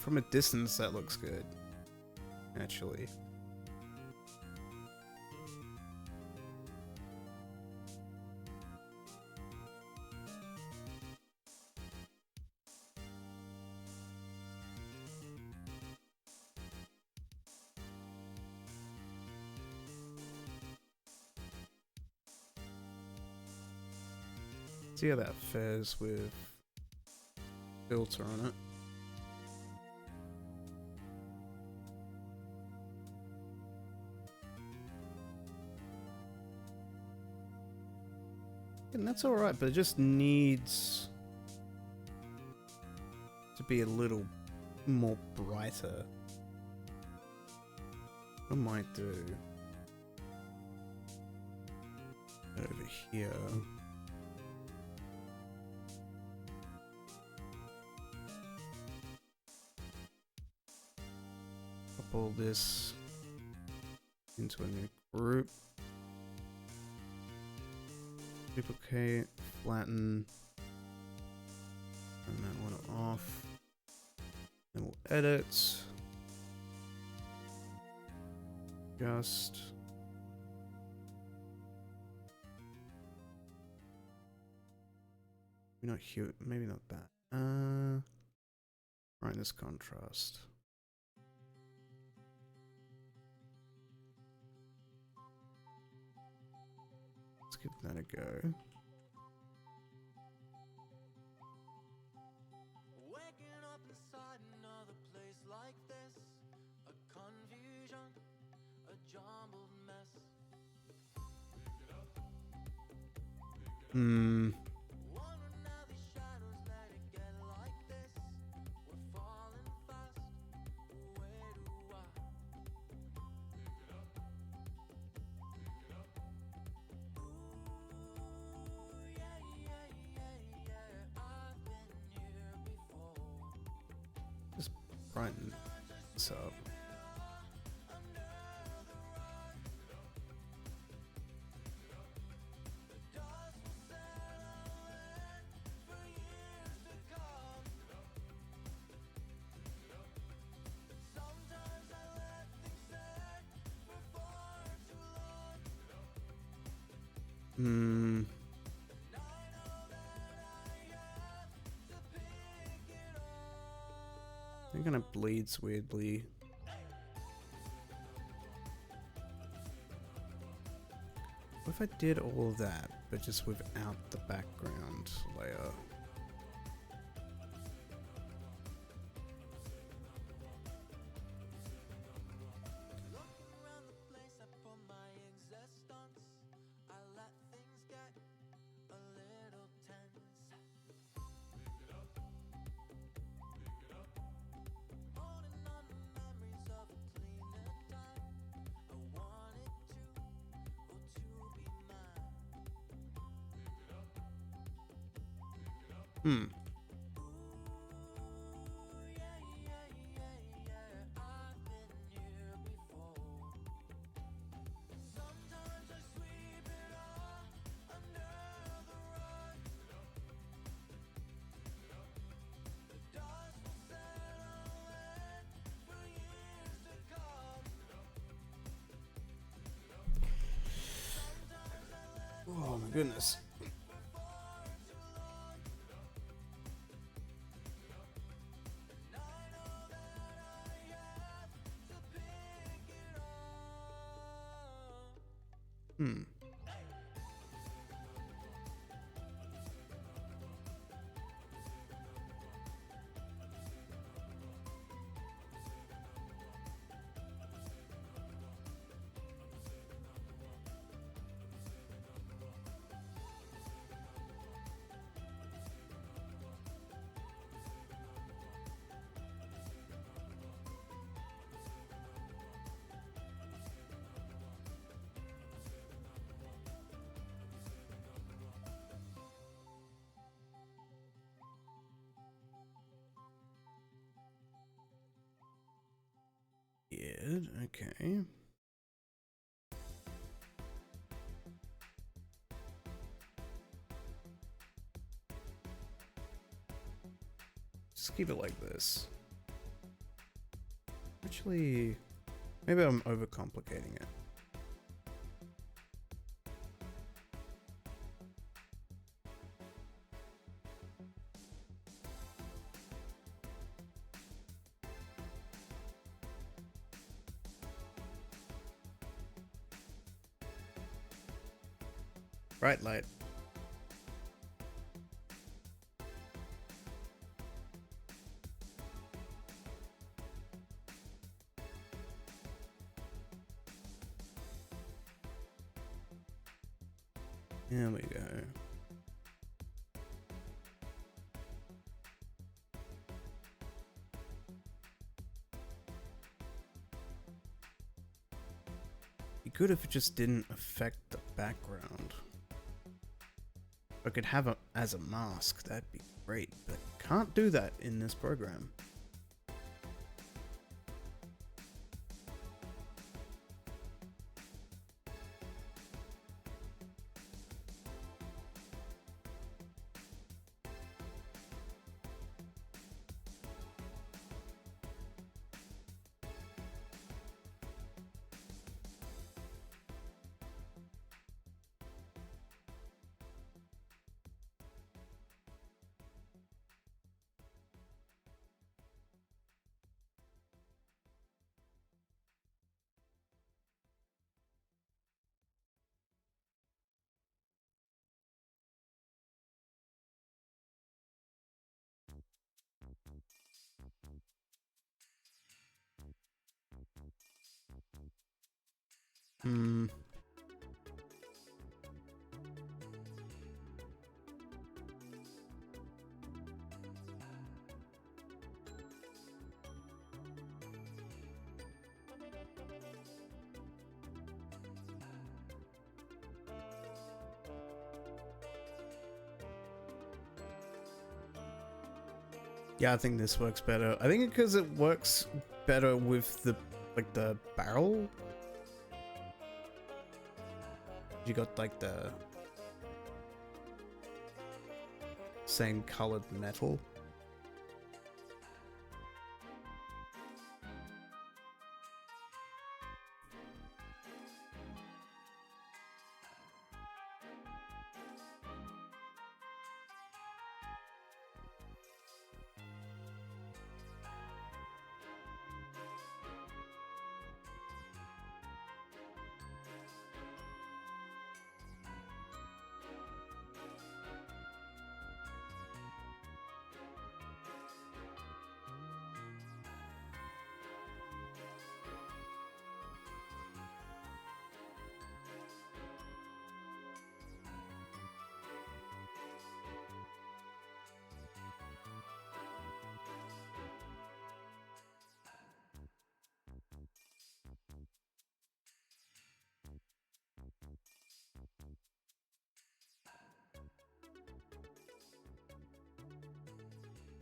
From a distance, that looks good. Actually. See how that fares with filter on it. And that's alright, but it just needs to be a little more brighter. I might do over here. Pop all this into a new group. Duplicate, flatten, turn that one off. Then we'll edit. Just not here, maybe not that. Right, this contrast. Let's give that a go. Waking up inside another place like this, a confusion, a jumbled mess. Wondering how these shadows let it get like this. We're falling fast. Where do I Ooh, yeah, yeah, yeah, yeah. I've been here before. Just brighten this up. It kind of bleeds weirdly. What if I did all of that, but just without the background layer? Hmm. Oh my goodness. Hmm. Weird. Okay. Just keep it like this. Actually, maybe I'm overcomplicating it. Bright light. There we go. Be good if it just didn't affect the background. If I could have it as a mask, that'd be great, but I can't do that in this program. Hmm. Yeah, I think this works better. I think because it works better with the the barrel. You got like the same colored metal.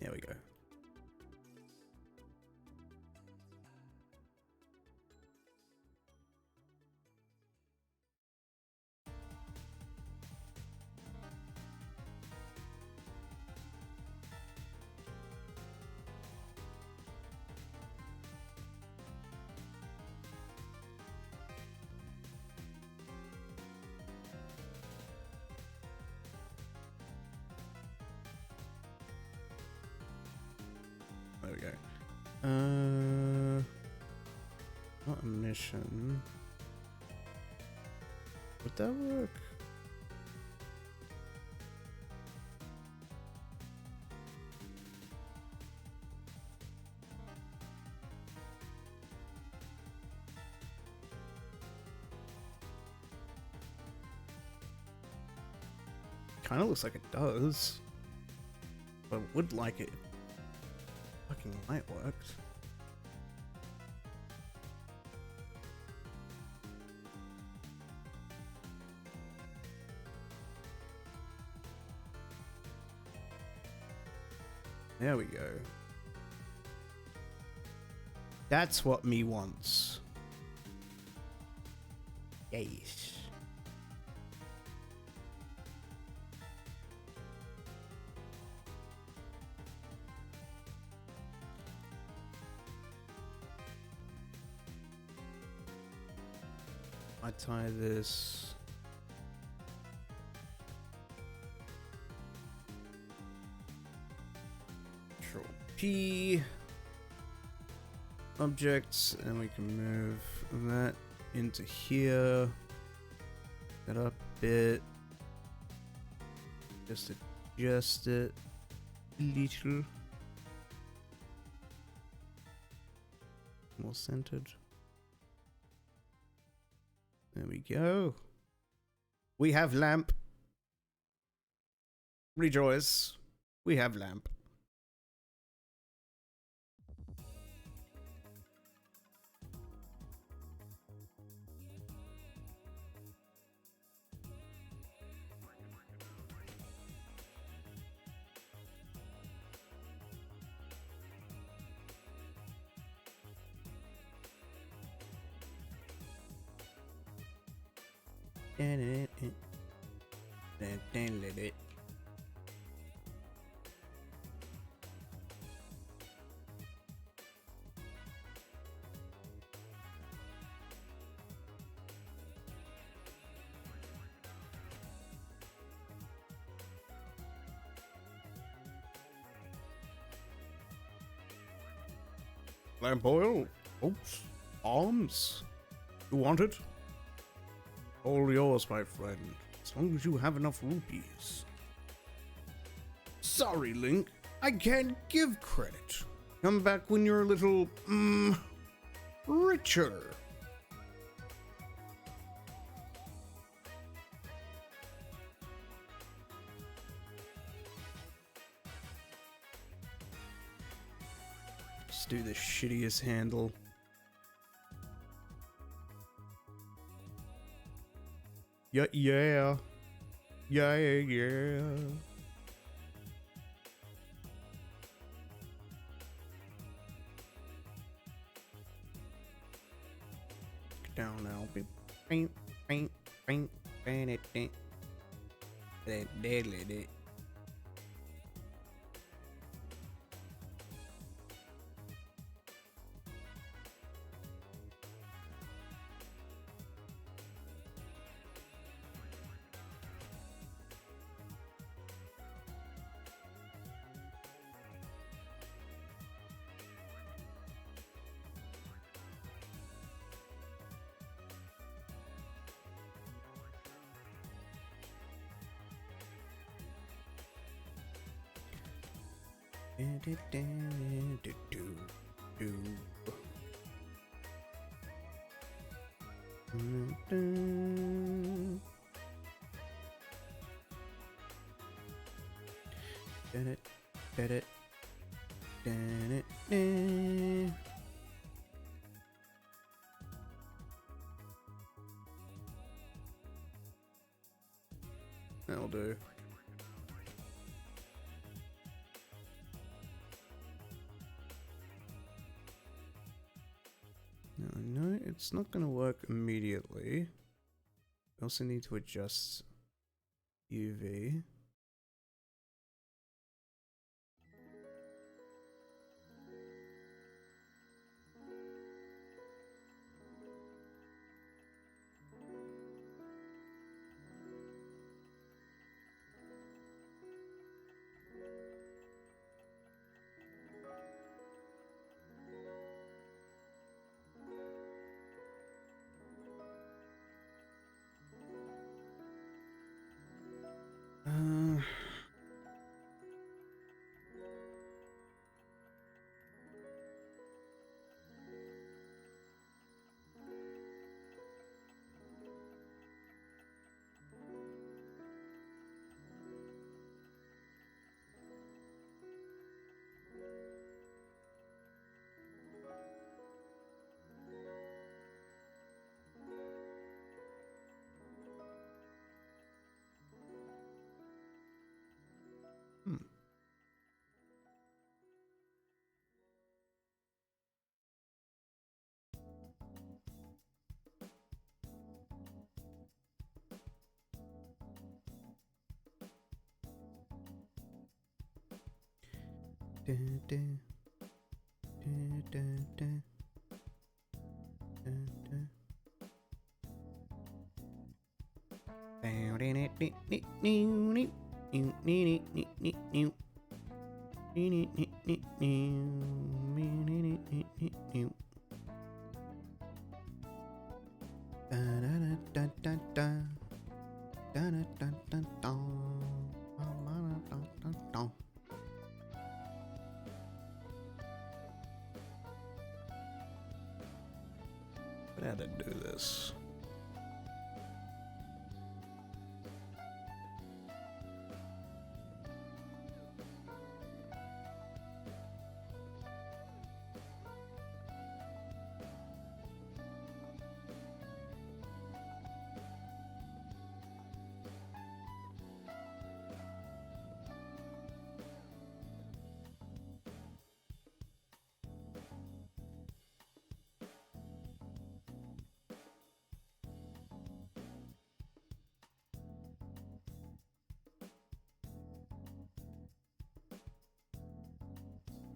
There we go. There we go. Not a mission. Would that work? Kind of looks like it does. But I would like it. Fucking light worked. There we go. That's what me wants. Yes. I tie this. Control P. Objects, and we can move that into here. That up a bit. Just adjust it a little. More centered. There we go. We have lamp. Rejoice. We have lamp. Lamp oil. Oops. Arms. You want it? All yours, my friend. As long as you have enough rupees. Sorry, Link. I can't give credit. Come back when you're a little, richer. Just do the shittiest handle. Yeah, yeah. Yeah, yeah. Down now, be paint, paint, paint, paint it, paint. That deadly it. That'll do. No, it's not going to work immediately. We also need to adjust UV. Uh, hmm. Da, da, da, da, da, da. How to do this?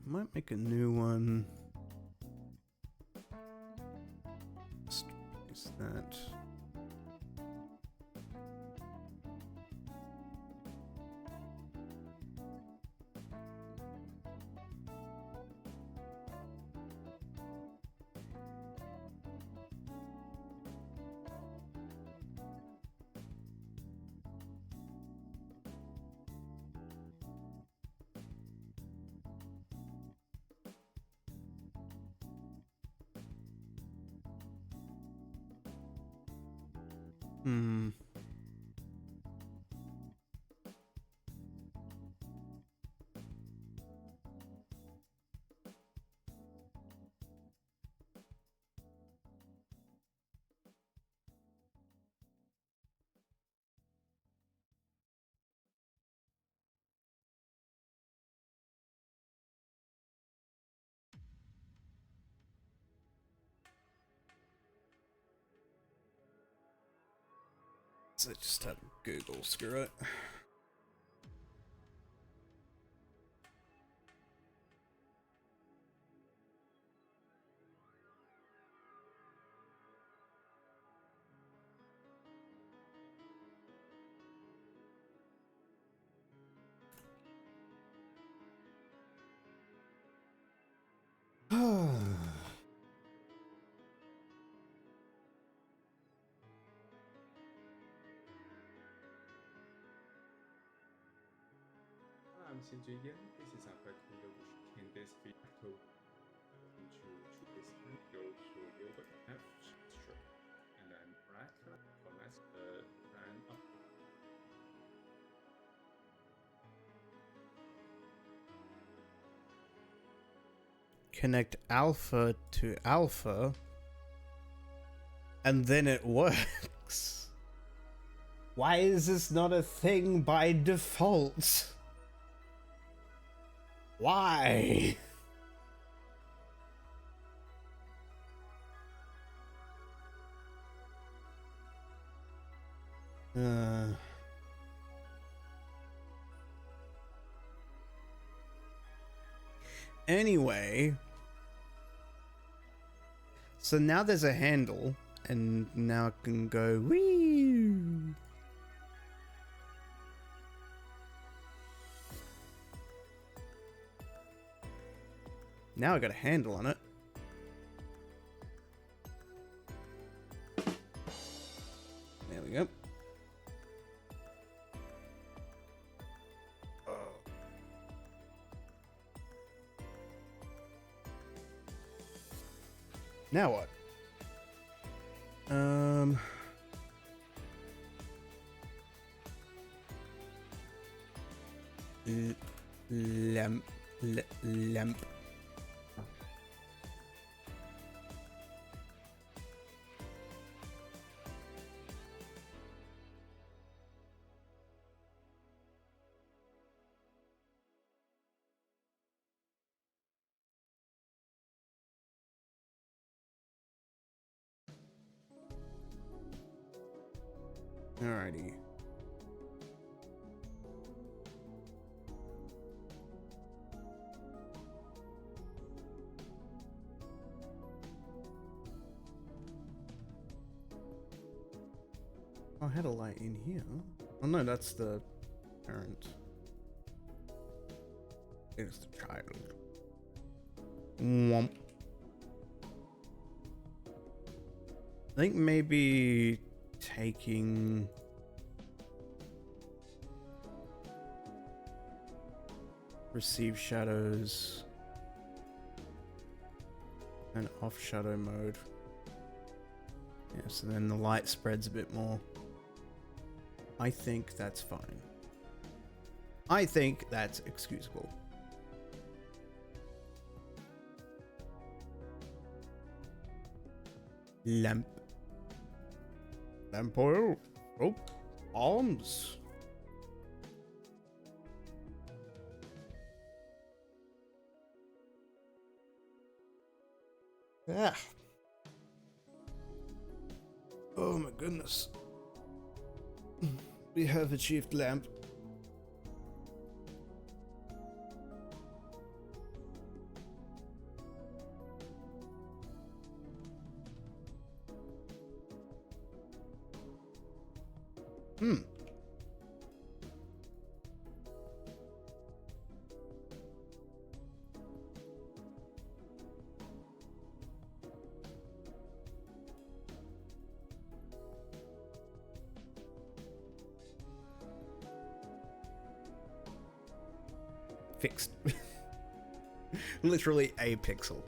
Might make a new one. Just place that. Hmm. So just have Google screw it. I'm Shinju again. This is a quick window which can this to choose this and go to your F stroke and then right click connect the brand up. Connect alpha to alpha, and then it works. Why is this not a thing by default? Why? Uh, anyway, so now there's a handle, and now I can go wee. Now I got a handle on it. There we go. Now what? Lamp. Lamp. Alrighty. I had a light in here. Oh no, that's the parent. It's the child. Womp. I think maybe taking receive shadows and off shadow mode. Yeah, so then the light spreads a bit more. I think that's fine. I think that's excusable. Lamp. Lamp oil. Oh, arms. Ah. Oh my goodness. We have achieved lamp. Hmm. Fixed. Literally a pixel.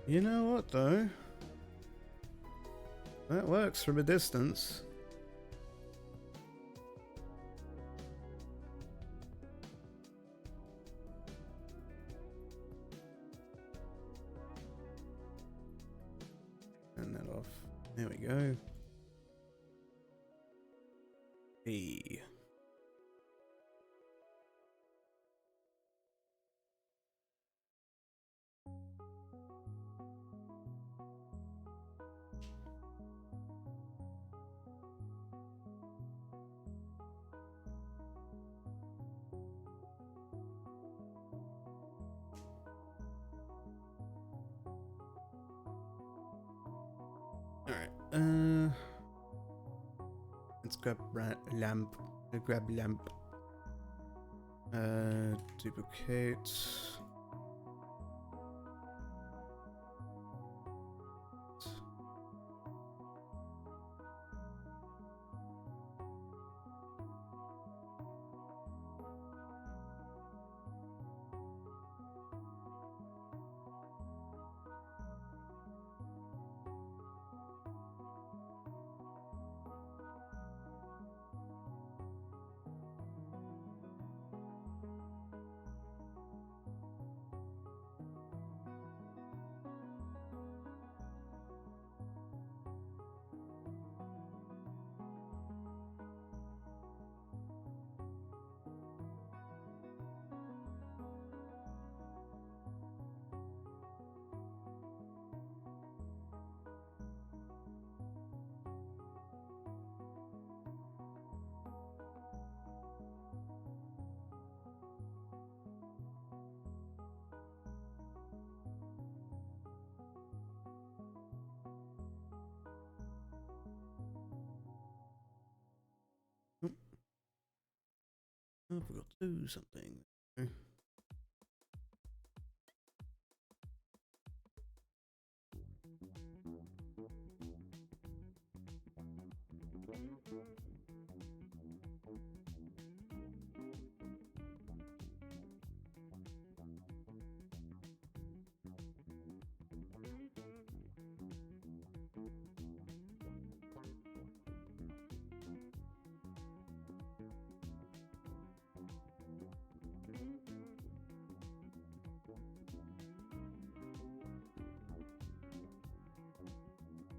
You know what though? That works from a distance. Turn that off. There we go. Hey. Alright, let's grab lamp. Grab lamp. Duplicate. I forgot to do something.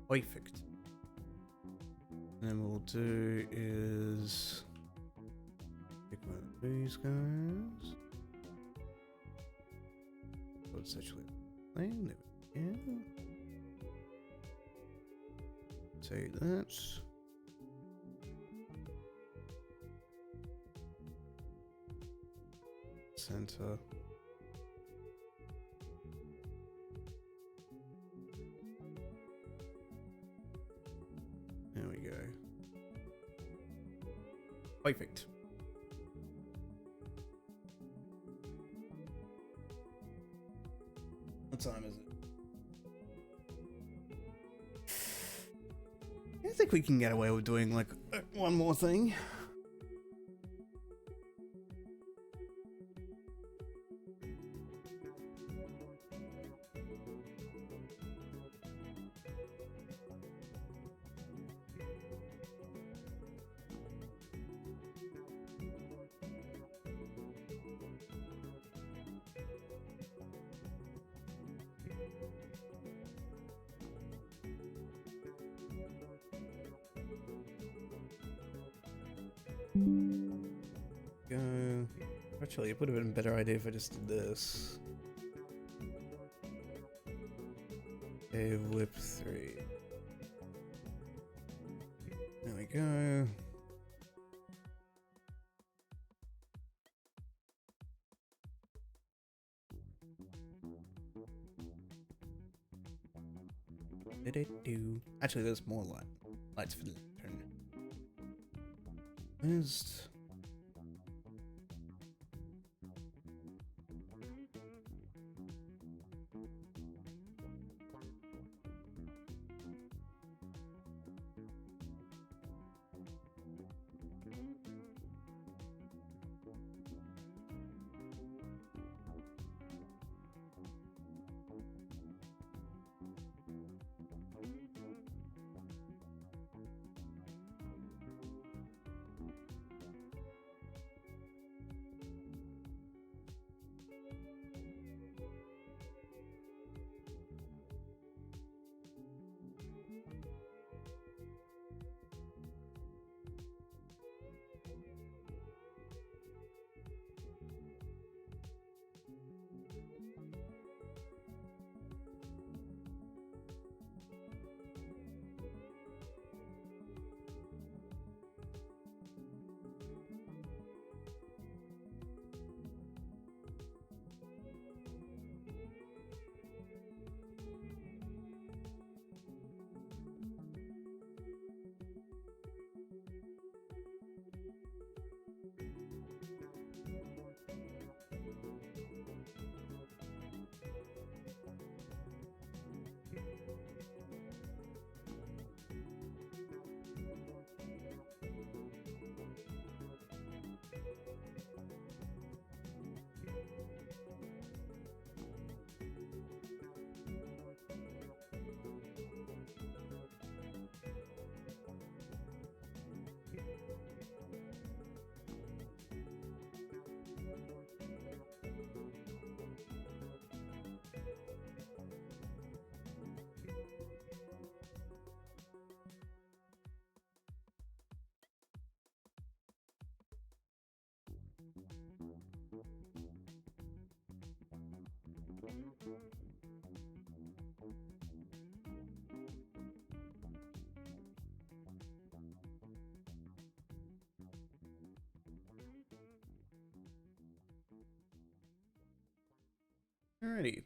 Perfect. And then what we'll do is pick one of these guys. So it's actually playing. There we go. Take that. Center. There we go. Perfect. What time is it? I think we can get away with doing like one more thing. Go. Actually, it would have been a better idea if I just did this. Okay, whip 3. There we go. Do. Actually, there's more lights for the turn. There's. Alrighty.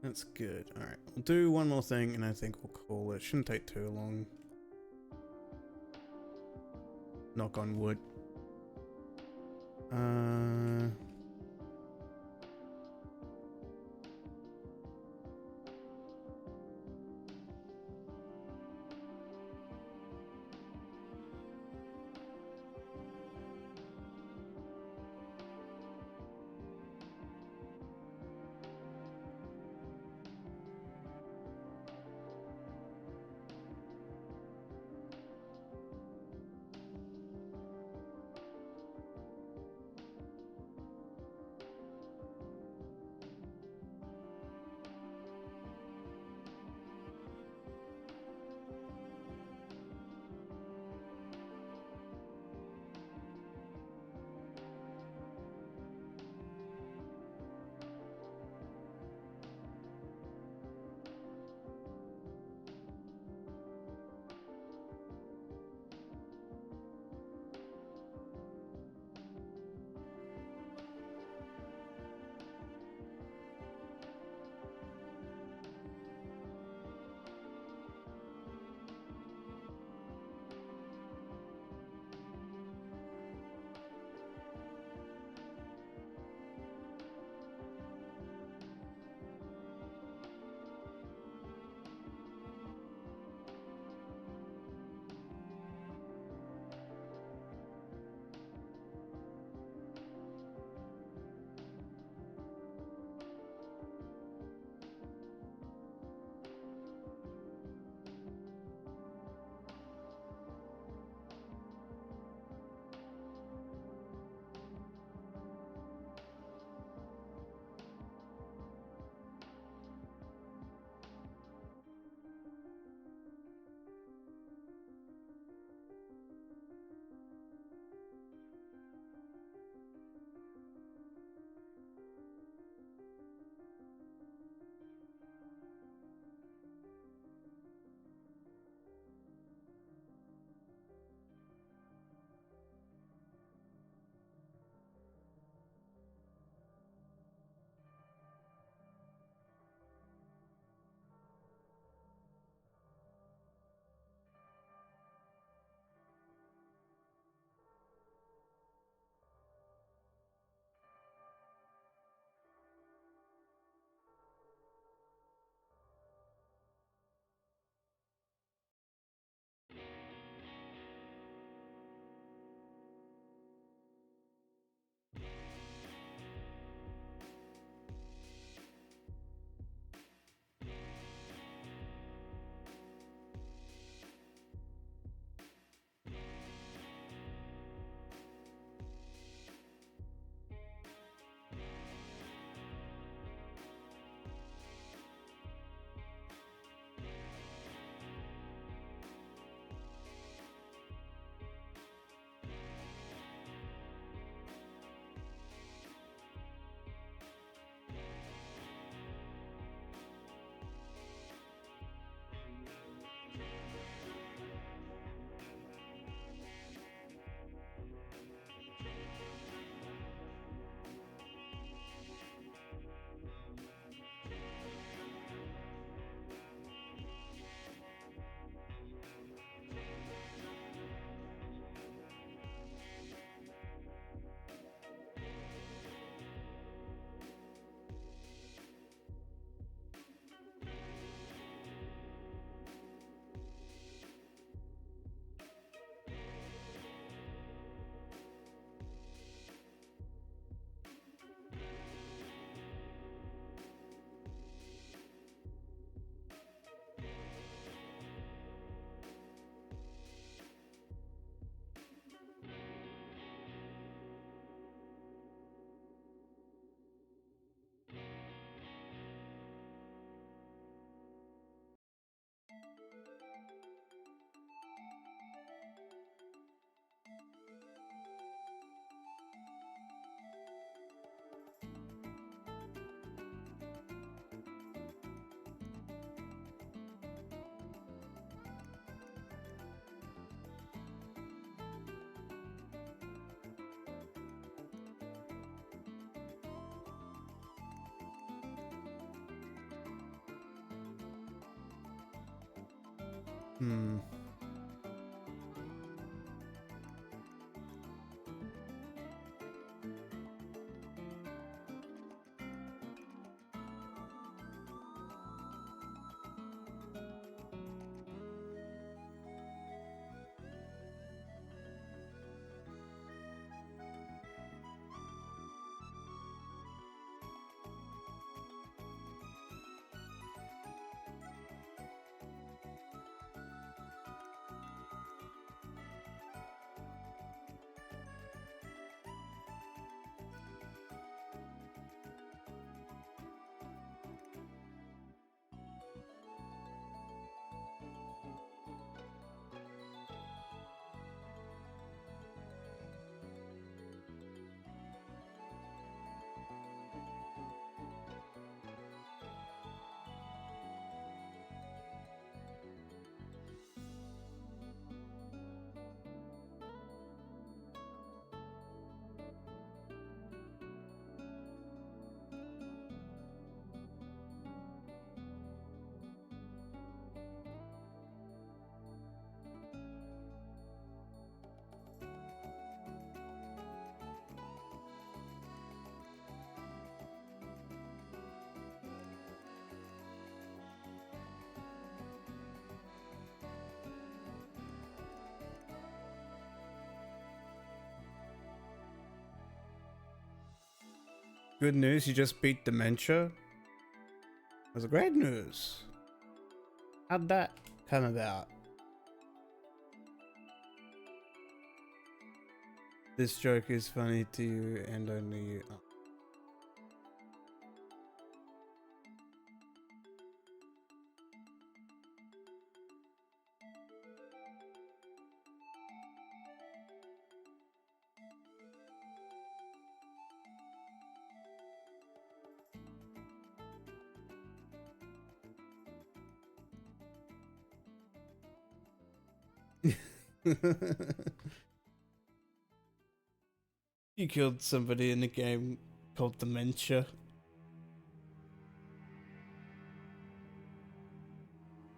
That's good. Alright, we'll do one more thing and I think we'll call it. Shouldn't take too long. Knock on wood. Good news, you just beat dementia. That's great news. How'd that come about? This joke is funny to you and only you. Oh. You killed somebody in a game called Dementia.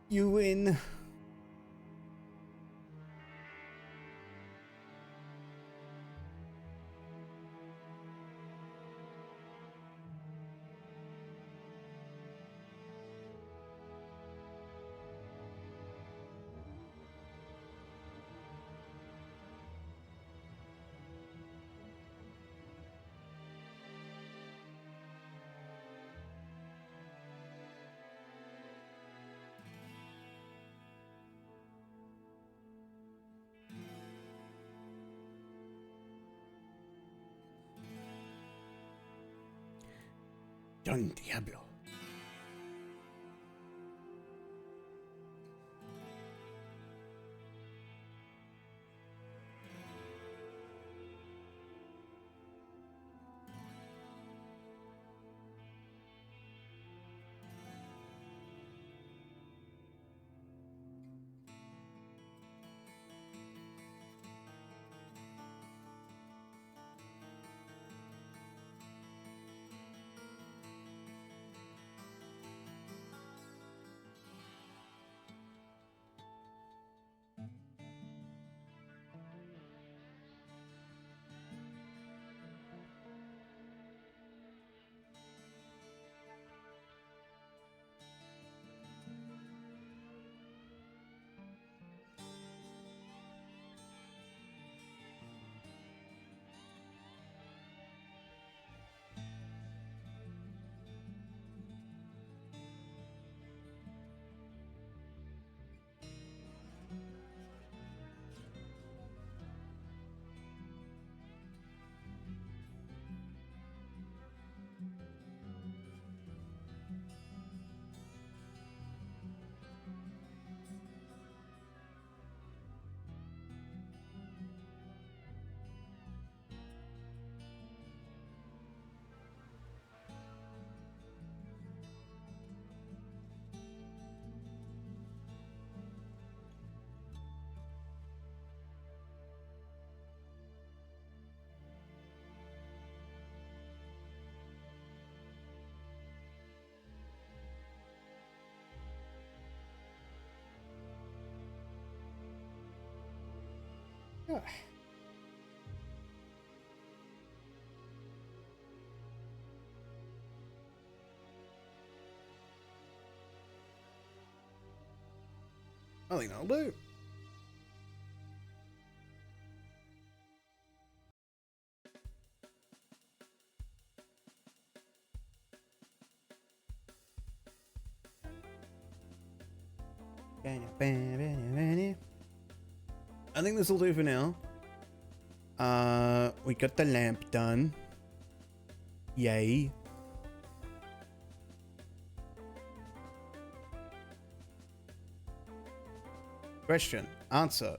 You win. Don Diablo. Yeah. I think that'll do. I think this will do for now. We got the lamp done. Yay. Question. Answer.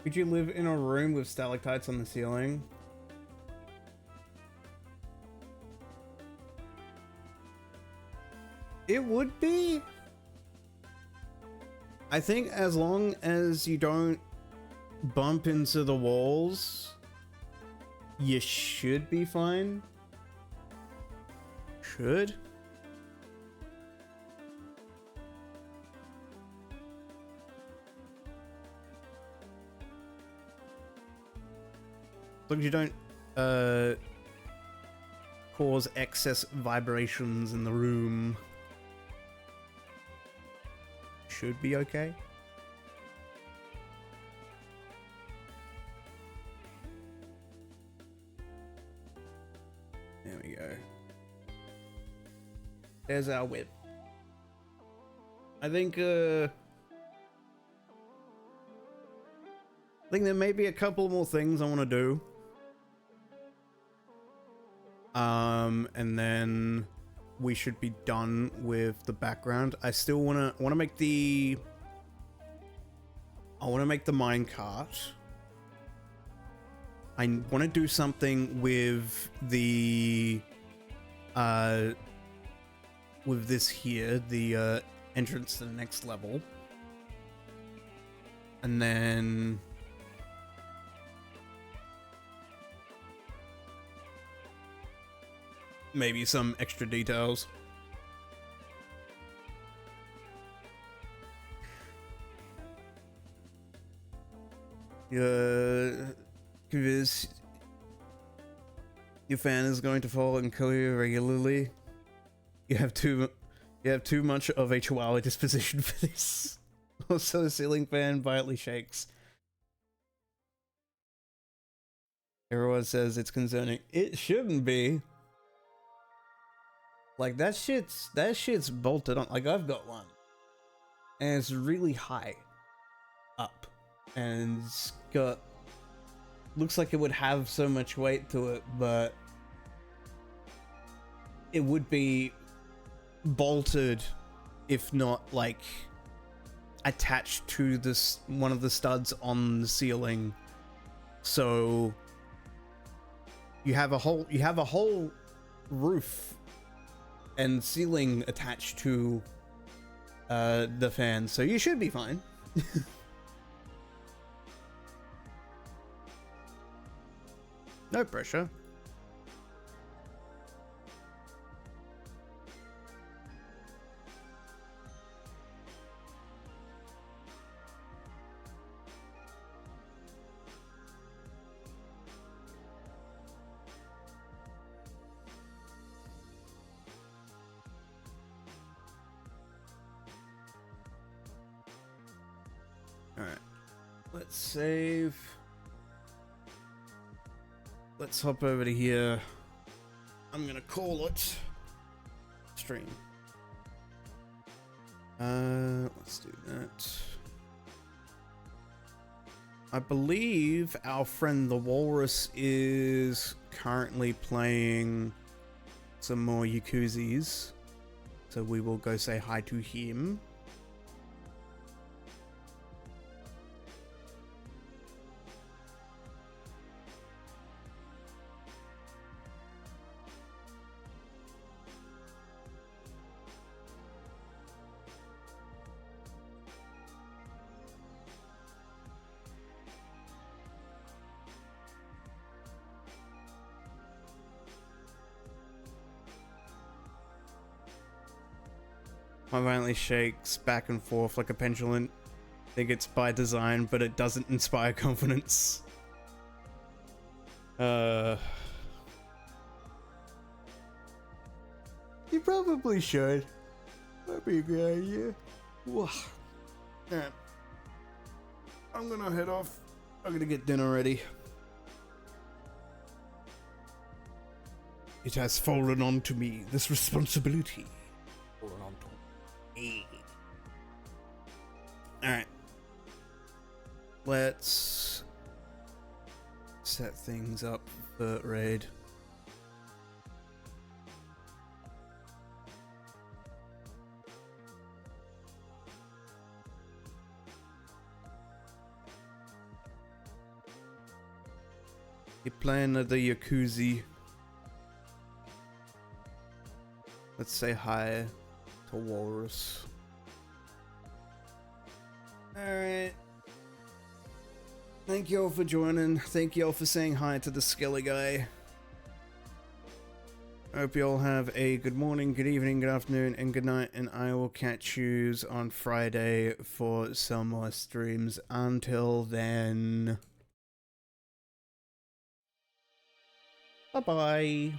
Could you live in a room with stalactites on the ceiling? It would be. I think as long as you don't bump into the walls you should be fine. Should. As long as you don't cause excess vibrations in the room, should be okay. There we go. There's our whip. I think there may be a couple more things I want to do. And then we should be done with the background. I still want to make the mine cart. I want to do something with the with this here, the entrance to the next level. And then maybe some extra details. Because your fan is going to fall and kill you regularly. You have too much of a chihuahua disposition for this. Also, the ceiling fan violently shakes. Everyone says it's concerning. It shouldn't be. Like that shit's bolted on. Like I've got one, and it's really high up, and it's got, looks like it would have so much weight to it, but it would be bolted, if not like attached to this one of the studs on the ceiling. So you have a whole roof and ceiling attached to the fan, so you should be fine. No pressure. Alright, let's save. Let's hop over to here. I'm gonna call it stream. Let's do that. I believe our friend the Walrus is currently playing some more Yakuzis, so we will go say hi to him. My violently shakes back and forth like a pendulum. I think it's by design, but it doesn't inspire confidence. You probably should. That'd be a good idea. Alright. I'm gonna head off. I'm gonna get dinner ready. It has fallen onto me, this responsibility. Fallen onto me. Alright. Let's set things up for raid. You're playing the Yakuza. Let's say hi to Walrus. Alright. Thank you all for joining. Thank you all for saying hi to the Skilly guy. Hope you all have a good morning, good evening, good afternoon, and good night, and I will catch yous on Friday for some more streams. Until then, bye-bye.